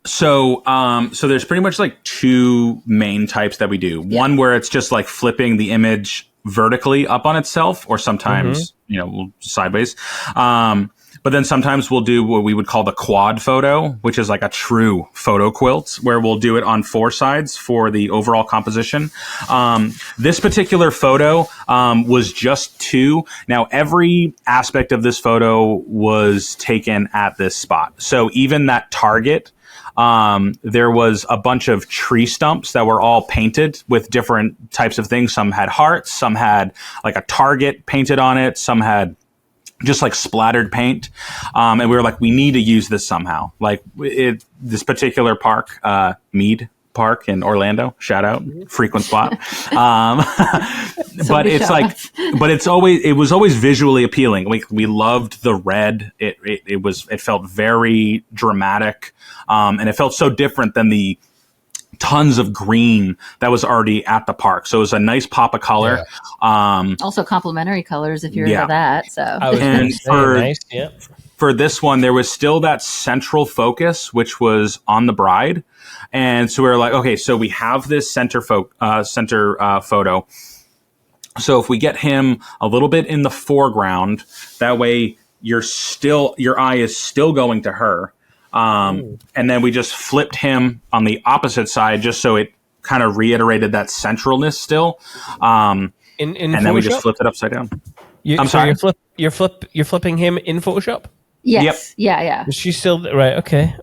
So there's pretty much like two main types that we do. One where it's just like flipping the image vertically up on itself, or sometimes sideways. But then sometimes we'll do what we would call the quad photo, which is like a true photo quilt, where we'll do it on four sides for the overall composition. This particular photo was just two. Now, every aspect of this photo was taken at this spot. So even that target, there was a bunch of tree stumps that were all painted with different types of things. Some had hearts, some had like a target painted on it, some had just like splattered paint. And we were like, we need to use this somehow. Like this particular park, Mead Park in Orlando, shout out, frequent spot. But it was always visually appealing. We loved the red. It felt very dramatic. And it felt so different than the tons of green that was already at the park. So it was a nice pop of color. Yeah. Also complementary colors if you're into that. So for this one, there was still that central focus, which was on the bride. And so we were like, okay, so we have this center photo. So if we get him a little bit in the foreground, that way your eye is still going to her. And then we just flipped him on the opposite side, just so it kind of reiterated that centralness still. And then we just flipped it upside down. I'm sorry. You're flipping him in Photoshop? Yes. Yep. Yeah. Is she still right? Okay.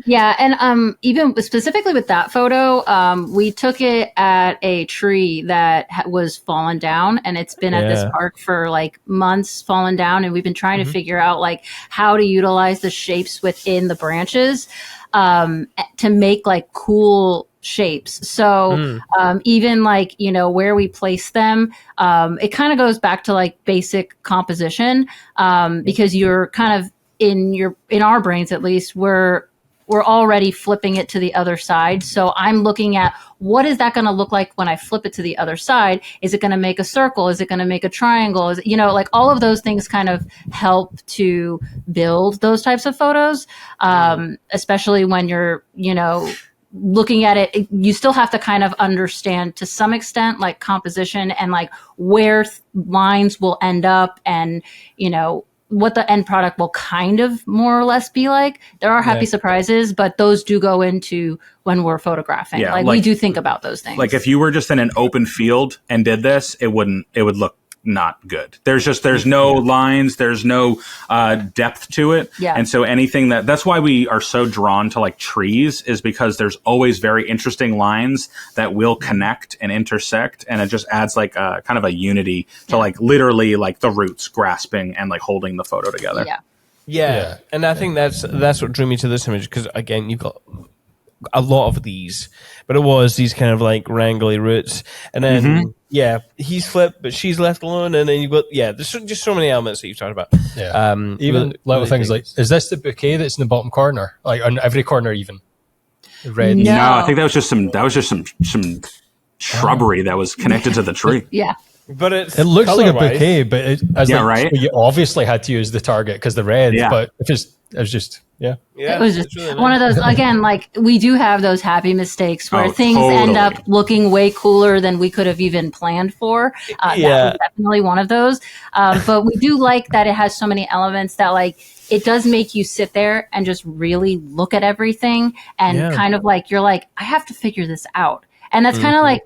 Yeah, and even specifically with that photo, we took it at a tree that was fallen down, and it's been at this park for like months, fallen down, and we've been trying to figure out like how to utilize the shapes within the branches to make like cool shapes. So even like, where we place them, it kind of goes back to like basic composition, because you're kind of in our brains, at least, we're already flipping it to the other side. So I'm looking at what is that going to look like when I flip it to the other side? Is it going to make a circle? Is it going to make a triangle? Is it, like all of those things kind of help to build those types of photos, especially when you're, looking at it. You still have to kind of understand to some extent like composition and like where lines will end up, and what the end product will kind of more or less be like. There are happy surprises, but those do go into when we're photographing. Yeah, like we do think about those things. Like if you were just in an open field and did this, it would look not good. There's no lines, there's no depth to it. Yeah. And so anything that's why we are so drawn to like trees, is because there's always very interesting lines that will connect and intersect, and it just adds like a kind of a unity to like literally like the roots grasping and like holding the photo together. Yeah. And I think that's what drew me to this image, because again, you've got a lot of these, but it was these kind of like wrangly roots, and then he's flipped, but she's left alone, and then you got there's just so many elements that you've talked about. Yeah, even little things like, is this the bouquet that's in the bottom corner, like on every corner, even red? No, I think that was just some shrubbery that was connected to the tree. Yeah. But it looks like a bouquet, but so you obviously had to use the target because the red. Yeah. But it was just it was just really one of those. Again, like we do have those happy mistakes where things end up looking way cooler than we could have even planned for. That was definitely one of those. But we do like that it has so many elements that like it does make you sit there and just really look at everything and kind of like you're like, I have to figure this out. And that's kind of like,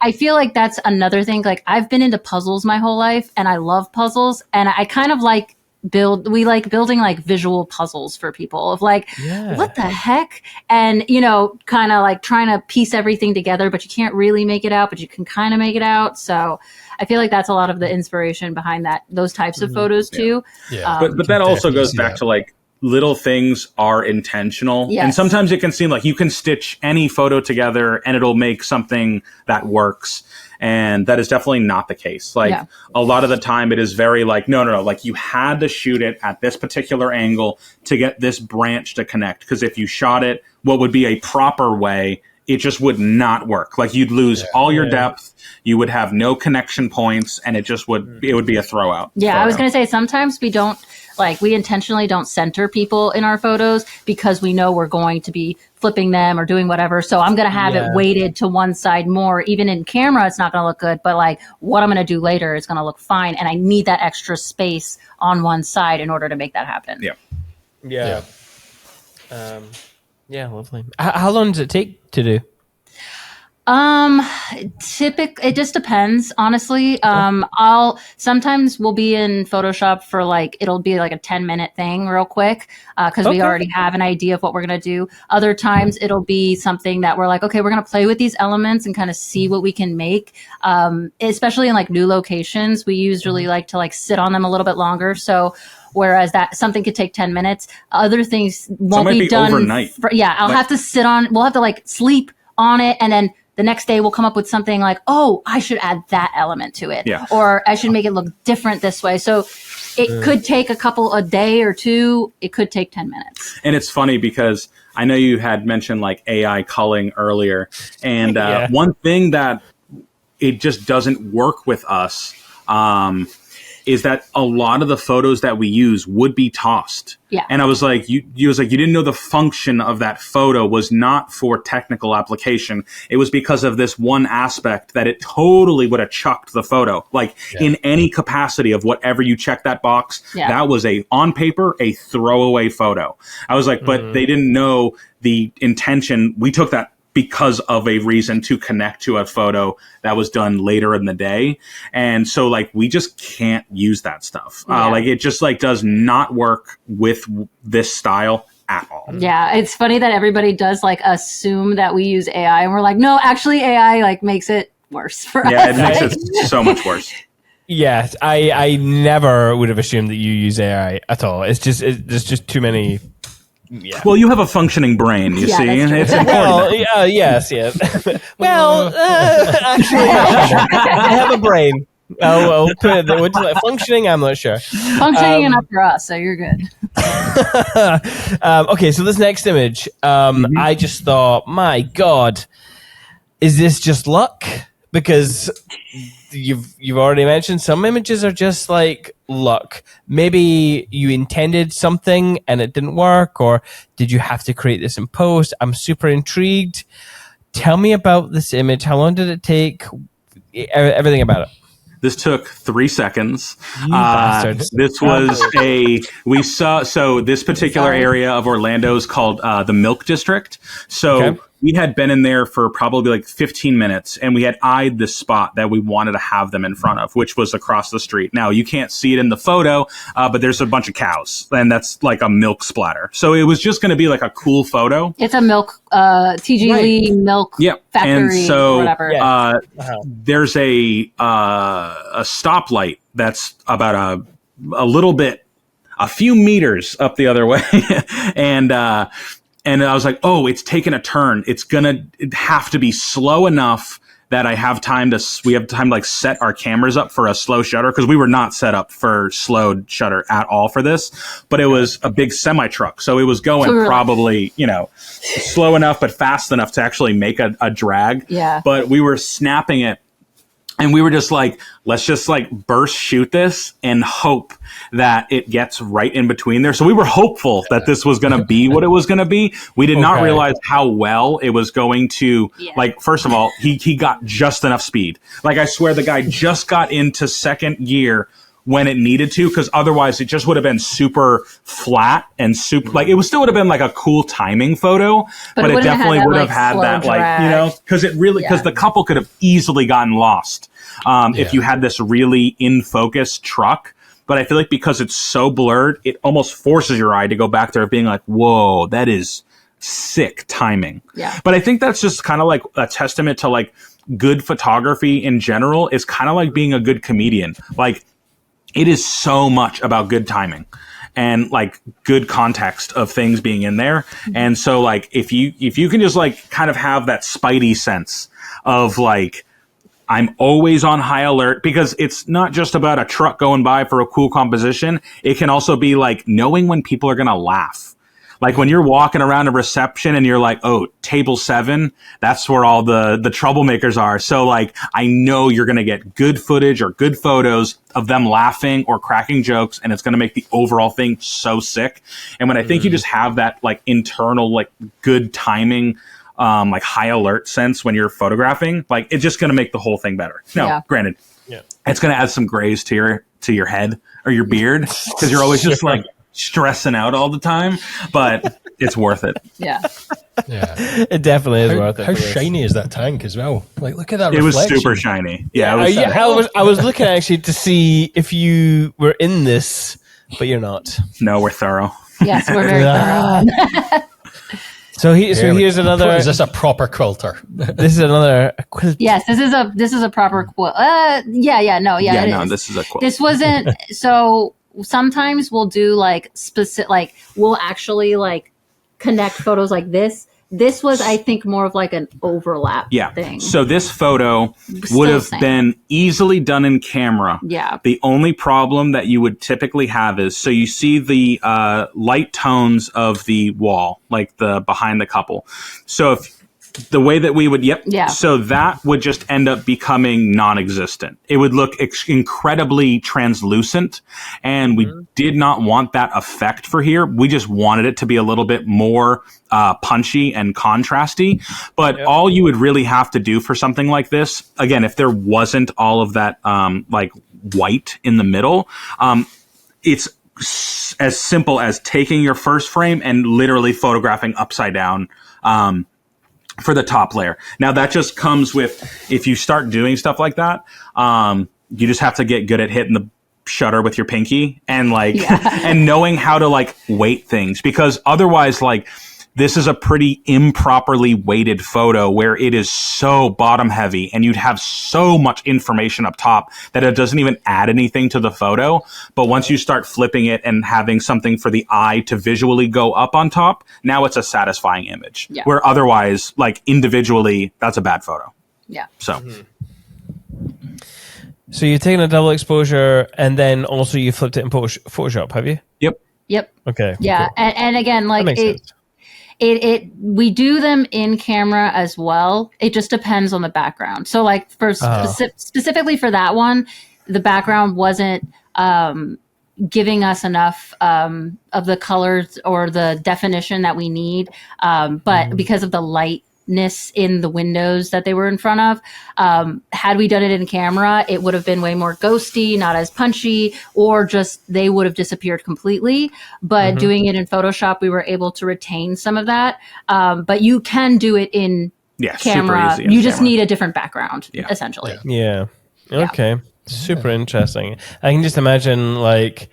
I feel like that's another thing. Like I've been into puzzles my whole life and I love puzzles and I kind of like we like building like visual puzzles for people of like, what the heck? And, you know, kind of like trying to piece everything together, but you can't really make it out, but you can kind of make it out. So I feel like that's a lot of the inspiration behind those types of photos too. Yeah. But that also goes back to like, little things are intentional. Yes. And sometimes it can seem like you can stitch any photo together and it'll make something that works. And that is definitely not the case. Like a lot of the time it is very like, no. Like you had to shoot it at this particular angle to get this branch to connect. Because if you shot it what would be a proper way, it just would not work. Like you'd lose all your depth. You would have no connection points and it would be a throwout. Yeah, I was going to say sometimes we intentionally don't center people in our photos because we know we're going to be flipping them or doing whatever. So I'm going to have it weighted to one side more. Even in camera, it's not going to look good, but like what I'm going to do later is going to look fine. And I need that extra space on one side in order to make that happen. Yeah, lovely. How long does it take to do? It just depends, honestly. We'll be in Photoshop for it'll be like a 10-minute thing real quick, cause we already have an idea of what we're going to do. Other times it'll be something that we're like, okay, we're going to play with these elements and kind of see what we can make. Especially in like new locations, we usually like to like sit on them a little bit longer. So, whereas that something could take 10 minutes, other things won't be done overnight. I'll have to sit on, we'll have to like sleep on it. And then the next day we'll come up with something like, oh, I should add that element to it. Yeah. Or I should make it look different this way. So it could take a day or two. It could take 10 minutes. And it's funny because I know you had mentioned like AI culling earlier. And one thing that it just doesn't work with us is that a lot of the photos that we use would be tossed. Yeah. And I was like, you didn't know the function of that photo was not for technical application. It was because of this one aspect that it totally would have chucked the photo. Like in any capacity of whatever you check that box, that was on paper, a throwaway photo. I was like, but they didn't know the intention. We took that because of a reason to connect to a photo that was done later in the day. And so like, we just can't use that stuff. Like it just like does not work with this style at all. Yeah. It's funny that everybody does like assume that we use AI and we're like, no, actually AI like makes it worse for us. Yeah, it makes it so much worse. Yes. I never would have assumed that you use AI at all. There's just too many. Yeah. Well, you have a functioning brain, you see. It's important. Well, yes. Well, actually, I have a brain. I'll put it functioning. I'm not sure. Functioning enough for us, so you're good. Okay, so this next image, I just thought, my God, is this just luck? Because you've already mentioned some images are just like luck. Maybe you intended something and it didn't work, or did you have to create this in post? I'm super intrigued. Tell me about this image. How long did it take? Everything about it. This took 3 seconds. This was so this particular area of Orlando is called the Milk District. So we had been in there for probably like 15 minutes and we had eyed the spot that we wanted to have them in front of, which was across the street. Now you can't see it in the photo, but there's a bunch of cows and that's like a milk splatter. So it was just going to be like a cool photo. It's a milk, TG Lee milk factory and so, or whatever. There's a stoplight that's about a few meters up the other way. And I was like, oh, it's taken a turn. It's going to have to be slow enough that we have time to like set our cameras up for a slow shutter, because we were not set up for slowed shutter at all for this, but it was a big semi truck, so it was going probably, you know, slow enough but fast enough to actually make a drag. Yeah. But we were snapping it, and we were just like, let's just like burst shoot this and hope that it gets right in between there. So we were hopeful that this was going to be what it was going to be. We did not realize how well it was going to, like, first of all, he got just enough speed. Like, I swear the guy just got into second gear when it needed to, because otherwise it just would have been super flat and super, like, it still would have been like a cool timing photo, but it definitely would have had that drag. Like, you know, because it really, because the couple could have easily gotten lost if you had this really in focus truck. But I feel like because it's so blurred, it almost forces your eye to go back there being like, whoa, that is sick timing. Yeah. But I think that's just kind of like a testament to like good photography in general is kind of like being a good comedian. Like, it is so much about good timing and like good context of things being in there. And so like, if you can just like kind of have that spidey sense of like, I'm always on high alert, because it's not just about a truck going by for a cool composition. It can also be like knowing when people are going to laugh. Like when you're walking around a reception and you're like, oh, table 7, that's where all the troublemakers are. So like, I know you're going to get good footage or good photos of them laughing or cracking jokes, and it's going to make the overall thing so sick. And when I think you just have that like internal, like good timing, like high alert sense when you're photographing, like it's just going to make the whole thing better. Now, granted, it's going to add some grays to your head or your beard, because you're always just like stressing out all the time, but it's worth it. Yeah, it definitely is worth it. How shiny is that tank as well? Like, look at that. It reflection. was super shiny. Yeah, I was looking actually to see if you were in this, but you're not. No, we're thorough. Yes, we're very thorough. So here's another. Is this a proper quilter? This is another quilt. Yes, this is a proper quilt. This is a quilt. This wasn't so. Sometimes we'll do like specific, like we'll actually like connect photos like this. This was, I think, more of like an overlap thing. So this photo would have been easily done in camera. Yeah. The only problem that you would typically have is, so you see the light tones of the wall, like the behind the couple. So if the way that we would, so that would just end up becoming non-existent. It would look incredibly translucent, and we did not want that effect for here. We just wanted it to be a little bit more punchy and contrasty. But all you would really have to do for something like this, again, if there wasn't all of that like white in the middle, it's as simple as taking your first frame and literally photographing upside down for the top layer. Now that just comes with, if you start doing stuff like that, you just have to get good at hitting the shutter with your pinky and like, and knowing how to like weight things, because otherwise, like, this is a pretty improperly weighted photo where it is so bottom heavy and you'd have so much information up top that it doesn't even add anything to the photo. But once you start flipping it and having something for the eye to visually go up on top, now it's a satisfying image. Yeah. Where otherwise, like individually, that's a bad photo. Yeah. So. So you've taken a double exposure and then also you flipped it in Photoshop, have you? Yep. Okay. Yeah. Cool. And again, like we do them in camera as well. It just depends on the background. So like for specifically for that one, the background wasn't giving us enough of the colors or the definition that we need. But because of the lightness in the windows that they were in front of, had we done it in camera, it would have been way more ghosty, not as punchy, or just they would have disappeared completely. But doing it in Photoshop, we were able to retain some of that. But you can do it in camera. You just need a different background, essentially. Yeah. Okay. Super interesting. I can just imagine like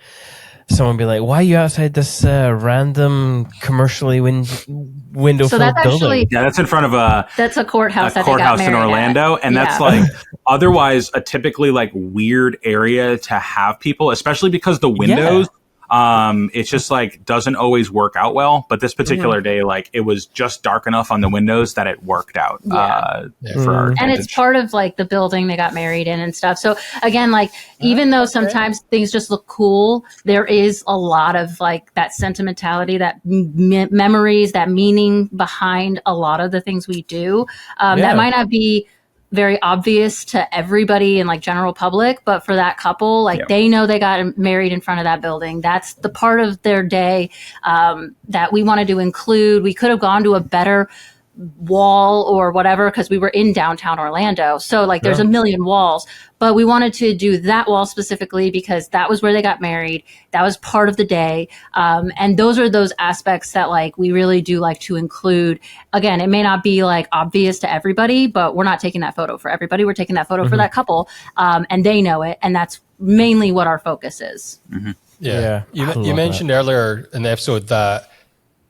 someone be like, why are you outside this random commercially window so that's building? Actually, that's in front of that's a courthouse in Orlando. And that's like otherwise a typically like weird area to have people, especially because the windows It's just like doesn't always work out well. But this particular day, like it was just dark enough on the windows that it worked out for our advantage. And it's part of like the building they got married in and stuff. So again, like even though sometimes things just look cool, there is a lot of like that sentimentality, that memories, that meaning behind a lot of the things we do. That might not be very obvious to everybody in like general public, but for that couple, like they know they got married in front of that building. That's the part of their day that we wanted to include. We could have gone to a better wall or whatever because we were in downtown Orlando, so like there's a million walls, but we wanted to do that wall specifically because that was where they got married. That was part of the day, and those are those aspects that like we really do like to include. Again, it may not be like obvious to everybody, but we're not taking that photo for everybody. We're taking that photo for that couple, and they know it, and that's mainly what our focus is. You mentioned earlier in the episode that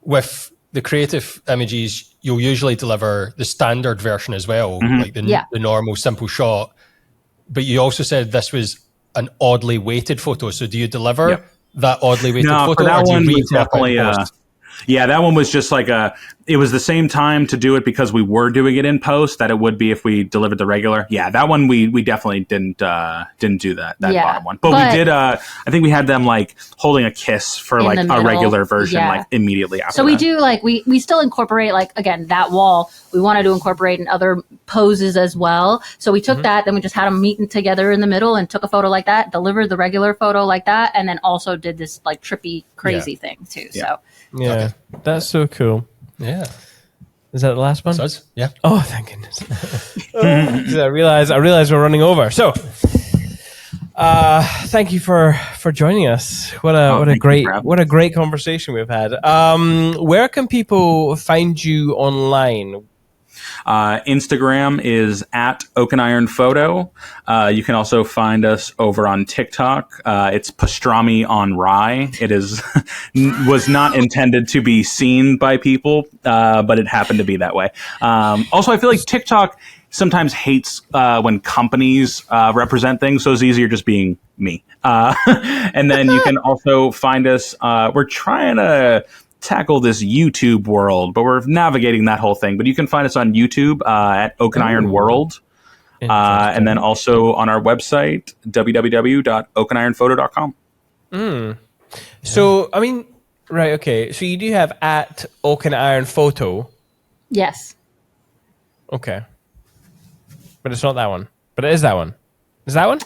with the creative images, you'll usually deliver the standard version as well, like the normal simple shot. But you also said this was an oddly weighted photo. So do you deliver that oddly weighted photo? For that or do one you was definitely that one was just like it was the same time to do it because we were doing it in post that it would be if we delivered the regular. Yeah, that one we definitely didn't do that bottom one. But we did I think we had them like holding a kiss for like a regular version like immediately after. So we do like we still incorporate like again that wall we wanted to incorporate in other poses as well. So we took that, then we just had them meeting together in the middle and took a photo like that, delivered the regular photo like that, and then also did this like trippy crazy thing too. So that's so cool. Yeah. Is that the last one? Yeah. Oh, thank goodness. 'Cause I realize we're running over. So, thank you for joining us. What a great conversation we've had. Where can people find you online? Instagram is at Oak and Iron Photo. You can also find us over on TikTok. It's pastrami on rye. It was not intended to be seen by people, but it happened to be that way. Also, I feel like TikTok sometimes hates when companies represent things, so it's easier just being me. And then you can also find us. We're trying to tackle this YouTube world, but we're navigating that whole thing. But you can find us on YouTube at Oak and Iron World, and then also on our website www.oakandironphoto.com. So I mean, right? Okay, so you do have at Oak and Iron Photo. Yes. Okay, but it's not that one. But it is that one. Is that one?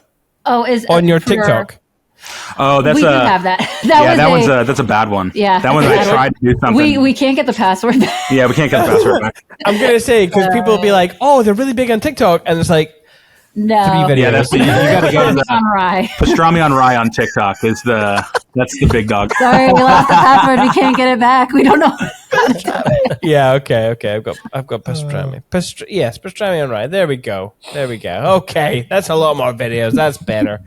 Oh, is on your TikTok? Oh, that's we do have that. That's a bad one. Yeah, that one I tried to do something. We can't get the password back. Yeah, we can't get the password back. I'm gonna say because people will be like, "Oh, they're really big on TikTok," and it's like, no, 3 videos. Yeah, that's you got to go to on rye. Pastrami on rye on TikTok is that's the big dog. Sorry, we lost the password. We can't get it back. We don't know. Yeah, okay. I've got pastrami. Yes, pastrami on rye. There we go. Okay, that's a lot more videos. That's better.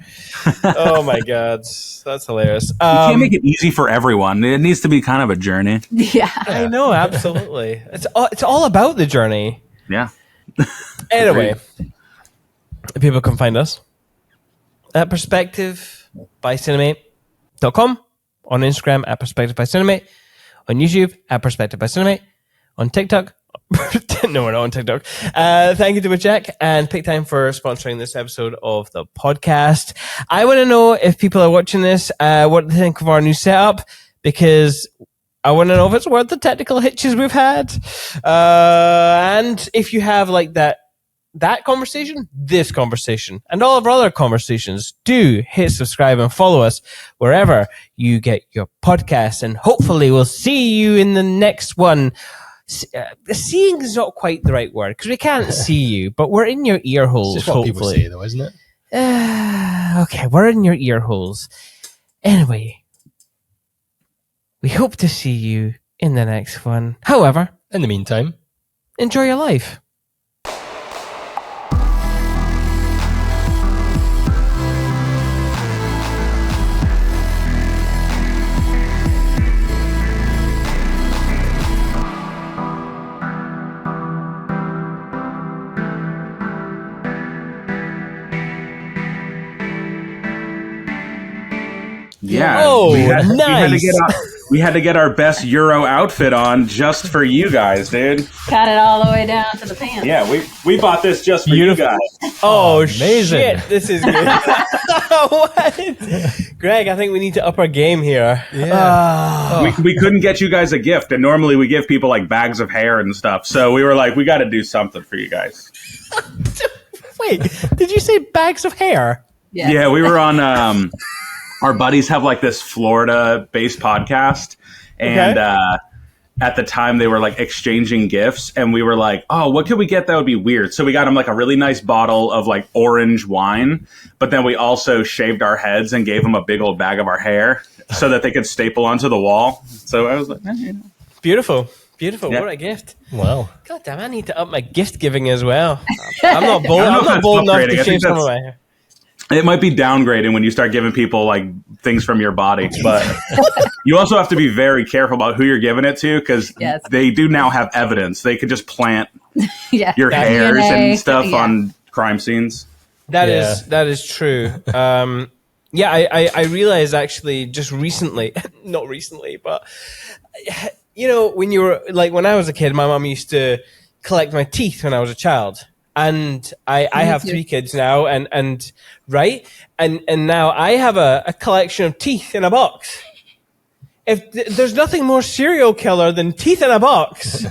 Oh my god, that's hilarious. You can't make it easy for everyone. It needs to be kind of a journey. Yeah, I know, absolutely. It's all about the journey. Yeah. Anyway, people can find us at perspectivebycinemate.com, on Instagram at perspectivebycinemate, on YouTube at perspectivebycinemate, on TikTok. No, we're not on TikTok. Thank you to Jack and Pick Time for sponsoring this episode of the podcast. I want to know if people are watching this, what they think of our new setup, because I want to know if it's worth the technical hitches we've had. And if you have like that conversation, this conversation, and all of our other conversations, do hit subscribe and follow us wherever you get your podcasts. And hopefully we'll see you in the next one. Seeing is not quite the right word because we can't see you, but we're in your ear holes. It's just what people say, though, isn't it? Okay, we're in your ear holes. Anyway, we hope to see you in the next one. However, in the meantime, enjoy your life. Yeah. Oh, nice. We had to get our best Euro outfit on just for you guys, dude. Got it all the way down to the pants. Yeah, we bought this just for you guys. Oh, amazing. shit. This is good. What? Greg, I think we need to up our game here. Yeah. We couldn't get you guys a gift, and normally we give people like bags of hair and stuff. So we were like, we got to do something for you guys. Wait, did you say bags of hair? Yes. Yeah, we were on. Our buddies have like this Florida-based podcast, and at the time they were like exchanging gifts, and we were like, "Oh, what could we get that would be weird?" So we got them like a really nice bottle of like orange wine, but then we also shaved our heads and gave them a big old bag of our hair so that they could staple onto the wall. So I was like, Beautiful. Beautiful. Yeah. What a gift. Wow. God damn, I need to up my gift giving as well. I'm not bold enough upgrading. to I think shave some of that's- my hair. it might be downgrading when you start giving people like things from your body, but you also have to be very careful about who you're giving it to, because Yes. they do now have evidence. They could just plant Yeah. your hairs DNA. and stuff Yeah. on crime scenes. That Yeah. is true. Yeah, I realized actually just recently, not recently, but you know, when you were like when I was a kid, my mom used to collect my teeth when I was a child. And I have 3 kids now, and right, and now I have a collection of teeth in a box. If there's nothing more serial killer than teeth in a box.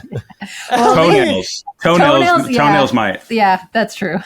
Toenails might. Yeah, that's true.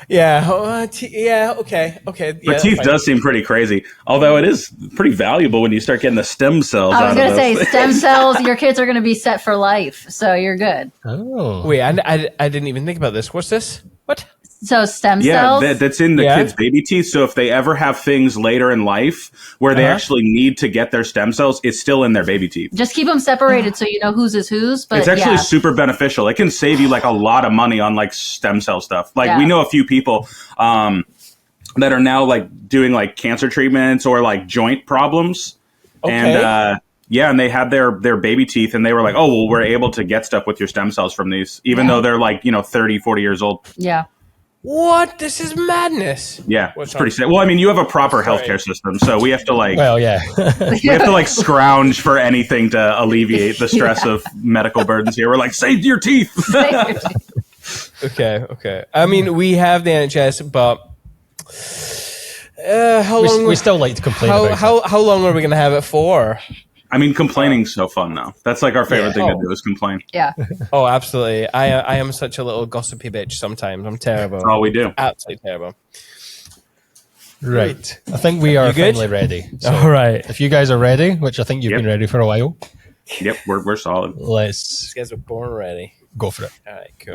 Yeah, okay. But teeth does seem pretty crazy. Although it is pretty valuable when you start getting the stem cells I was out going of to say, those. stem cells, your kids are going to be set for life, so you're good. Oh. Wait, I didn't even think about this. What's this? What? So stem Yeah, cells? that's in the Yeah. kids' baby teeth. So if they ever have things later in life where they actually need to get their stem cells, it's still in their baby teeth. Just keep them separated so you know whose is whose. But It's actually yeah. super beneficial. It can save you like a lot of money on like stem cell stuff. Like Yeah. we know a few people that are now like doing like cancer treatments or like joint problems. Okay. And and they had their baby teeth and they were like, oh, well, we're able to get stuff with your stem cells from these, even though they're like, 30, 40 years old. Yeah. What? This is madness. Yeah, What's it's pretty up? sad. Well, I mean, you have a proper healthcare system, so we have to like Well, yeah. we have to like scrounge for anything to alleviate the stress of medical burdens here. We're like, save your teeth. Okay. I mean, we have the NHS, but how long? we still like to complain about it. how long are we going to have it for? I mean, complaining's so fun now. That's like our favorite thing to do is complain. Yeah. Oh, absolutely. I am such a little gossipy bitch sometimes. I'm terrible. That's all we do. Absolutely terrible. Right. I think we are You good? finally ready. So All right. if you guys are ready, which I think you've Yep. been ready for a while, Yep, we're solid. let's These guys were born ready. go for it. All right, cool.